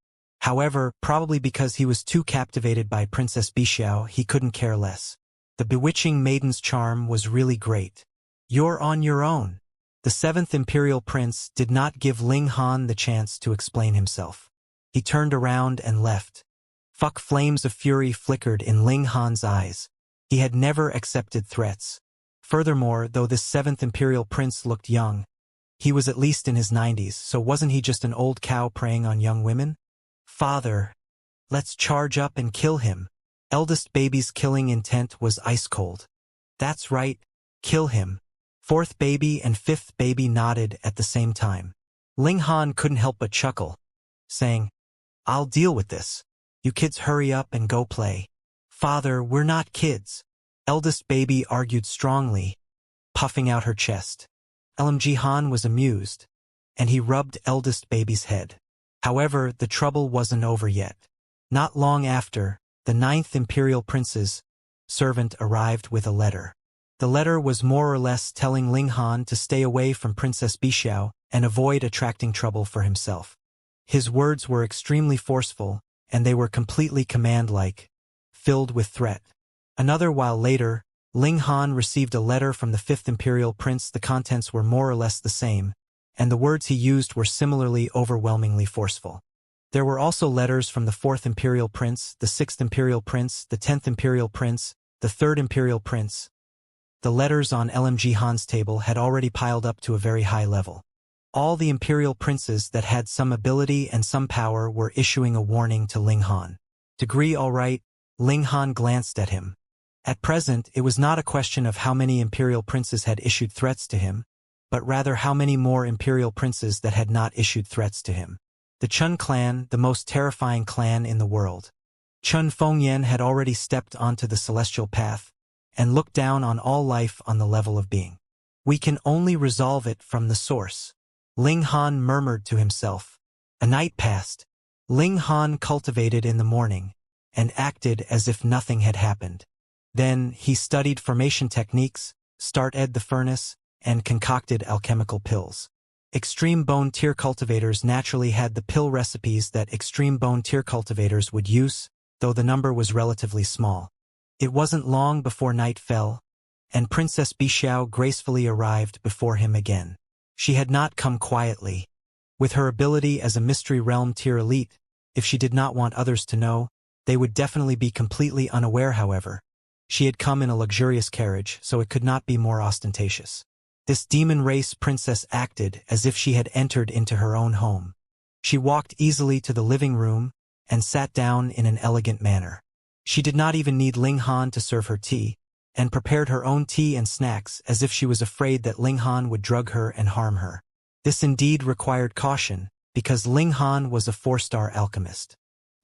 Speaker 1: However, probably because he was too captivated by Princess Bixiao, he couldn't care less. The bewitching maiden's charm was really great. "You're on your own." The 7th Imperial Prince did not give Ling Han the chance to explain himself. He turned around and left. Flames of fury flickered in Ling Han's eyes. He had never accepted threats. Furthermore, though this 7th Imperial Prince looked young, he was at least in his 90s, so wasn't he just an old cow preying on young women? "Father, let's charge up and kill him." Eldest baby's killing intent was ice cold. "That's right, kill him." 4th baby and 5th baby nodded at the same time. Ling Han couldn't help but chuckle, saying, "I'll deal with this. You kids hurry up and go play." Father, we're not kids. Eldest baby argued strongly, puffing out her chest. LMG Han was amused, and he rubbed eldest baby's head. However, the trouble wasn't over yet. Not long after, the 9th Imperial Prince's servant arrived with a letter. The letter was more or less telling Ling Han to stay away from Princess Bixiao and avoid attracting trouble for himself. His words were extremely forceful, and they were completely command-like, filled with threat. Another while later, Ling Han received a letter from the 5th Imperial Prince. The contents were more or less the same, and the words he used were similarly overwhelmingly forceful. There were also letters from the 4th Imperial Prince, the 6th Imperial Prince, the 10th Imperial Prince, the 3rd Imperial Prince. The letters on LMG Han's table had already piled up to a very high level. All the Imperial Princes that had some ability and some power were issuing a warning to Ling Han. Degree all right, Ling Han glanced at him. At present, it was not a question of how many Imperial Princes had issued threats to him, but rather how many more Imperial Princes that had not issued threats to him. The Chun clan, the most terrifying clan in the world. Chun Fengyan had already stepped onto the celestial path and looked down on all life on the level of being. We can only resolve it from the source. Ling Han murmured to himself. A night passed. Ling Han cultivated in the morning and acted as if nothing had happened. Then he studied formation techniques, started the furnace, and concocted alchemical pills. Extreme bone tier cultivators naturally had the pill recipes that extreme bone tier cultivators would use, though the number was relatively small. It wasn't long before night fell, and Princess Bixiao gracefully arrived before him again. She had not come quietly. With her ability as a mystery realm tier elite, if she did not want others to know, they would definitely be completely unaware. However, she had come in a luxurious carriage, so it could not be more ostentatious. This demon race princess acted as if she had entered into her own home. She walked easily to the living room and sat down in an elegant manner. She did not even need Ling Han to serve her tea, and prepared her own tea and snacks as if she was afraid that Ling Han would drug her and harm her. This indeed required caution, because Ling Han was a 4-star alchemist.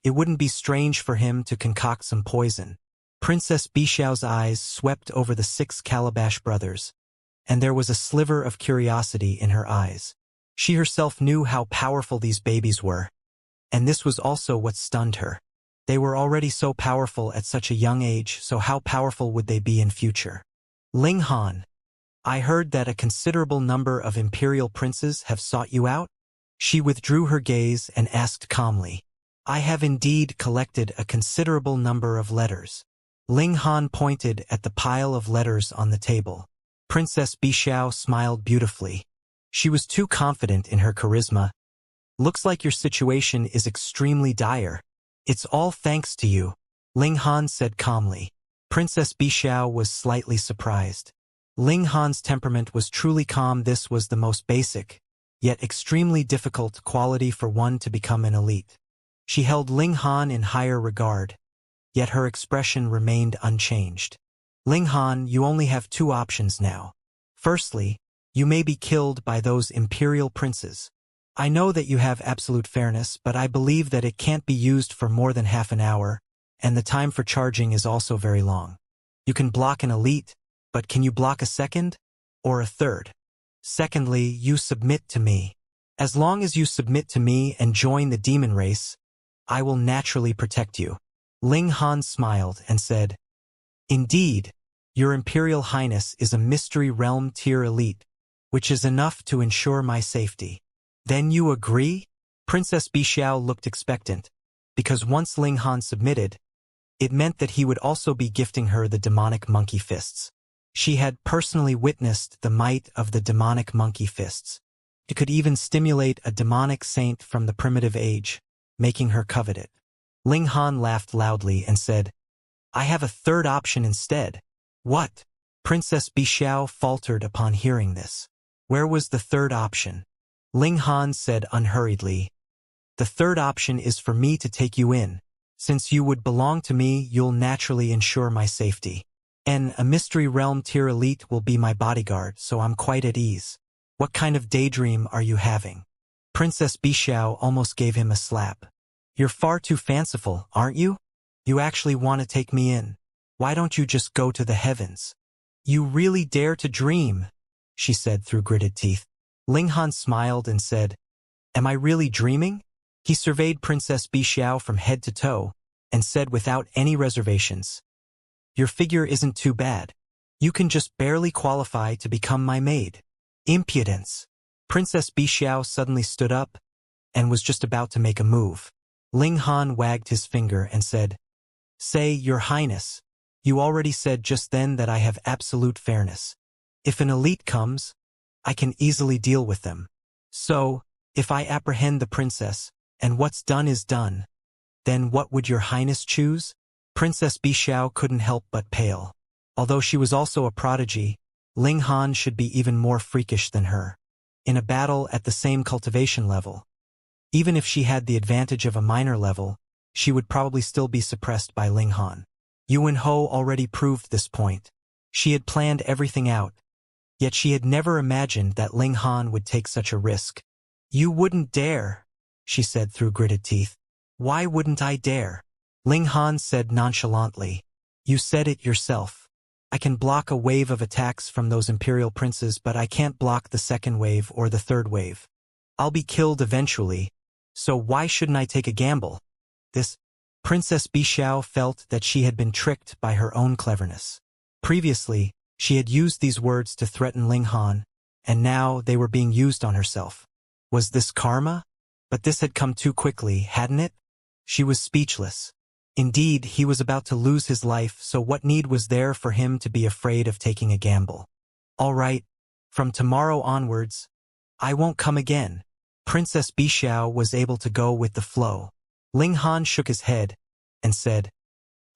Speaker 1: It wouldn't be strange for him to concoct some poison. Princess Bixiao's eyes swept over the 6 Calabash brothers, and there was a sliver of curiosity in her eyes. She herself knew how powerful these babies were, and this was also what stunned her. They were already so powerful at such a young age, so how powerful would they be in future? Ling Han, I heard that a considerable number of imperial princes have sought you out? She withdrew her gaze and asked calmly. I have indeed collected a considerable number of letters. Ling Han pointed at the pile of letters on the table. Princess Bixiao smiled beautifully. She was too confident in her charisma. Looks like your situation is extremely dire. It's all thanks to you, Ling Han said calmly. Princess Bixiao was slightly surprised. Ling Han's temperament was truly calm. This was the most basic, yet extremely difficult quality for one to become an elite. She held Ling Han in higher regard, yet her expression remained unchanged. Ling Han, you only have 2 options now. Firstly, you may be killed by those imperial princes. I know that you have absolute fairness, but I believe that it can't be used for more than half an hour, and the time for charging is also very long. You can block an elite, but can you block a second? Or a third? Secondly, you submit to me. As long as you submit to me and join the demon race, I will naturally protect you. Ling Han smiled and said, Indeed, your Imperial Highness is a mystery realm tier elite, which is enough to ensure my safety. Then you agree? Princess Bixiao looked expectant, because once Ling Han submitted, it meant that he would also be gifting her the demonic monkey fists. She had personally witnessed the might of the demonic monkey fists. It could even stimulate a demonic saint from the primitive age, making her covet it. Ling Han laughed loudly and said, I have a third option instead. What? Princess Bixiao faltered upon hearing this. Where was the third option? Ling Han said unhurriedly, The third option is for me to take you in. Since you would belong to me, you'll naturally ensure my safety. And a mystery realm tier elite will be my bodyguard, so I'm quite at ease. What kind of daydream are you having? Princess Bixiao almost gave him a slap. You're far too fanciful, aren't you? You actually want to take me in? Why don't you just go to the heavens? You really dare to dream, she said through gritted teeth. Ling Han smiled and said, Am I really dreaming? He surveyed Princess Bi Xiao from head to toe and said without any reservations, Your figure isn't too bad. You can just barely qualify to become my maid. Impudence. Princess Bi Xiao suddenly stood up and was just about to make a move. Ling Han wagged his finger and said, Say, Your Highness, you already said just then that I have absolute fairness. If an elite comes, I can easily deal with them. So, if I apprehend the princess, and what's done is done, then what would Your Highness choose? Princess Bi Xiao couldn't help but pale. Although she was also a prodigy, Ling Han should be even more freakish than her. In a battle at the same cultivation level, even if she had the advantage of a minor level, she would probably still be suppressed by Ling Han. Yuan Ho already proved this point. She had planned everything out, yet she had never imagined that Ling Han would take such a risk. You wouldn't dare, she said through gritted teeth. Why wouldn't I dare? Ling Han said nonchalantly. You said it yourself. I can block a wave of attacks from those imperial princes, but I can't block the second wave or the third wave. I'll be killed eventually, so why shouldn't I take a gamble? This Princess Bi Xiao felt that she had been tricked by her own cleverness. Previously, she had used these words to threaten Ling Han, and now they were being used on herself. Was this karma? But this had come too quickly, hadn't it? She was speechless. Indeed, he was about to lose his life, so what need was there for him to be afraid of taking a gamble? All right, from tomorrow onwards, I won't come again. Princess Bi Xiao was able to go with the flow. Ling Han shook his head and said,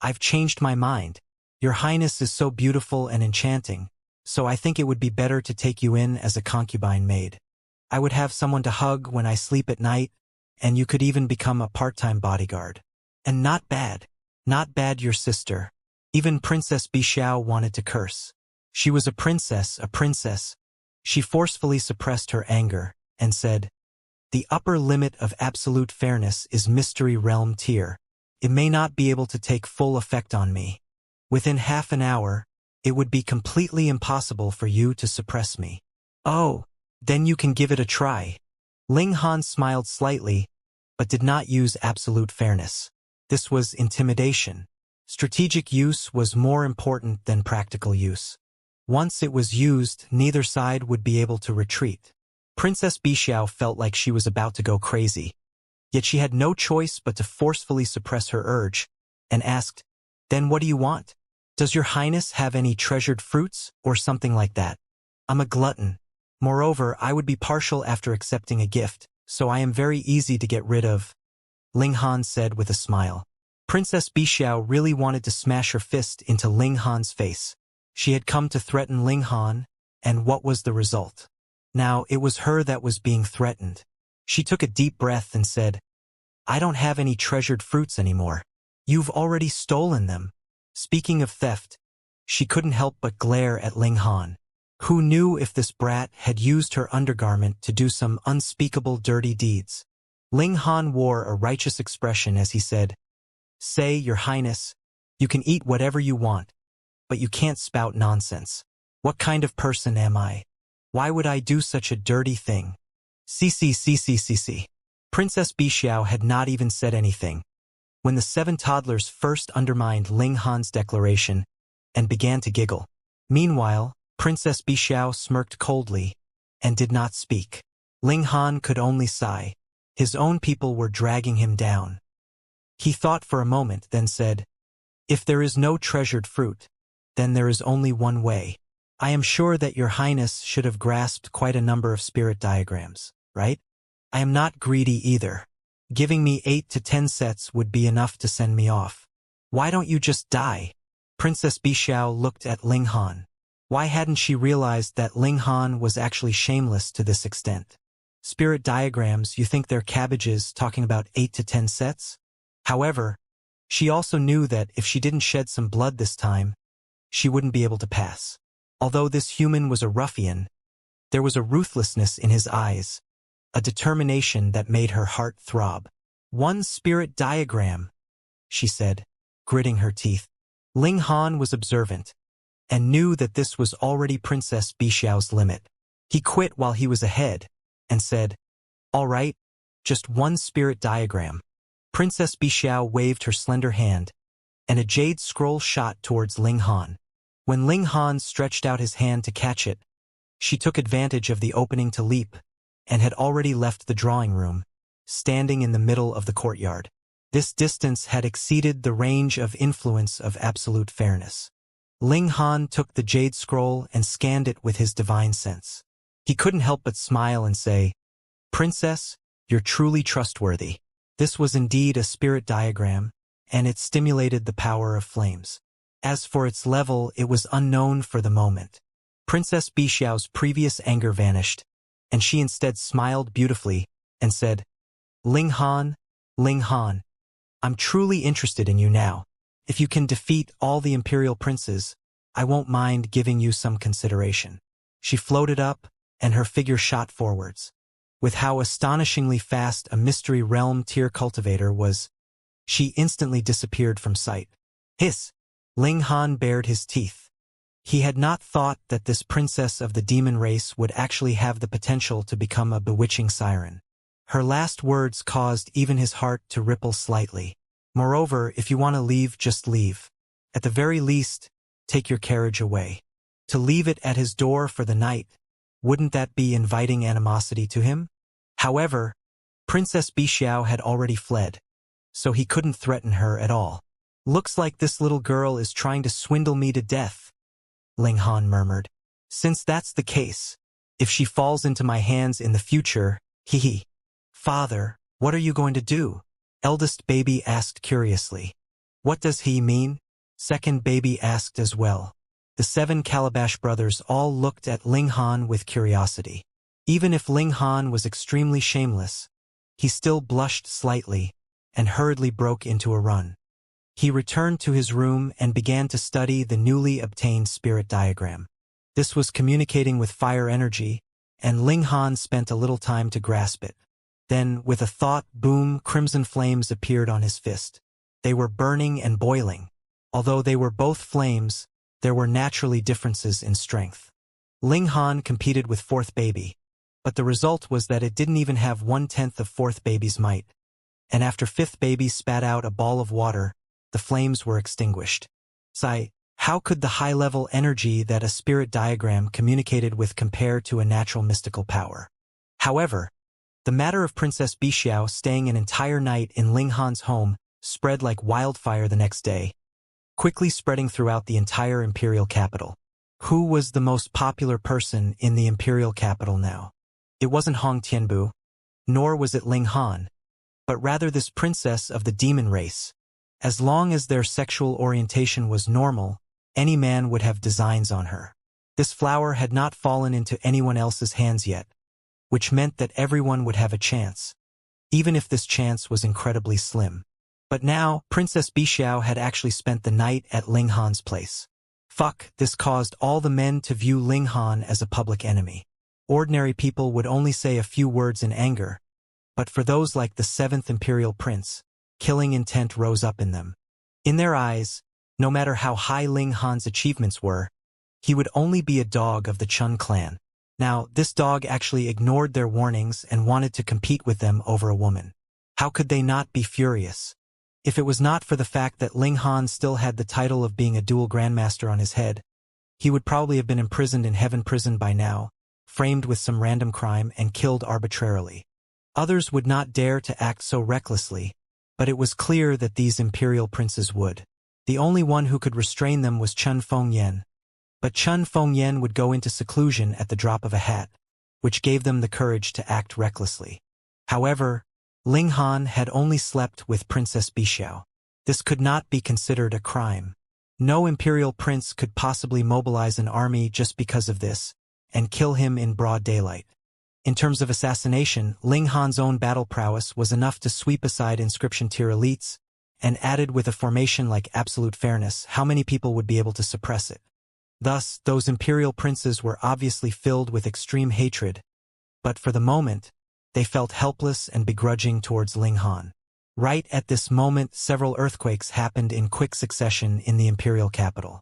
Speaker 1: I've changed my mind. Your Highness is so beautiful and enchanting, so I think it would be better to take you in as a concubine maid. I would have someone to hug when I sleep at night, and you could even become a part-time bodyguard. And not bad. Not bad, your sister. Even Princess Bi Xiao wanted to curse. She was a princess, a princess. She forcefully suppressed her anger and said, The upper limit of absolute fairness is Mystery Realm tier. It may not be able to take full effect on me. Within half an hour, it would be completely impossible for you to suppress me. Oh, then you can give it a try. Ling Han smiled slightly, but did not use absolute fairness. This was intimidation. Strategic use was more important than practical use. Once it was used, neither side would be able to retreat. Princess Bi Xiao felt like she was about to go crazy, yet she had no choice but to forcefully suppress her urge, and asked, Then what do you want? Does your Highness have any treasured fruits, or something like that? I'm a glutton. Moreover, I would be partial after accepting a gift, so I am very easy to get rid of, Ling Han said with a smile. Princess Bi Xiao really wanted to smash her fist into Ling Han's face. She had come to threaten Ling Han, and what was the result? Now, it was her that was being threatened. She took a deep breath and said, I don't have any treasured fruits anymore. You've already stolen them. Speaking of theft, she couldn't help but glare at Ling Han. Who knew if this brat had used her undergarment to do some unspeakable dirty deeds? Ling Han wore a righteous expression as he said, Say, Your Highness, you can eat whatever you want, but you can't spout nonsense. What kind of person am I? Why would I do such a dirty thing? CC. Princess Bi Xiao had not even said anything when the 7 toddlers first undermined Ling Han's declaration and began to giggle. Meanwhile, Princess Bi Xiao smirked coldly and did not speak. Ling Han could only sigh. His own people were dragging him down. He thought for a moment, then said, If there is no treasured fruit, then there is only one way. I am sure that your Highness should have grasped quite a number of spirit diagrams, right? I am not greedy either. Giving me 8 to 10 sets would be enough to send me off. Why don't you just die? Princess Bi Xiao looked at Ling Han. Why hadn't she realized that Ling Han was actually shameless to this extent? Spirit diagrams, you think they're cabbages talking about 8 to 10 sets? However, she also knew that if she didn't shed some blood this time, she wouldn't be able to pass. Although this human was a ruffian, there was a ruthlessness in his eyes, a determination that made her heart throb. One spirit diagram, she said. gritting her teeth. Ling Han was observant, and knew that this was already Princess Bixiao's limit. He quit while he was ahead, and said, "All right, just one spirit diagram." Princess Bixiao waved her slender hand, and a jade scroll shot towards Ling Han. When Ling Han stretched out his hand to catch it, she took advantage of the opening to leap, and had already left the drawing room, standing in the middle of the courtyard. This distance had exceeded the range of influence of absolute fairness. Ling Han took the jade scroll and scanned it with his divine sense. He couldn't help but smile and say, "Princess, you're truly trustworthy." This was indeed a spirit diagram, and it stimulated the power of flames. As for its level, it was unknown for the moment. Princess Bixiao's previous anger vanished, and she instead smiled beautifully and said, Ling Han, I'm truly interested in you now. If you can defeat all the imperial princes, I won't mind giving you some consideration." She floated up, and her figure shot forwards. With how astonishingly fast a mystery realm tier cultivator was, she instantly disappeared from sight. Hiss! Ling Han bared his teeth. He had not thought that this princess of the demon race would actually have the potential to become a bewitching siren. Her last words caused even his heart to ripple slightly. Moreover, if you want to leave, just leave. At the very least, take your carriage away. To leave it at his door for the night, wouldn't that be inviting animosity to him? However, Princess Bixiao had already fled, so he couldn't threaten her at all. "Looks like this little girl is trying to swindle me to death," Ling Han murmured. "Since that's the case, if she falls into my hands in the future, hee. Father, what are you going to do?" Eldest baby asked curiously. "What does he mean?" Second baby asked as well. The 7 Calabash brothers all looked at Ling Han with curiosity. Even if Ling Han was extremely shameless, he still blushed slightly and hurriedly broke into a run. He returned to his room and began to study the newly obtained spirit diagram. This was communicating with fire energy, and Ling Han spent a little time to grasp it. Then, with a thought boom, crimson flames appeared on his fist. They were burning and boiling. Although they were both flames, there were naturally differences in strength. Ling Han competed with fourth baby, but the result was that it didn't even have 1/10 of fourth baby's might. And after fifth baby spat out a ball of water, the flames were extinguished. How could the high-level energy that a spirit diagram communicated with compare to a natural mystical power? However, the matter of Princess Bixiao staying an entire night in Ling Han's home spread like wildfire the next day, quickly spreading throughout the entire imperial capital. Who was the most popular person in the imperial capital now? It wasn't Hong Tianbu, nor was it Ling Han, but rather this princess of the demon race. As long as their sexual orientation was normal, any man would have designs on her. This flower had not fallen into anyone else's hands yet, which meant that everyone would have a chance, even if this chance was incredibly slim. But now, Princess Bixiao had actually spent the night at Ling Han's place. This caused all the men to view Ling Han as a public enemy. Ordinary people would only say a few words in anger, but for those like the 7th Imperial Prince, killing intent rose up in them. In their eyes, no matter how high Ling Han's achievements were, he would only be a dog of the Chun clan. Now, this dog actually ignored their warnings and wanted to compete with them over a woman. How could they not be furious? If it was not for the fact that Ling Han still had the title of being a dual grandmaster on his head, he would probably have been imprisoned in Heaven Prison by now, framed with some random crime and killed arbitrarily. Others would not dare to act so recklessly, but it was clear that these imperial princes would. The only one who could restrain them was Chun Fengyan. But Chun Fengyan would go into seclusion at the drop of a hat, which gave them the courage to act recklessly. However, Ling Han had only slept with Princess Bixiao. This could not be considered a crime. No imperial prince could possibly mobilize an army just because of this, and kill him in broad daylight. In terms of assassination, Ling Han's own battle prowess was enough to sweep aside inscription tier elites, and added with a formation like absolute fairness, how many people would be able to suppress it? Thus, those imperial princes were obviously filled with extreme hatred, but for the moment, they felt helpless and begrudging towards Ling Han. Right at this moment, several earthquakes happened in quick succession in the imperial capital.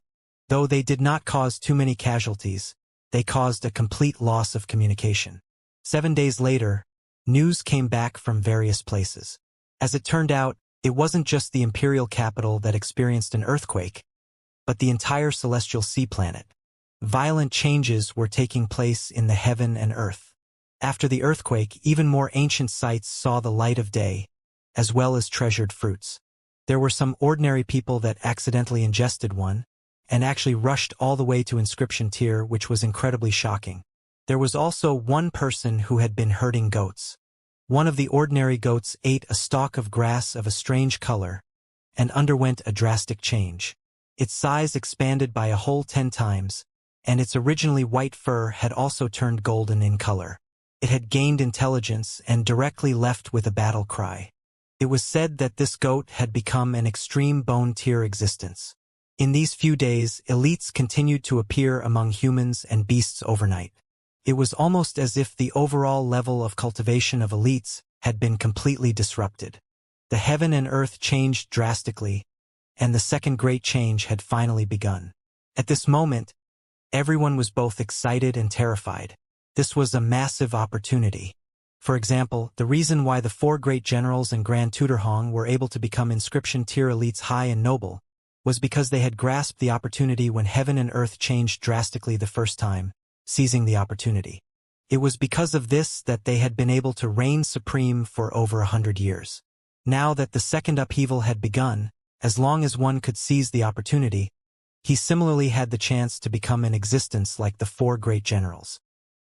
Speaker 1: Though they did not cause too many casualties, they caused a complete loss of communication. 7 days later, news came back from various places. As it turned out, it wasn't just the imperial capital that experienced an earthquake, but the entire celestial sea planet. Violent changes were taking place in the heaven and earth. After the earthquake, even more ancient sites saw the light of day, as well as treasured fruits. There were some ordinary people that accidentally ingested one, and actually rushed all the way to inscription tier, which was incredibly shocking. There was also one person who had been herding goats. One of the ordinary goats ate a stalk of grass of a strange color, and underwent a drastic change. Its size expanded by a whole 10 times, and its originally white fur had also turned golden in color. It had gained intelligence and directly left with a battle cry. It was said that this goat had become an extreme bone tier existence. In these few days, elites continued to appear among humans and beasts overnight. It was almost as if the overall level of cultivation of elites had been completely disrupted. The heaven and earth changed drastically, and the second great change had finally begun. At this moment, everyone was both excited and terrified. This was a massive opportunity. For example, the reason why the 4 great generals and Grand Tutor Hong were able to become inscription tier elites high and noble was because they had grasped the opportunity when heaven and earth changed drastically the first time, seizing the opportunity. It was because of this that they had been able to reign supreme for over 100 years. Now that the second upheaval had begun, as long as one could seize the opportunity, he similarly had the chance to become an existence like the 4 great generals.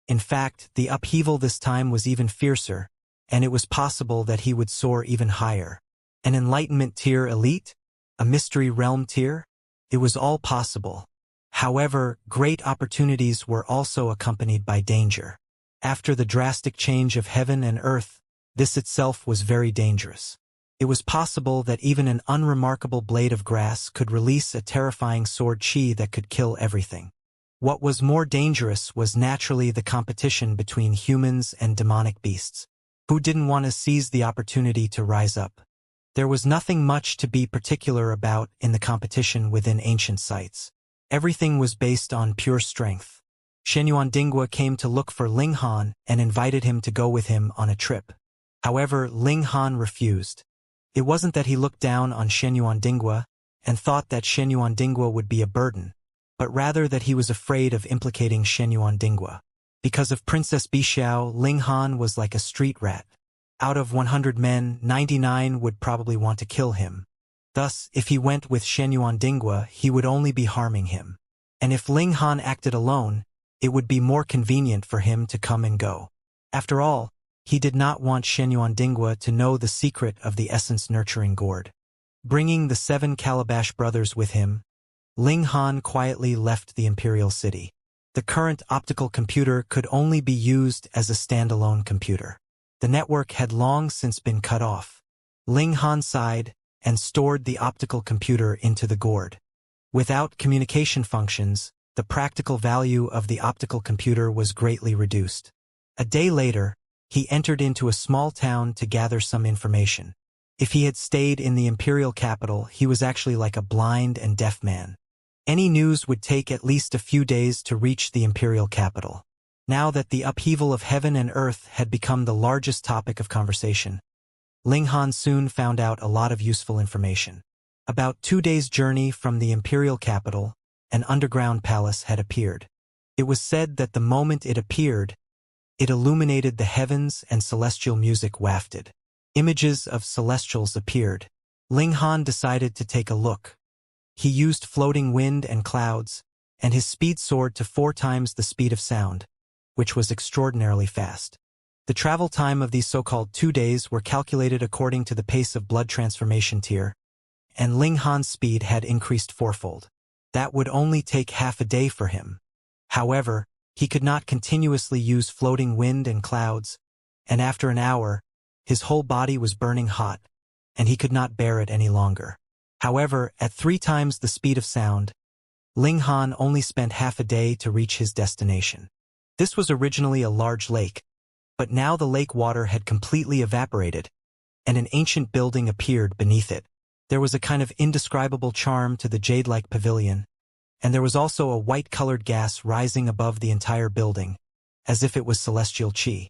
Speaker 1: In fact, the upheaval this time was even fiercer, and it was possible that he would soar even higher. An enlightenment tier elite? A mystery realm tier? It was all possible. However, great opportunities were also accompanied by danger. After the drastic change of heaven and earth, this itself was very dangerous. It was possible that even an unremarkable blade of grass could release a terrifying sword chi that could kill everything. What was more dangerous was naturally the competition between humans and demonic beasts. Who didn't want to seize the opportunity to rise up? There was nothing much to be particular about in the competition within ancient sites. Everything was based on pure strength. Shenyuan Dingwa came to look for Ling Han and invited him to go with him on a trip. However, Ling Han refused. It wasn't that he looked down on Shenyuan Dingwa and thought that Shenyuan Dingwa would be a burden, but rather that he was afraid of implicating Shenyuan Dingwa. Because of Princess Bixiao, Ling Han was like a street rat. Out of 100 men, 99 would probably want to kill him. Thus, if he went with Shenyuan Dingwa, he would only be harming him. And if Ling Han acted alone, it would be more convenient for him to come and go. After all, he did not want Shenyuan Dingwa to know the secret of the essence-nurturing gourd. Bringing the 7 Calabash brothers with him, Ling Han quietly left the imperial city. The current optical computer could only be used as a standalone computer. The network had long since been cut off. Ling Han sighed and stored the optical computer into the gourd. Without communication functions, the practical value of the optical computer was greatly reduced. A day later, he entered into a small town to gather some information. If he had stayed in the imperial capital, he was actually like a blind and deaf man. Any news would take at least a few days to reach the imperial capital. Now that the upheaval of heaven and earth had become the largest topic of conversation, Ling Han soon found out a lot of useful information. About 2 days' journey from the imperial capital, an underground palace had appeared. It was said that the moment it appeared, it illuminated the heavens and celestial music wafted. Images of celestials appeared. Ling Han decided to take a look. He used floating wind and clouds, and his speed soared to 4 times the speed of sound, which was extraordinarily fast. The travel time of these so-called 2 days were calculated according to the pace of blood transformation tier, and Ling Han's speed had increased 4-fold. That would only take half a day for him. However, he could not continuously use floating wind and clouds, and after an hour, his whole body was burning hot, and he could not bear it any longer. However, at 3 times the speed of sound, Ling Han only spent half a day to reach his destination. This was originally a large lake, but now the lake water had completely evaporated, and an ancient building appeared beneath it. There was a kind of indescribable charm to the jade-like pavilion, and there was also a white-colored gas rising above the entire building, as if it was celestial chi.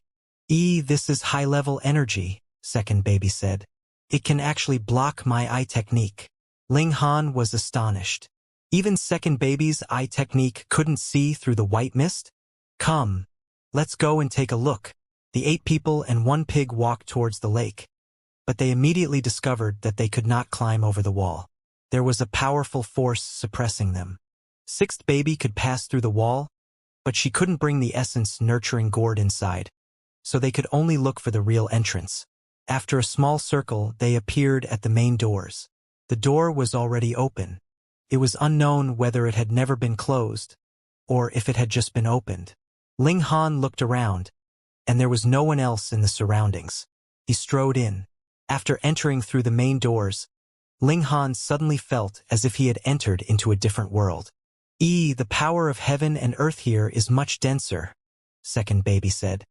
Speaker 1: This is high-level energy, second baby said. It can actually block my eye technique. Ling Han was astonished. Even second baby's eye technique couldn't see through the white mist? Come, let's go and take a look. The 8 people and 1 pig walked towards the lake, but they immediately discovered that they could not climb over the wall. There was a powerful force suppressing them. Sixth baby could pass through the wall, but she couldn't bring the essence nurturing gourd inside, so they could only look for the real entrance. After a small circle, they appeared at the main doors. The door was already open. It was unknown whether it had never been closed, or if it had just been opened. Ling Han looked around, and there was no one else in the surroundings. He strode in. After entering through the main doors, Ling Han suddenly felt as if he had entered into a different world. The power of heaven and earth here is much denser, second baby said.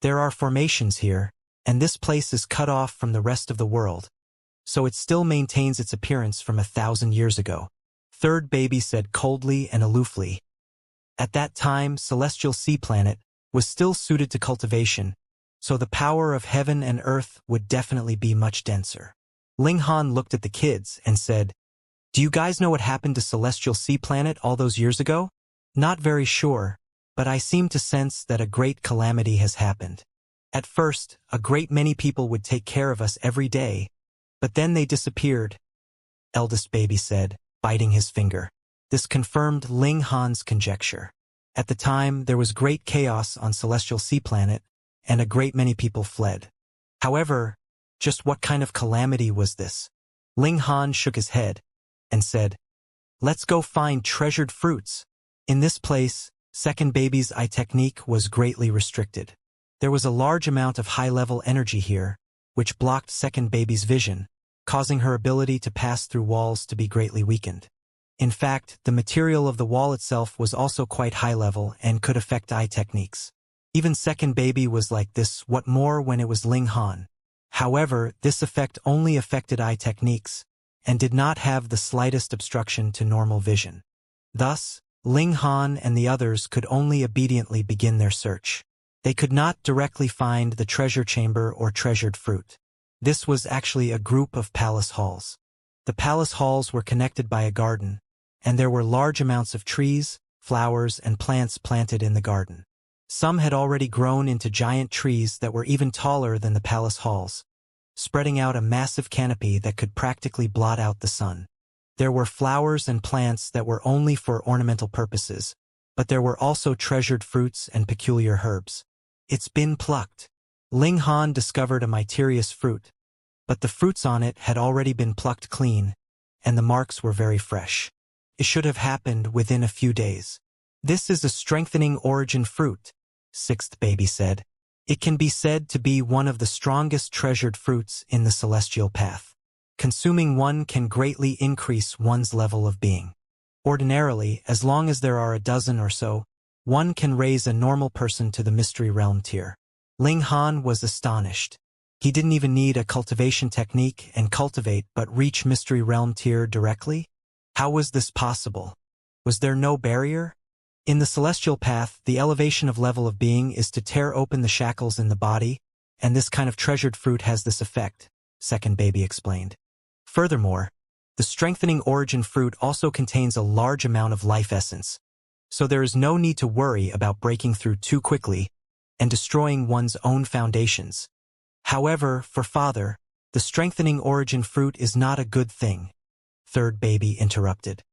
Speaker 1: There are formations here, and this place is cut off from the rest of the world, so it still maintains its appearance from 1,000 years ago. Third baby said coldly and aloofly. At that time, celestial sea planet was still suited to cultivation, so the power of heaven and earth would definitely be much denser. Ling Han looked at the kids and said, "Do you guys know what happened to celestial sea planet all those years ago?" "Not very sure, but I seem to sense that a great calamity has happened. At first, a great many people would take care of us every day, but then they disappeared," eldest baby said, biting his finger. This confirmed Ling Han's conjecture. At the time, there was great chaos on celestial sea planet, and a great many people fled. However, just what kind of calamity was this? Ling Han shook his head and said, "Let's go find treasured fruits." In this place, second baby's eye technique was greatly restricted. There was a large amount of high-level energy here, which blocked second baby's vision, causing her ability to pass through walls to be greatly weakened. In fact, the material of the wall itself was also quite high-level and could affect eye techniques. Even second baby was like this, what more when it was Ling Han. However, this effect only affected eye techniques, and did not have the slightest obstruction to normal vision. Thus, Ling Han and the others could only obediently begin their search. They could not directly find the treasure chamber or treasured fruit. This was actually a group of palace halls. The palace halls were connected by a garden, and there were large amounts of trees, flowers, and plants planted in the garden. Some had already grown into giant trees that were even taller than the palace halls, spreading out a massive canopy that could practically blot out the sun. There were flowers and plants that were only for ornamental purposes, but there were also treasured fruits and peculiar herbs. "It's been plucked." Ling Han discovered a mysterious fruit, but the fruits on it had already been plucked clean, and the marks were very fresh. It should have happened within a few days. "This is a strengthening origin fruit," sixth baby said. "It can be said to be one of the strongest treasured fruits in the celestial path. Consuming one can greatly increase one's level of being. Ordinarily, as long as there are a dozen or so, one can raise a normal person to the mystery realm tier." Ling Han was astonished. He didn't even need a cultivation technique and cultivate but reach mystery realm tier directly? How was this possible? Was there no barrier? In the celestial path, the elevation of level of being is to tear open the shackles in the body, and this kind of treasured fruit has this effect, second baby explained. Furthermore, the strengthening origin fruit also contains a large amount of life essence, so there is no need to worry about breaking through too quickly and destroying one's own foundations. However, for father, the strengthening origin fruit is not a good thing, third baby interrupted.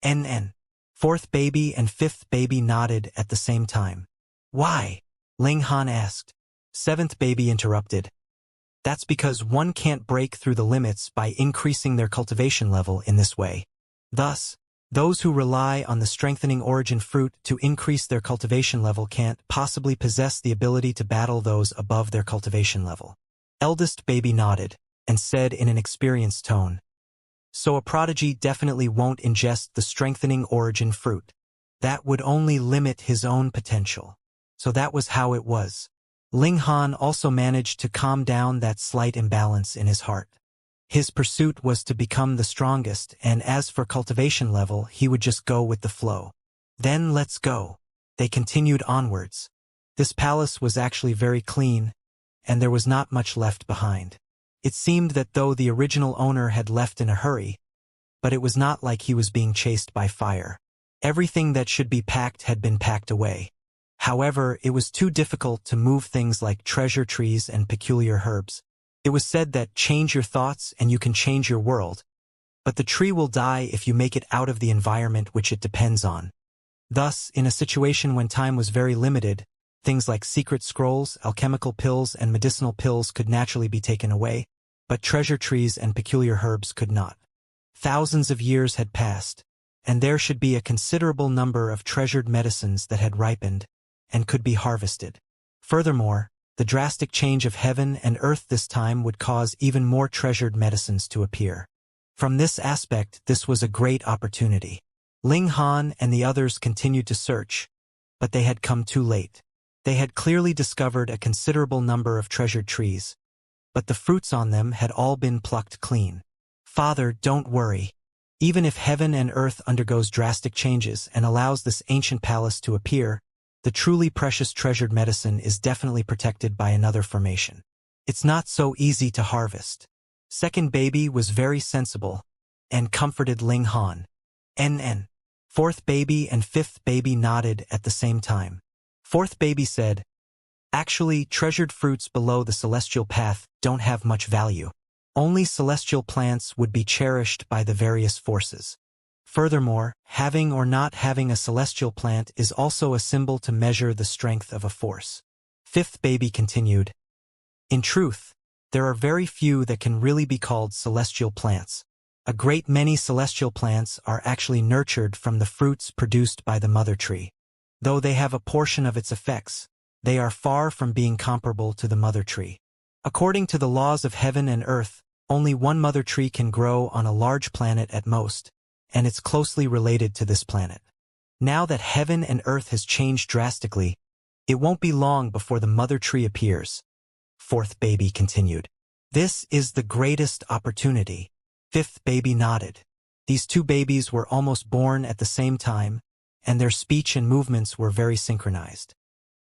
Speaker 1: NN. Fourth baby and fifth baby nodded at the same time. "Why?" Ling Han asked. Seventh baby interrupted. "That's because one can't break through the limits by increasing their cultivation level in this way. Thus, those who rely on the strengthening origin fruit to increase their cultivation level can't possibly possess the ability to battle those above their cultivation level." Eldest baby nodded and said in an experienced tone, "So a prodigy definitely won't ingest the strengthening origin fruit. That would only limit his own potential." So that was how it was. Ling Han also managed to calm down that slight imbalance in his heart. His pursuit was to become the strongest, and as for cultivation level, he would just go with the flow. Then let's go. They continued onwards. This palace was actually very clean, and there was not much left behind. It seemed that though the original owner had left in a hurry, but it was not like he was being chased by fire. Everything that should be packed had been packed away. However, it was too difficult to move things like treasure trees and peculiar herbs. It was said that change your thoughts and you can change your world, but the tree will die if you make it out of the environment which it depends on. Thus, in a situation when time was very limited, things like secret scrolls, alchemical pills, and medicinal pills could naturally be taken away, but treasure trees and peculiar herbs could not. Thousands of years had passed, and there should be a considerable number of treasured medicines that had ripened and could be harvested. Furthermore, the drastic change of heaven and earth this time would cause even more treasured medicines to appear. From this aspect, this was a great opportunity. Ling Han and the others continued to search, but they had come too late. They had clearly discovered a considerable number of treasured trees, but the fruits on them had all been plucked clean. Father, don't worry. Even if heaven and earth undergoes drastic changes and allows this ancient palace to appear, the truly precious treasured medicine is definitely protected by another formation. It's not so easy to harvest. Second baby was very sensible and comforted Ling Han. NN. Fourth baby and fifth baby nodded at the same time. Fourth baby said, "Actually, treasured fruits below the celestial path don't have much value. Only celestial plants would be cherished by the various forces. Furthermore, having or not having a celestial plant is also a symbol to measure the strength of a force." Fifth baby continued, "In truth, there are very few that can really be called celestial plants. A great many celestial plants are actually nurtured from the fruits produced by the mother tree. Though they have a portion of its effects, they are far from being comparable to the mother tree. According to the laws of heaven and earth, only one mother tree can grow on a large planet at most, and it's closely related to this planet. Now that heaven and earth has changed drastically, it won't be long before the mother tree appears." Fourth baby continued, "This is the greatest opportunity." Fifth baby nodded. These two babies were almost born at the same time, and their speech and movements were very synchronized.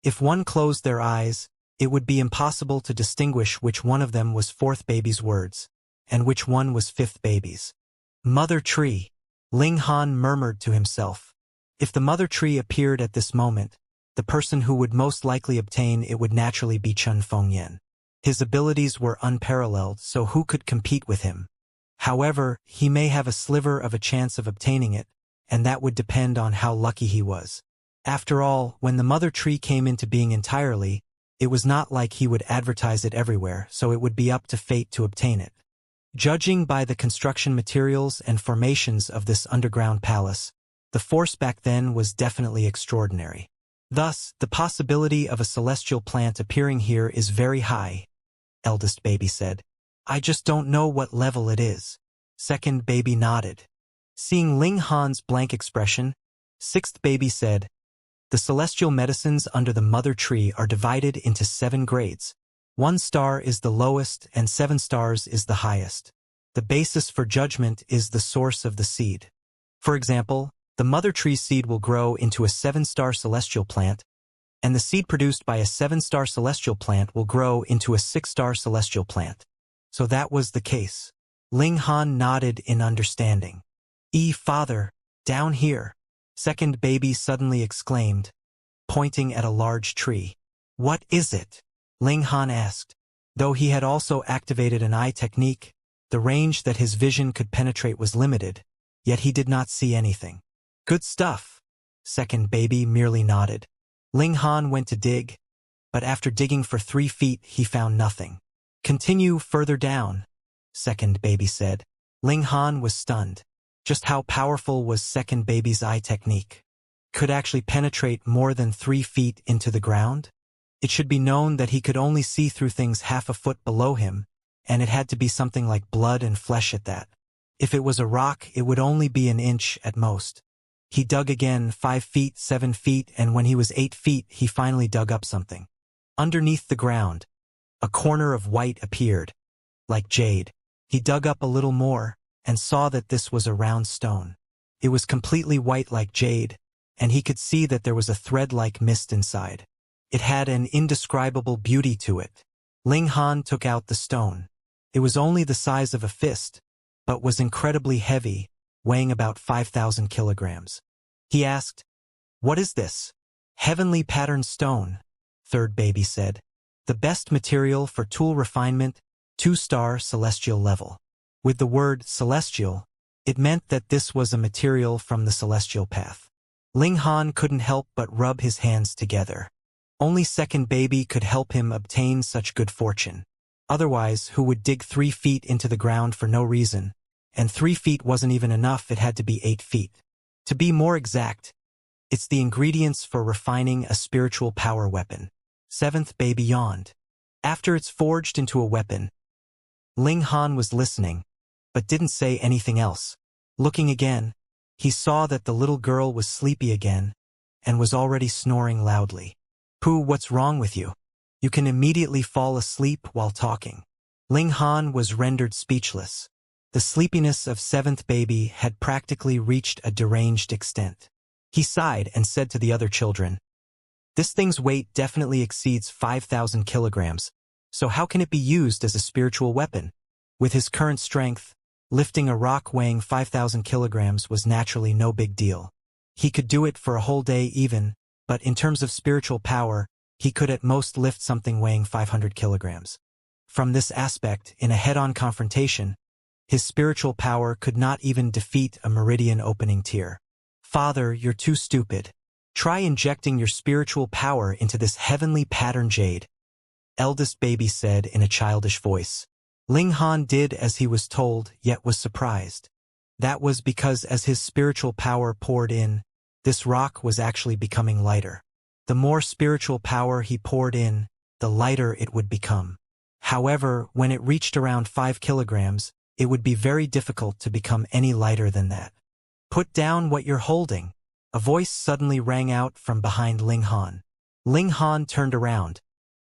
Speaker 1: If one closed their eyes, it would be impossible to distinguish which one of them was fourth baby's words, and which one was fifth baby's. "Mother tree," Ling Han murmured to himself. If the mother tree appeared at this moment, the person who would most likely obtain it would naturally be Chun Fengyan. His abilities were unparalleled, so who could compete with him? However, he may have a sliver of a chance of obtaining it, and that would depend on how lucky he was. After all, when the mother tree came into being entirely, it was not like he would advertise it everywhere, so it would be up to fate to obtain it. Judging by the construction materials and formations of this underground palace, the force back then was definitely extraordinary. Thus, the possibility of a celestial plant appearing here is very high, eldest baby said. "I just don't know what level it is." Second baby nodded. Seeing Ling Han's blank expression, sixth baby said, "The celestial medicines under the mother tree are divided into 7 grades. 1 star is the lowest and 7 stars is the highest. The basis for judgment is the source of the seed. For example, the mother tree seed will grow into a 7-star celestial plant, and the seed produced by a 7-star celestial plant will grow into a 6-star celestial plant." So that was the case. Ling Han nodded in understanding. Father, down here," second baby suddenly exclaimed, pointing at a large tree. "What is it?" Ling Han asked. Though he had also activated an eye technique, the range that his vision could penetrate was limited, yet he did not see anything. "Good stuff." Second baby merely nodded. Ling Han went to dig, but after digging for 3 feet he found nothing. "Continue further down," second baby said. Ling Han was stunned. Just how powerful was second baby's eye technique? Could actually penetrate more than 3 feet into the ground? It should be known that he could only see through things half a foot below him, and it had to be something like blood and flesh at that. If it was a rock, it would only be an inch at most. He dug again 5 feet, 7 feet, and when he was 8 feet, he finally dug up something. Underneath the ground, a corner of white appeared, like jade. He dug up a little more, and saw that this was a round stone. It was completely white like jade, and he could see that there was a thread-like mist inside. It had an indescribable beauty to it. Ling Han took out the stone. It was only the size of a fist, but was incredibly heavy, weighing about 5,000 kilograms. He asked, "What is this?" "Heavenly pattern stone," third baby said. "The best material for tool refinement, 2-star celestial level." With the word celestial, it meant that this was a material from the celestial path. Ling Han couldn't help but rub his hands together. Only second baby could help him obtain such good fortune. Otherwise, who would dig 3 feet into the ground for no reason? And 3 feet wasn't even enough, it had to be 8 feet. To be more exact, it's the ingredients for refining a spiritual power weapon. Seventh baby yawned. After it's forged into a weapon, Ling Han was listening, but didn't say anything else. Looking again, he saw that the little girl was sleepy again, and was already snoring loudly. "Pooh, what's wrong with you? You can immediately fall asleep while talking." Ling Han was rendered speechless. The sleepiness of seventh baby had practically reached a deranged extent. He sighed and said to the other children, "This thing's weight definitely exceeds 5,000 kilograms, so how can it be used as a spiritual weapon?" With his current strength, lifting a rock weighing 5,000 kilograms was naturally no big deal. He could do it for a whole day even, but in terms of spiritual power, he could at most lift something weighing 500 kilograms. From this aspect, in a head-on confrontation, his spiritual power could not even defeat a meridian opening tier. "Father, you're too stupid. Try injecting your spiritual power into this heavenly pattern jade," eldest baby said in a childish voice. Ling Han did as he was told, yet was surprised. That was because as his spiritual power poured in, this rock was actually becoming lighter. The more spiritual power he poured in, the lighter it would become. However, when it reached around 5 kilograms, it would be very difficult to become any lighter than that. "Put down what you're holding," a voice suddenly rang out from behind Ling Han. Ling Han turned around,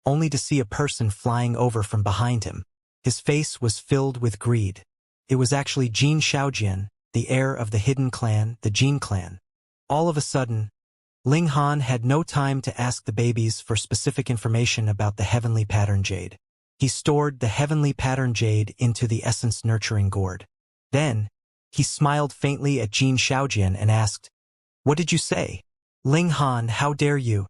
Speaker 1: only to see a person flying over from behind him. His face was filled with greed. It was actually Jin Shaojian, the heir of the hidden clan, the Jin clan. All of a sudden, Ling Han had no time to ask the babies for specific information about the heavenly pattern jade. He stored the heavenly pattern jade into the essence nurturing gourd. Then, he smiled faintly at Jin Shaojian and asked, "What did you say?" "Ling Han, how dare you?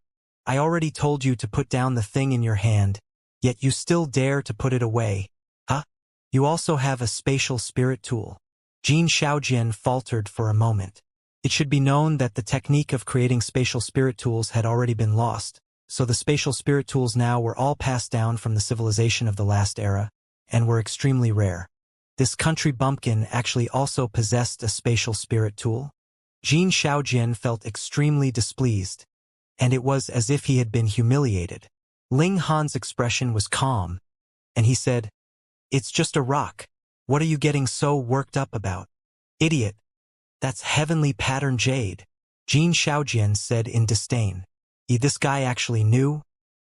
Speaker 1: I already told you to put down the thing in your hand, yet you still dare to put it away. Huh? You also have a spatial spirit tool." Jin Shaojian faltered for a moment. It should be known that the technique of creating spatial spirit tools had already been lost, so the spatial spirit tools now were all passed down from the civilization of the last era, and were extremely rare. This country bumpkin actually also possessed a spatial spirit tool. Jin Shaojian felt extremely displeased, and it was as if he had been humiliated. Ling Han's expression was calm, and he said, "It's just a rock. What are you getting so worked up about?" "Idiot. That's heavenly pattern jade," Jin Shaojian said in disdain. This guy actually knew?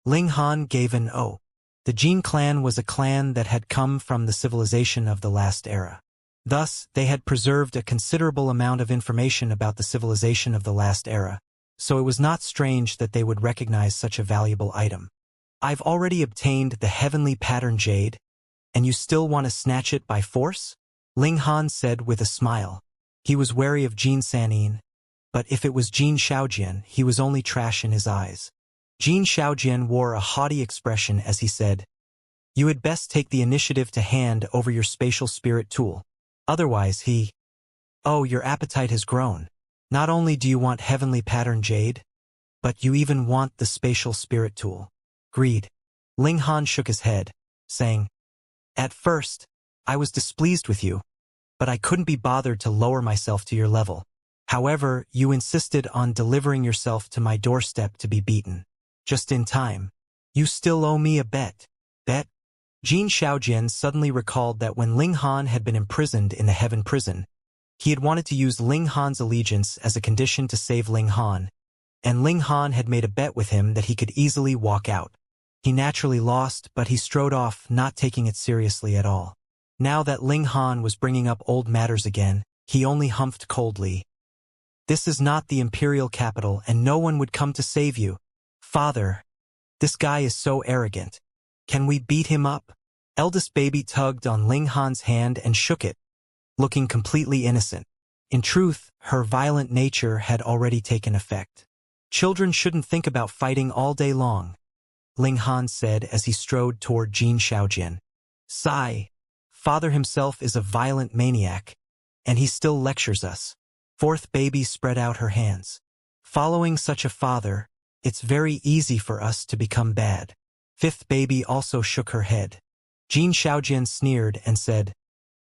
Speaker 1: Ling Han gave an "oh." The Jin clan was a clan that had come from the civilization of the last era. Thus, they had preserved a considerable amount of information about the civilization of the last era, so it was not strange that they would recognize such a valuable item. "I've already obtained the heavenly pattern jade, and you still want to snatch it by force?" Ling Han said with a smile. He was wary of Jin Sanin, but if it was Jin Shaojian, he was only trash in his eyes. Jin Shaojian wore a haughty expression as he said, "You had best take the initiative to hand over your spatial spirit tool. Otherwise Oh, your appetite has grown. Not only do you want heavenly pattern jade, but you even want the spatial spirit tool." Greed. Ling Han shook his head, saying, "At first, I was displeased with you, but I couldn't be bothered to lower myself to your level. However, you insisted on delivering yourself to my doorstep to be beaten. Just in time. You still owe me a bet." "Bet?" Jin Shaojian suddenly recalled that when Ling Han had been imprisoned in the Heaven Prison, he had wanted to use Ling Han's allegiance as a condition to save Ling Han, and Ling Han had made a bet with him that he could easily walk out. He naturally lost, but he strode off, not taking it seriously at all. Now that Ling Han was bringing up old matters again, he only humphed coldly. This is not the imperial capital, and no one would come to save you. Father, this guy is so arrogant. Can we beat him up? Eldest baby tugged on Ling Han's hand and shook it, looking completely innocent. In truth, her violent nature had already taken effect. Children shouldn't think about fighting all day long, Ling Han said as he strode toward Jin Xiaojian. Sigh. Father himself is a violent maniac, and he still lectures us. Fourth baby spread out her hands. Following such a father, it's very easy for us to become bad. Fifth baby also shook her head. Jin Xiaojian sneered and said,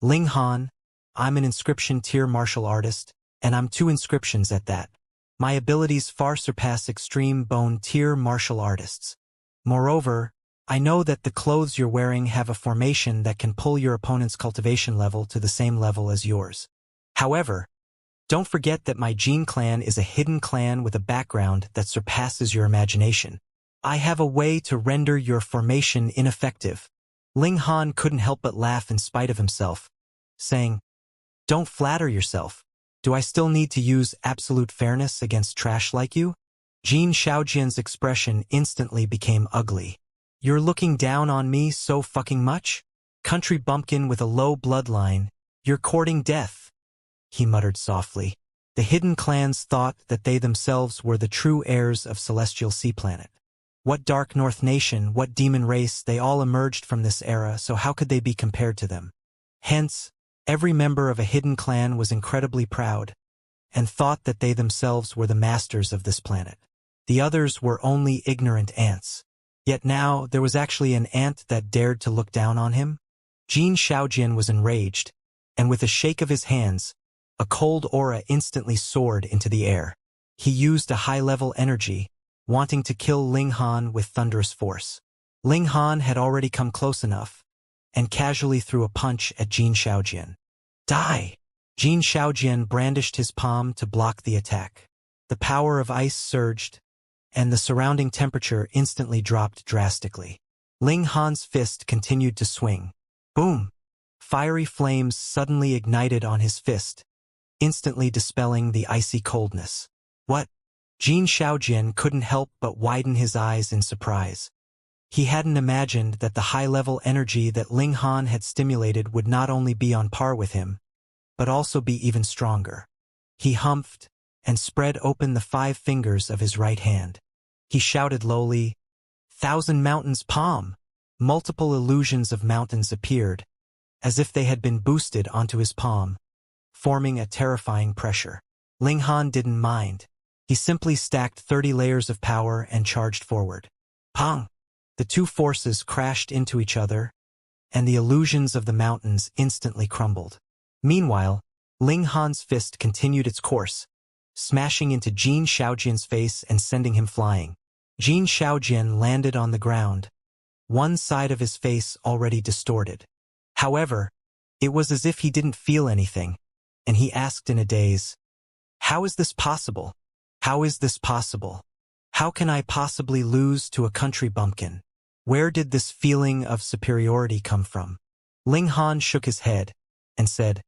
Speaker 1: Ling Han, I'm an inscription tier martial artist, and I'm 2 inscriptions at that. My abilities far surpass extreme bone tier martial artists. Moreover, I know that the clothes you're wearing have a formation that can pull your opponent's cultivation level to the same level as yours. However, don't forget that my Jin clan is a hidden clan with a background that surpasses your imagination. I have a way to render your formation ineffective. Ling Han couldn't help but laugh in spite of himself, saying, Don't flatter yourself. Do I still need to use absolute fairness against trash like you? Jin Xiaojian's expression instantly became ugly. You're looking down on me so fucking much? Country bumpkin with a low bloodline, you're courting death, he muttered softly. The hidden clans thought that they themselves were the true heirs of Celestial Sea Planet. What Dark North nation, what demon race, they all emerged from this era, so how could they be compared to them? Hence, every member of a hidden clan was incredibly proud, and thought that they themselves were the masters of this planet. The others were only ignorant ants. Yet now, there was actually an ant that dared to look down on him? Jin Xiaojian was enraged, and with a shake of his hands, a cold aura instantly soared into the air. He used a high-level energy, wanting to kill Ling Han with thunderous force. Ling Han had already come close enough, and casually threw a punch at Jin Xiaojian. Die! Jin Xiaojian brandished his palm to block the attack. The power of ice surged, and the surrounding temperature instantly dropped drastically. Ling Han's fist continued to swing. Boom! Fiery flames suddenly ignited on his fist, instantly dispelling the icy coldness. What? Jin Xiaojian couldn't help but widen his eyes in surprise. He hadn't imagined that the high-level energy that Ling Han had stimulated would not only be on par with him, but also be even stronger. He humphed and spread open the 5 fingers of his right hand. He shouted lowly, "Thousand Mountains Palm!" Multiple illusions of mountains appeared, as if they had been boosted onto his palm, forming a terrifying pressure. Ling Han didn't mind. He simply stacked 30 layers of power and charged forward. Pong! The 2 forces crashed into each other, and the illusions of the mountains instantly crumbled. Meanwhile, Ling Han's fist continued its course, smashing into Jin Xiaojian's face and sending him flying. Jin Xiaojian landed on the ground, one side of his face already distorted. However, it was as if he didn't feel anything, and he asked in a daze, "How is this possible? How is this possible? How can I possibly lose to a country bumpkin? Where did this feeling of superiority come from?" Ling Han shook his head and said,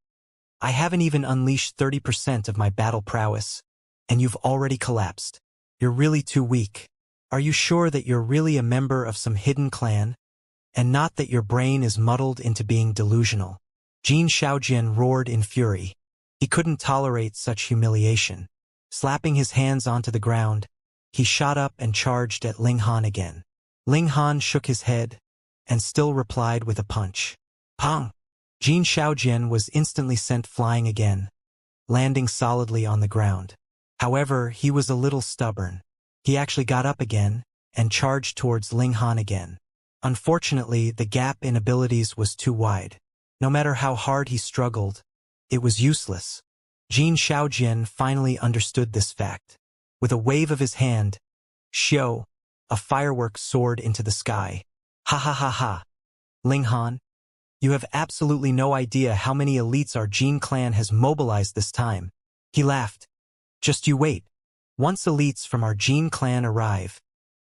Speaker 1: "I haven't even unleashed 30% of my battle prowess, and you've already collapsed. You're really too weak. Are you sure that you're really a member of some hidden clan, and not that your brain is muddled into being delusional?" Jin Xiaojian roared in fury. He couldn't tolerate such humiliation. Slapping his hands onto the ground, he shot up and charged at Ling Han again. Ling Han shook his head, and still replied with a punch. Pong! Jin Xiaojian was instantly sent flying again, landing solidly on the ground. However, he was a little stubborn. He actually got up again, and charged towards Ling Han again. Unfortunately, the gap in abilities was too wide. No matter how hard he struggled, it was useless. Jin Xiaojian finally understood this fact. With a wave of his hand, "Xiao," a firework soared into the sky. "Ha ha ha ha! Ling Han, you have absolutely no idea how many elites our Jin clan has mobilized this time." He laughed. "Just you wait. Once elites from our Jin clan arrive,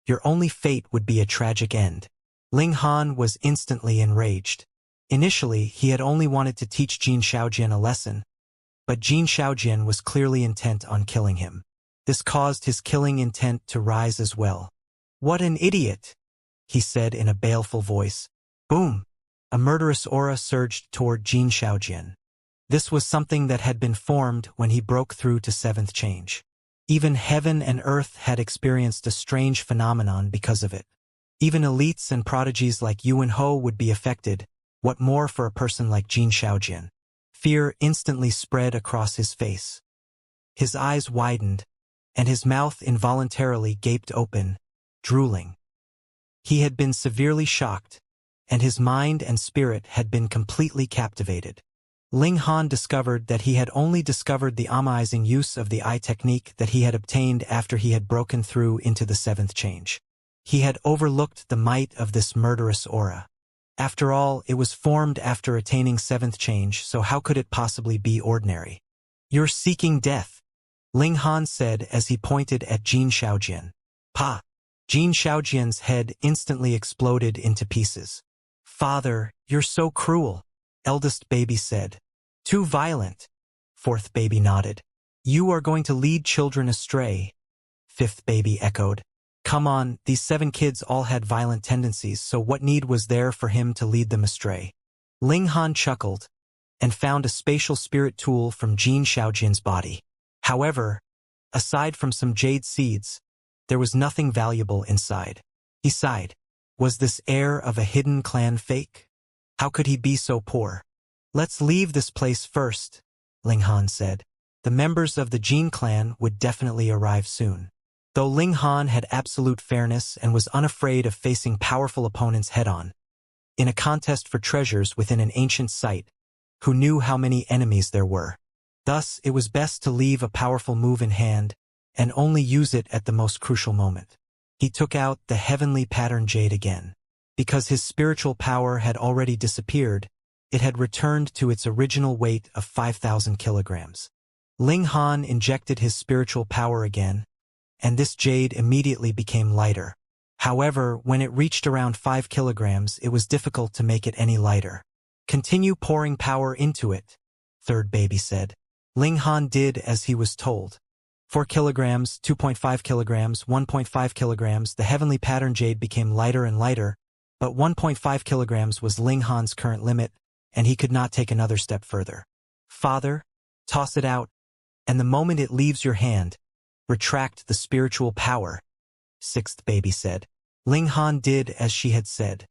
Speaker 1: Your only fate would be a tragic end. Ling Han was instantly enraged. Initially, he had only wanted to teach Jin Shaojian a lesson, but Jin Shaojian was clearly intent on killing him. This caused his killing intent to rise as well. "What an idiot!" he said in a baleful voice. Boom! A murderous aura surged toward Jin Shaojian. This was something that had been formed when he broke through to seventh change. Even heaven and earth had experienced a strange phenomenon because of it. Even elites and prodigies like Yuan Ho would be affected, what more for a person like Jin Shaojian? Fear instantly spread across his face. His eyes widened, and his mouth involuntarily gaped open, drooling. He had been severely shocked, and his mind and spirit had been completely captivated. Ling Han discovered that he had only discovered the amazing use of the eye technique that he had obtained after he had broken through into the seventh change. He had overlooked the might of this murderous aura. After all, it was formed after attaining seventh change, so how could it possibly be ordinary? "You're seeking death," Ling Han said as he pointed at Jin Shaojian. Pa! Jin Shaojian's head instantly exploded into pieces. "Father, you're so cruel," eldest baby said. "Too violent," fourth baby nodded. "You are going to lead children astray," fifth baby echoed. Come on, these 7 kids all had violent tendencies, so what need was there for him to lead them astray? Ling Han chuckled and found a spatial spirit tool from Jin Shaojian's body. However, aside from some jade seeds, there was nothing valuable inside. He sighed. Was this heir of a hidden clan fake? How could he be so poor? "Let's leave this place first," Ling Han said. The members of the Jin clan would definitely arrive soon. Though Ling Han had absolute fairness and was unafraid of facing powerful opponents head-on, in a contest for treasures within an ancient site, who knew how many enemies there were? Thus, it was best to leave a powerful move in hand and only use it at the most crucial moment. He took out the heavenly pattern jade again. Because his spiritual power had already disappeared, it had returned to its original weight of 5,000 kilograms. Ling Han injected his spiritual power again, and this jade immediately became lighter. However, when it reached around 5 kilograms, it was difficult to make it any lighter. "Continue pouring power into it," third baby said. Ling Han did as he was told. 4 kilograms, 2.5 kilograms, 1.5 kilograms, the heavenly pattern jade became lighter and lighter, but 1.5 kilograms was Ling Han's current limit, and he could not take another step further. "Father, toss it out, and the moment it leaves your hand, retract the spiritual power," sixth baby said. Ling Han did as she had said.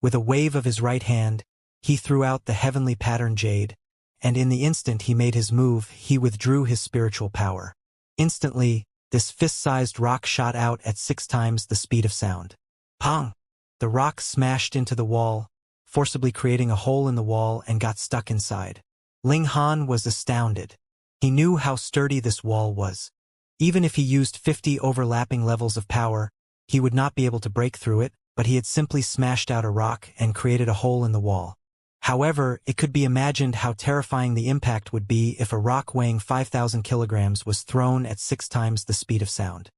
Speaker 1: With a wave of his right hand, he threw out the heavenly pattern jade, and in the instant he made his move, he withdrew his spiritual power. Instantly, this fist-sized rock shot out at 6 times the speed of sound. Pong! The rock smashed into the wall, forcibly creating a hole in the wall and got stuck inside. Ling Han was astounded. He knew how sturdy this wall was. Even if he used 50 overlapping levels of power, he would not be able to break through it, but he had simply smashed out a rock and created a hole in the wall. However, it could be imagined how terrifying the impact would be if a rock weighing 5,000 kilograms was thrown at 6 times the speed of sound.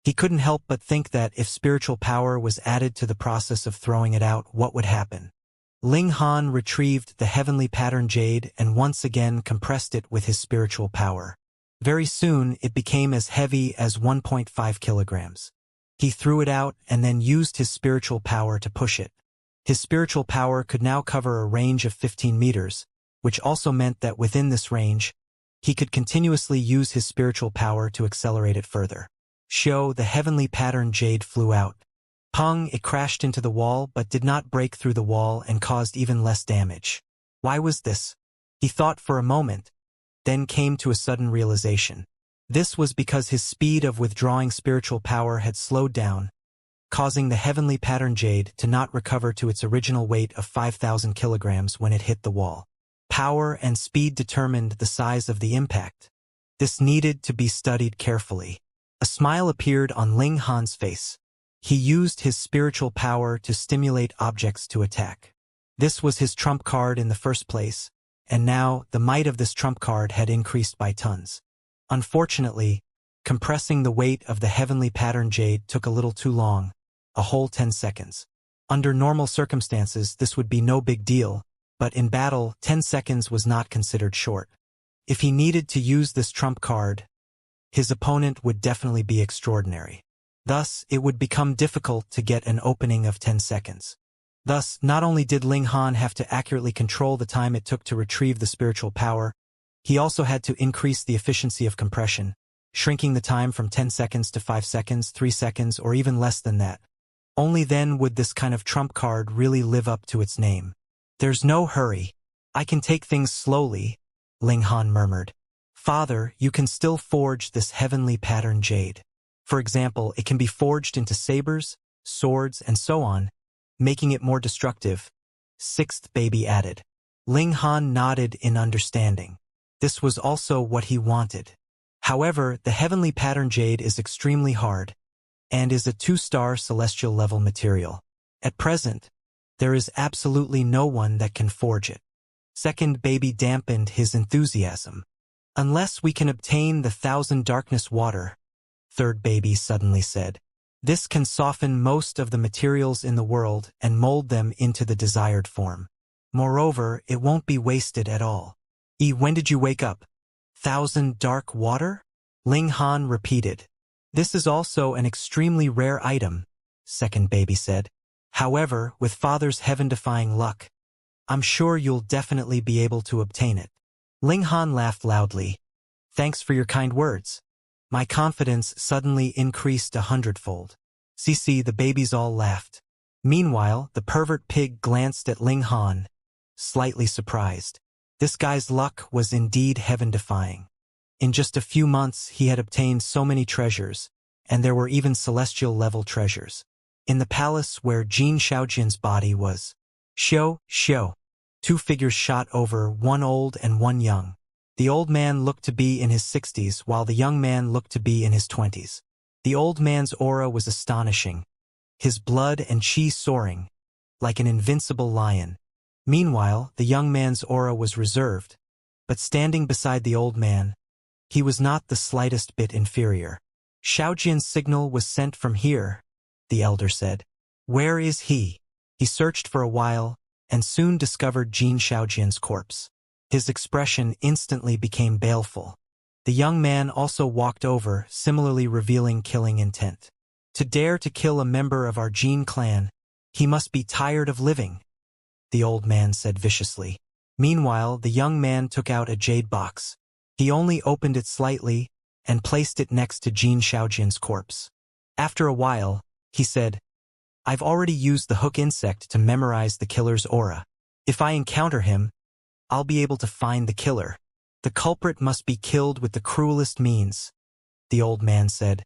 Speaker 1: He couldn't help but think that if spiritual power was added to the process of throwing it out, what would happen? Ling Han retrieved the heavenly pattern jade and once again compressed it with his spiritual power. Very soon, it became as heavy as 1.5 kilograms. He threw it out and then used his spiritual power to push it. His spiritual power could now cover a range of 15 meters, which also meant that within this range, he could continuously use his spiritual power to accelerate it further. Shio, the heavenly pattern jade flew out. Pong, it crashed into the wall but did not break through the wall and caused even less damage. Why was this? He thought for a moment, then came to a sudden realization. This was because his speed of withdrawing spiritual power had slowed down, causing the heavenly pattern jade to not recover to its original weight of 5,000 kilograms when it hit the wall. Power and speed determined the size of the impact. This needed to be studied carefully. A smile appeared on Ling Han's face. He used his spiritual power to stimulate objects to attack. This was his trump card in the first place, and now the might of this trump card had increased by tons. Unfortunately, compressing the weight of the heavenly pattern jade took a little too long, a whole 10 seconds. Under normal circumstances, this would be no big deal, but in battle, 10 seconds was not considered short. If he needed to use this trump card, his opponent would definitely be extraordinary. Thus, it would become difficult to get an opening of 10 seconds. Thus, not only did Ling Han have to accurately control the time it took to retrieve the spiritual power, he also had to increase the efficiency of compression, shrinking the time from 10 seconds to 5 seconds, 3 seconds, or even less than that. Only then would this kind of trump card really live up to its name. "There's no hurry. I can take things slowly," Ling Han murmured. "Father, you can still forge this heavenly pattern jade. For example, it can be forged into sabers, swords, and so on, making it more destructive," sixth baby added. Ling Han nodded in understanding. This was also what he wanted. However, the heavenly pattern jade is extremely hard, and is a 2-star celestial level material. At present, there is absolutely no one that can forge it. Second baby dampened his enthusiasm. "Unless we can obtain the 1,000 darkness water," third baby suddenly said. "This can soften most of the materials in the world and mold them into the desired form. Moreover, it won't be wasted at all." When did you wake up?" "1,000 dark water?" Ling Han repeated. "This is also an extremely rare item," second baby said. "However, with father's heaven-defying luck, I'm sure you'll definitely be able to obtain it." Ling Han laughed loudly. "Thanks for your kind words. My confidence suddenly increased 100-fold. See, the babies all laughed. Meanwhile, the pervert pig glanced at Ling Han, slightly surprised. This guy's luck was indeed heaven-defying. In just a few months, he had obtained so many treasures, and there were even celestial-level treasures. In the palace where Jin Shaojian's body was, Xiao, 2 figures shot over, one old and one young. The old man looked to be in his 60s, while the young man looked to be in his 20s. The old man's aura was astonishing, his blood and chi soaring, like an invincible lion. Meanwhile, the young man's aura was reserved, but standing beside the old man, he was not the slightest bit inferior. "Shaojian's signal was sent from here," the elder said. "Where is he?" He searched for a while, and soon discovered Jin Shaojian's corpse. His expression instantly became baleful. The young man also walked over, similarly revealing killing intent. "To dare to kill a member of our Jin clan, he must be tired of living," the old man said viciously. Meanwhile, the young man took out a jade box. He only opened it slightly and placed it next to Jin Shaojian's corpse. After a while, he said, "I've already used the hook insect to memorize the killer's aura. If I encounter him, I'll be able to find the killer. The culprit must be killed with the cruelest means," the old man said.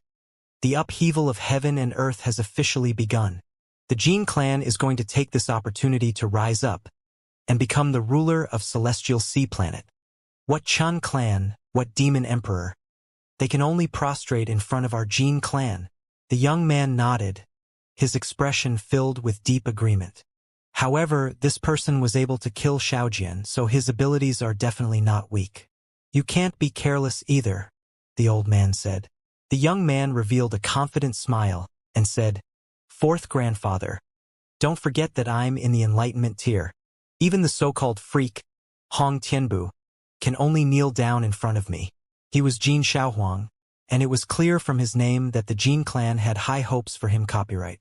Speaker 1: "The upheaval of heaven and earth has officially begun. The Jin clan is going to take this opportunity to rise up and become the ruler of Celestial Sea Planet. What Chun clan, what demon emperor? They can only prostrate in front of our Jin clan." The young man nodded, his expression filled with deep agreement. "However, this person was able to kill Shaojian, so his abilities are definitely not weak." "You can't be careless either," the old man said. The young man revealed a confident smile and said, "Fourth grandfather, don't forget that I'm in the enlightenment tier. Even the so-called freak, Hong Tianbu, can only kneel down in front of me." He was Jin Shaohuang, and it was clear from his name that the Jin clan had high hopes for him. Copyright.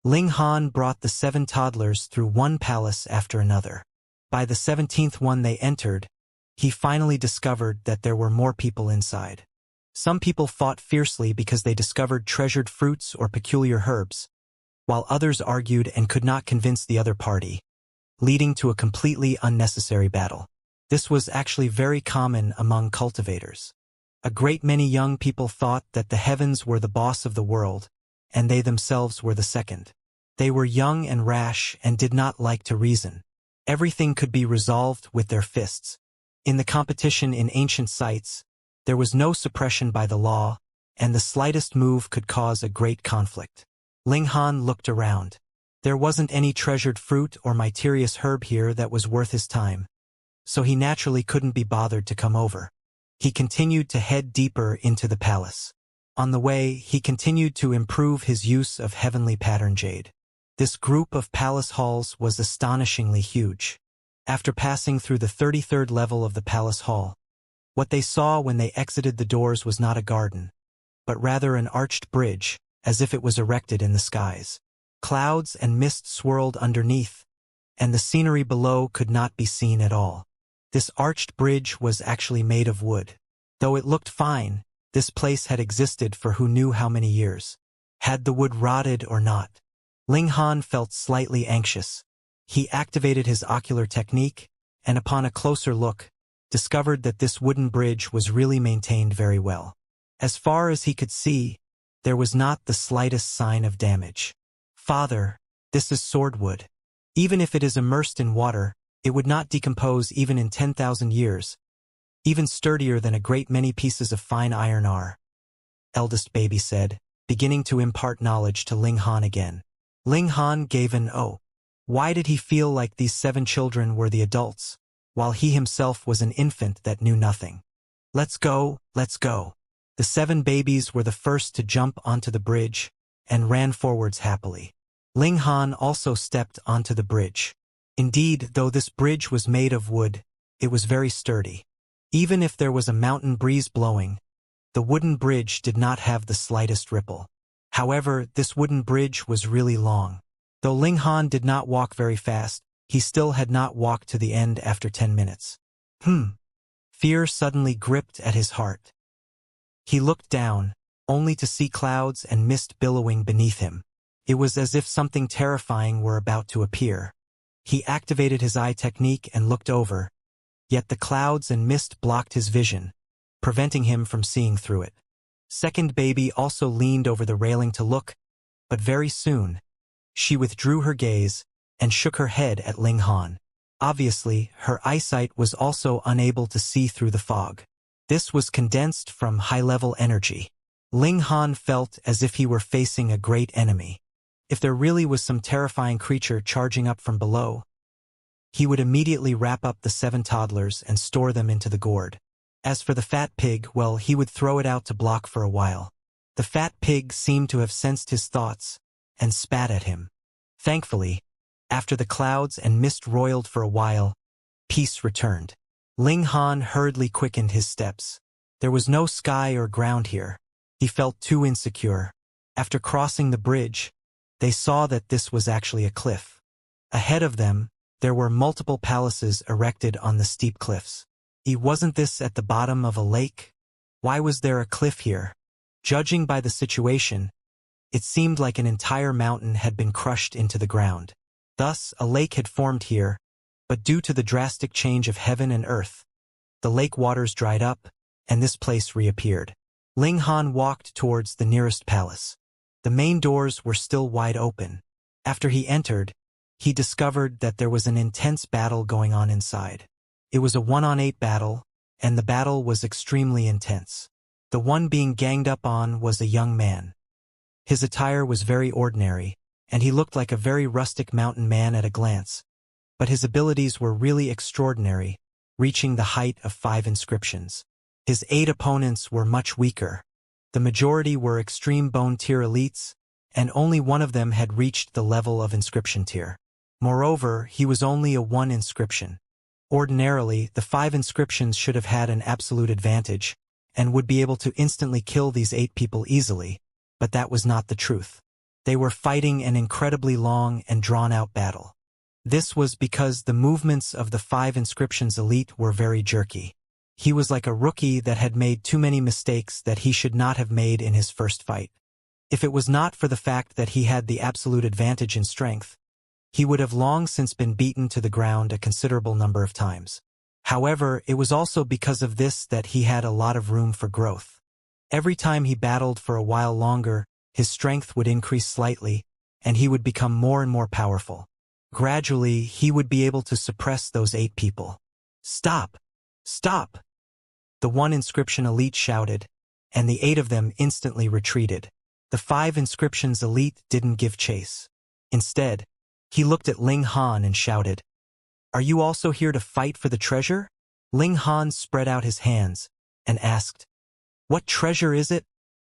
Speaker 1: Ling Han brought the 7 toddlers through one palace after another. By the 17th one they entered, he finally discovered that there were more people inside. Some people fought fiercely because they discovered treasured fruits or peculiar herbs, while others argued and could not convince the other party, leading to a completely unnecessary battle. This was actually very common among cultivators. A great many young people thought that the heavens were the boss of the world, and they themselves were the second. They were young and rash and did not like to reason. Everything could be resolved with their fists. In the competition in ancient sites, there was no suppression by the law, and the slightest move could cause a great conflict. Ling Han looked around. There wasn't any treasured fruit or mysterious herb here that was worth his time, so he naturally couldn't be bothered to come over. He continued to head deeper into the palace. On the way, he continued to improve his use of heavenly pattern jade. This group of palace halls was astonishingly huge. After passing through the 33rd level of the palace hall, what they saw when they exited the doors was not a garden, but rather an arched bridge, as if it was erected in the skies. Clouds and mist swirled underneath, and the scenery below could not be seen at all. This arched bridge was actually made of wood. Though it looked fine, this place had existed for who knew how many years. Had the wood rotted or not? Ling Han felt slightly anxious. He activated his ocular technique, and upon a closer look, discovered that this wooden bridge was really maintained very well. As far as he could see, there was not the slightest sign of damage. Father, this is swordwood. Even if it is immersed in water, it would not decompose even in 10,000 years, even sturdier than a great many pieces of fine iron are, eldest baby said, beginning to impart knowledge to Ling Han again. Ling Han gave an "oh." Why did he feel like these 7 children were the adults, while he himself was an infant that knew nothing? Let's go, let's go. The 7 babies were the first to jump onto the bridge and ran forwards happily. Ling Han also stepped onto the bridge. Indeed, though this bridge was made of wood, it was very sturdy. Even if there was a mountain breeze blowing, the wooden bridge did not have the slightest ripple. However, this wooden bridge was really long. Though Ling Han did not walk very fast, he still had not walked to the end after 10 minutes. Fear suddenly gripped at his heart. He looked down, only to see clouds and mist billowing beneath him. It was as if something terrifying were about to appear. He activated his eye technique and looked over, yet the clouds and mist blocked his vision, preventing him from seeing through it. Second baby also leaned over the railing to look, but very soon, she withdrew her gaze and shook her head at Ling Han. Obviously, her eyesight was also unable to see through the fog. This was condensed from high-level energy. Ling Han felt as if he were facing a great enemy. If there really was some terrifying creature charging up from below, he would immediately wrap up the 7 toddlers and store them into the gourd. As for the fat pig, well, he would throw it out to block for a while. The fat pig seemed to have sensed his thoughts and spat at him. Thankfully, after the clouds and mist roiled for a while, peace returned. Ling Han hurriedly quickened his steps. There was no sky or ground here. He felt too insecure. After crossing the bridge, they saw that this was actually a cliff. Ahead of them, there were multiple palaces erected on the steep cliffs. Wasn't this at the bottom of a lake? Why was there a cliff here? Judging by the situation, it seemed like an entire mountain had been crushed into the ground. Thus, a lake had formed here, but due to the drastic change of heaven and earth, the lake waters dried up, and this place reappeared. Ling Han walked towards the nearest palace. The main doors were still wide open. After he entered, he discovered that there was an intense battle going on inside. It was a 1-on-8 battle, and the battle was extremely intense. The one being ganged up on was a young man. His attire was very ordinary, and he looked like a very rustic mountain man at a glance. But his abilities were really extraordinary, reaching the height of 5 inscriptions. His 8 opponents were much weaker. The majority were extreme bone tier elites, and only one of them had reached the level of inscription tier. Moreover, he was only a 1 inscription. Ordinarily, the 5 inscriptions should have had an absolute advantage, and would be able to instantly kill these 8 people easily, but that was not the truth. They were fighting an incredibly long and drawn-out battle. This was because the movements of the 5 inscriptions elite were very jerky. He was like a rookie that had made too many mistakes that he should not have made in his first fight. If it was not for the fact that he had the absolute advantage in strength, he would have long since been beaten to the ground a considerable number of times. However, it was also because of this that he had a lot of room for growth. Every time he battled for a while longer, his strength would increase slightly, and he would become more and more powerful. Gradually, he would be able to suppress those 8 people. "Stop! Stop!" The 1 inscription elite shouted, and the 8 of them instantly retreated. The 5 inscriptions elite didn't give chase. Instead, he looked at Ling Han and shouted, "Are you also here to fight for the treasure?" Ling Han spread out his hands and asked, "What treasure is it?"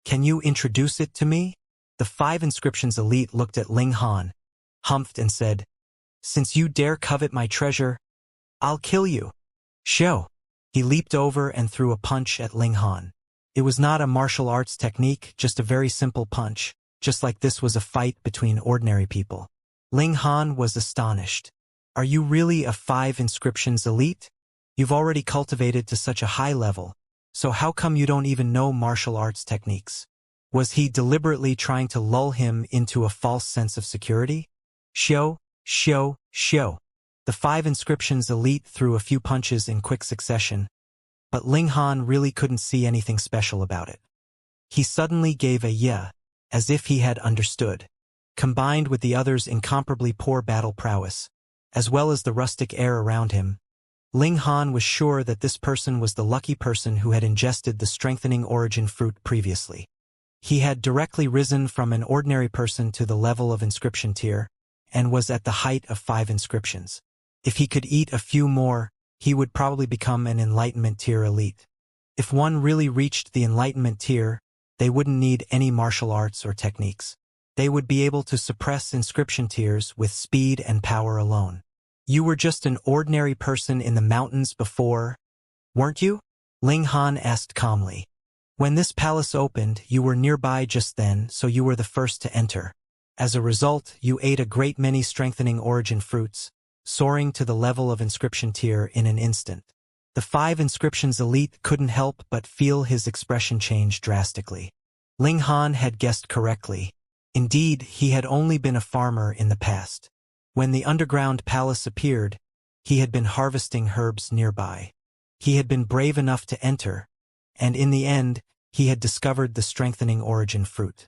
Speaker 1: Can you introduce it to me? The 5 inscriptions elite looked at Ling Han, humphed and said, Since you dare covet my treasure, I'll kill you. Show. He leaped over and threw a punch at Ling Han. It was not a martial arts technique, just a very simple punch, just like this was a fight between ordinary people. Ling Han was astonished. Are you really a 5 inscriptions elite? You've already cultivated to such a high level, so how come you don't even know martial arts techniques? Was he deliberately trying to lull him into a false sense of security? Show. The 5 inscriptions elite threw a few punches in quick succession, but Ling Han really couldn't see anything special about it. He suddenly gave a yeah, as if he had understood. Combined with the others' incomparably poor battle prowess, as well as the rustic air around him, Ling Han was sure that this person was the lucky person who had ingested the strengthening origin fruit previously. He had directly risen from an ordinary person to the level of inscription tier, and was at the height of 5 inscriptions. If he could eat a few more, he would probably become an enlightenment tier elite. If one really reached the enlightenment tier, they wouldn't need any martial arts or techniques. They would be able to suppress inscription tiers with speed and power alone. You were just an ordinary person in the mountains before, weren't you? Ling Han asked calmly. When this palace opened, you were nearby just then, so you were the first to enter. As a result, you ate a great many strengthening origin fruits, soaring to the level of inscription tier in an instant. The 5 inscriptions elite couldn't help but feel his expression change drastically. Ling Han had guessed correctly. Indeed, he had only been a farmer in the past. When the underground palace appeared, he had been harvesting herbs nearby. He had been brave enough to enter, and in the end, he had discovered the strengthening origin fruit.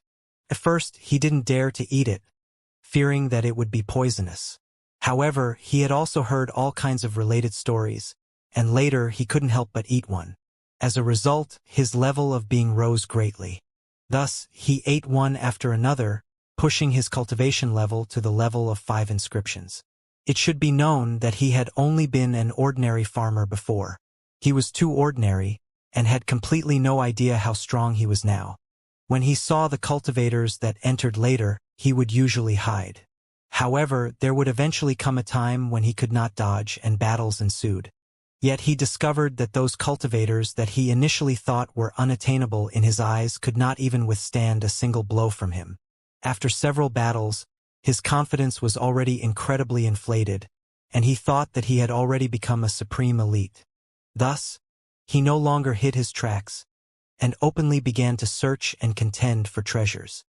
Speaker 1: At first, he didn't dare to eat it, fearing that it would be poisonous. However, he had also heard all kinds of related stories, and later he couldn't help but eat one. As a result, his level of being rose greatly. Thus, he ate one after another, pushing his cultivation level to the level of 5 inscriptions. It should be known that he had only been an ordinary farmer before. He was too ordinary, and had completely no idea how strong he was now. When he saw the cultivators that entered later, he would usually hide. However, there would eventually come a time when he could not dodge and battles ensued. Yet he discovered that those cultivators that he initially thought were unattainable in his eyes could not even withstand a single blow from him. After several battles, his confidence was already incredibly inflated, and he thought that he had already become a supreme elite. Thus, he no longer hid his tracks, and openly began to search and contend for treasures.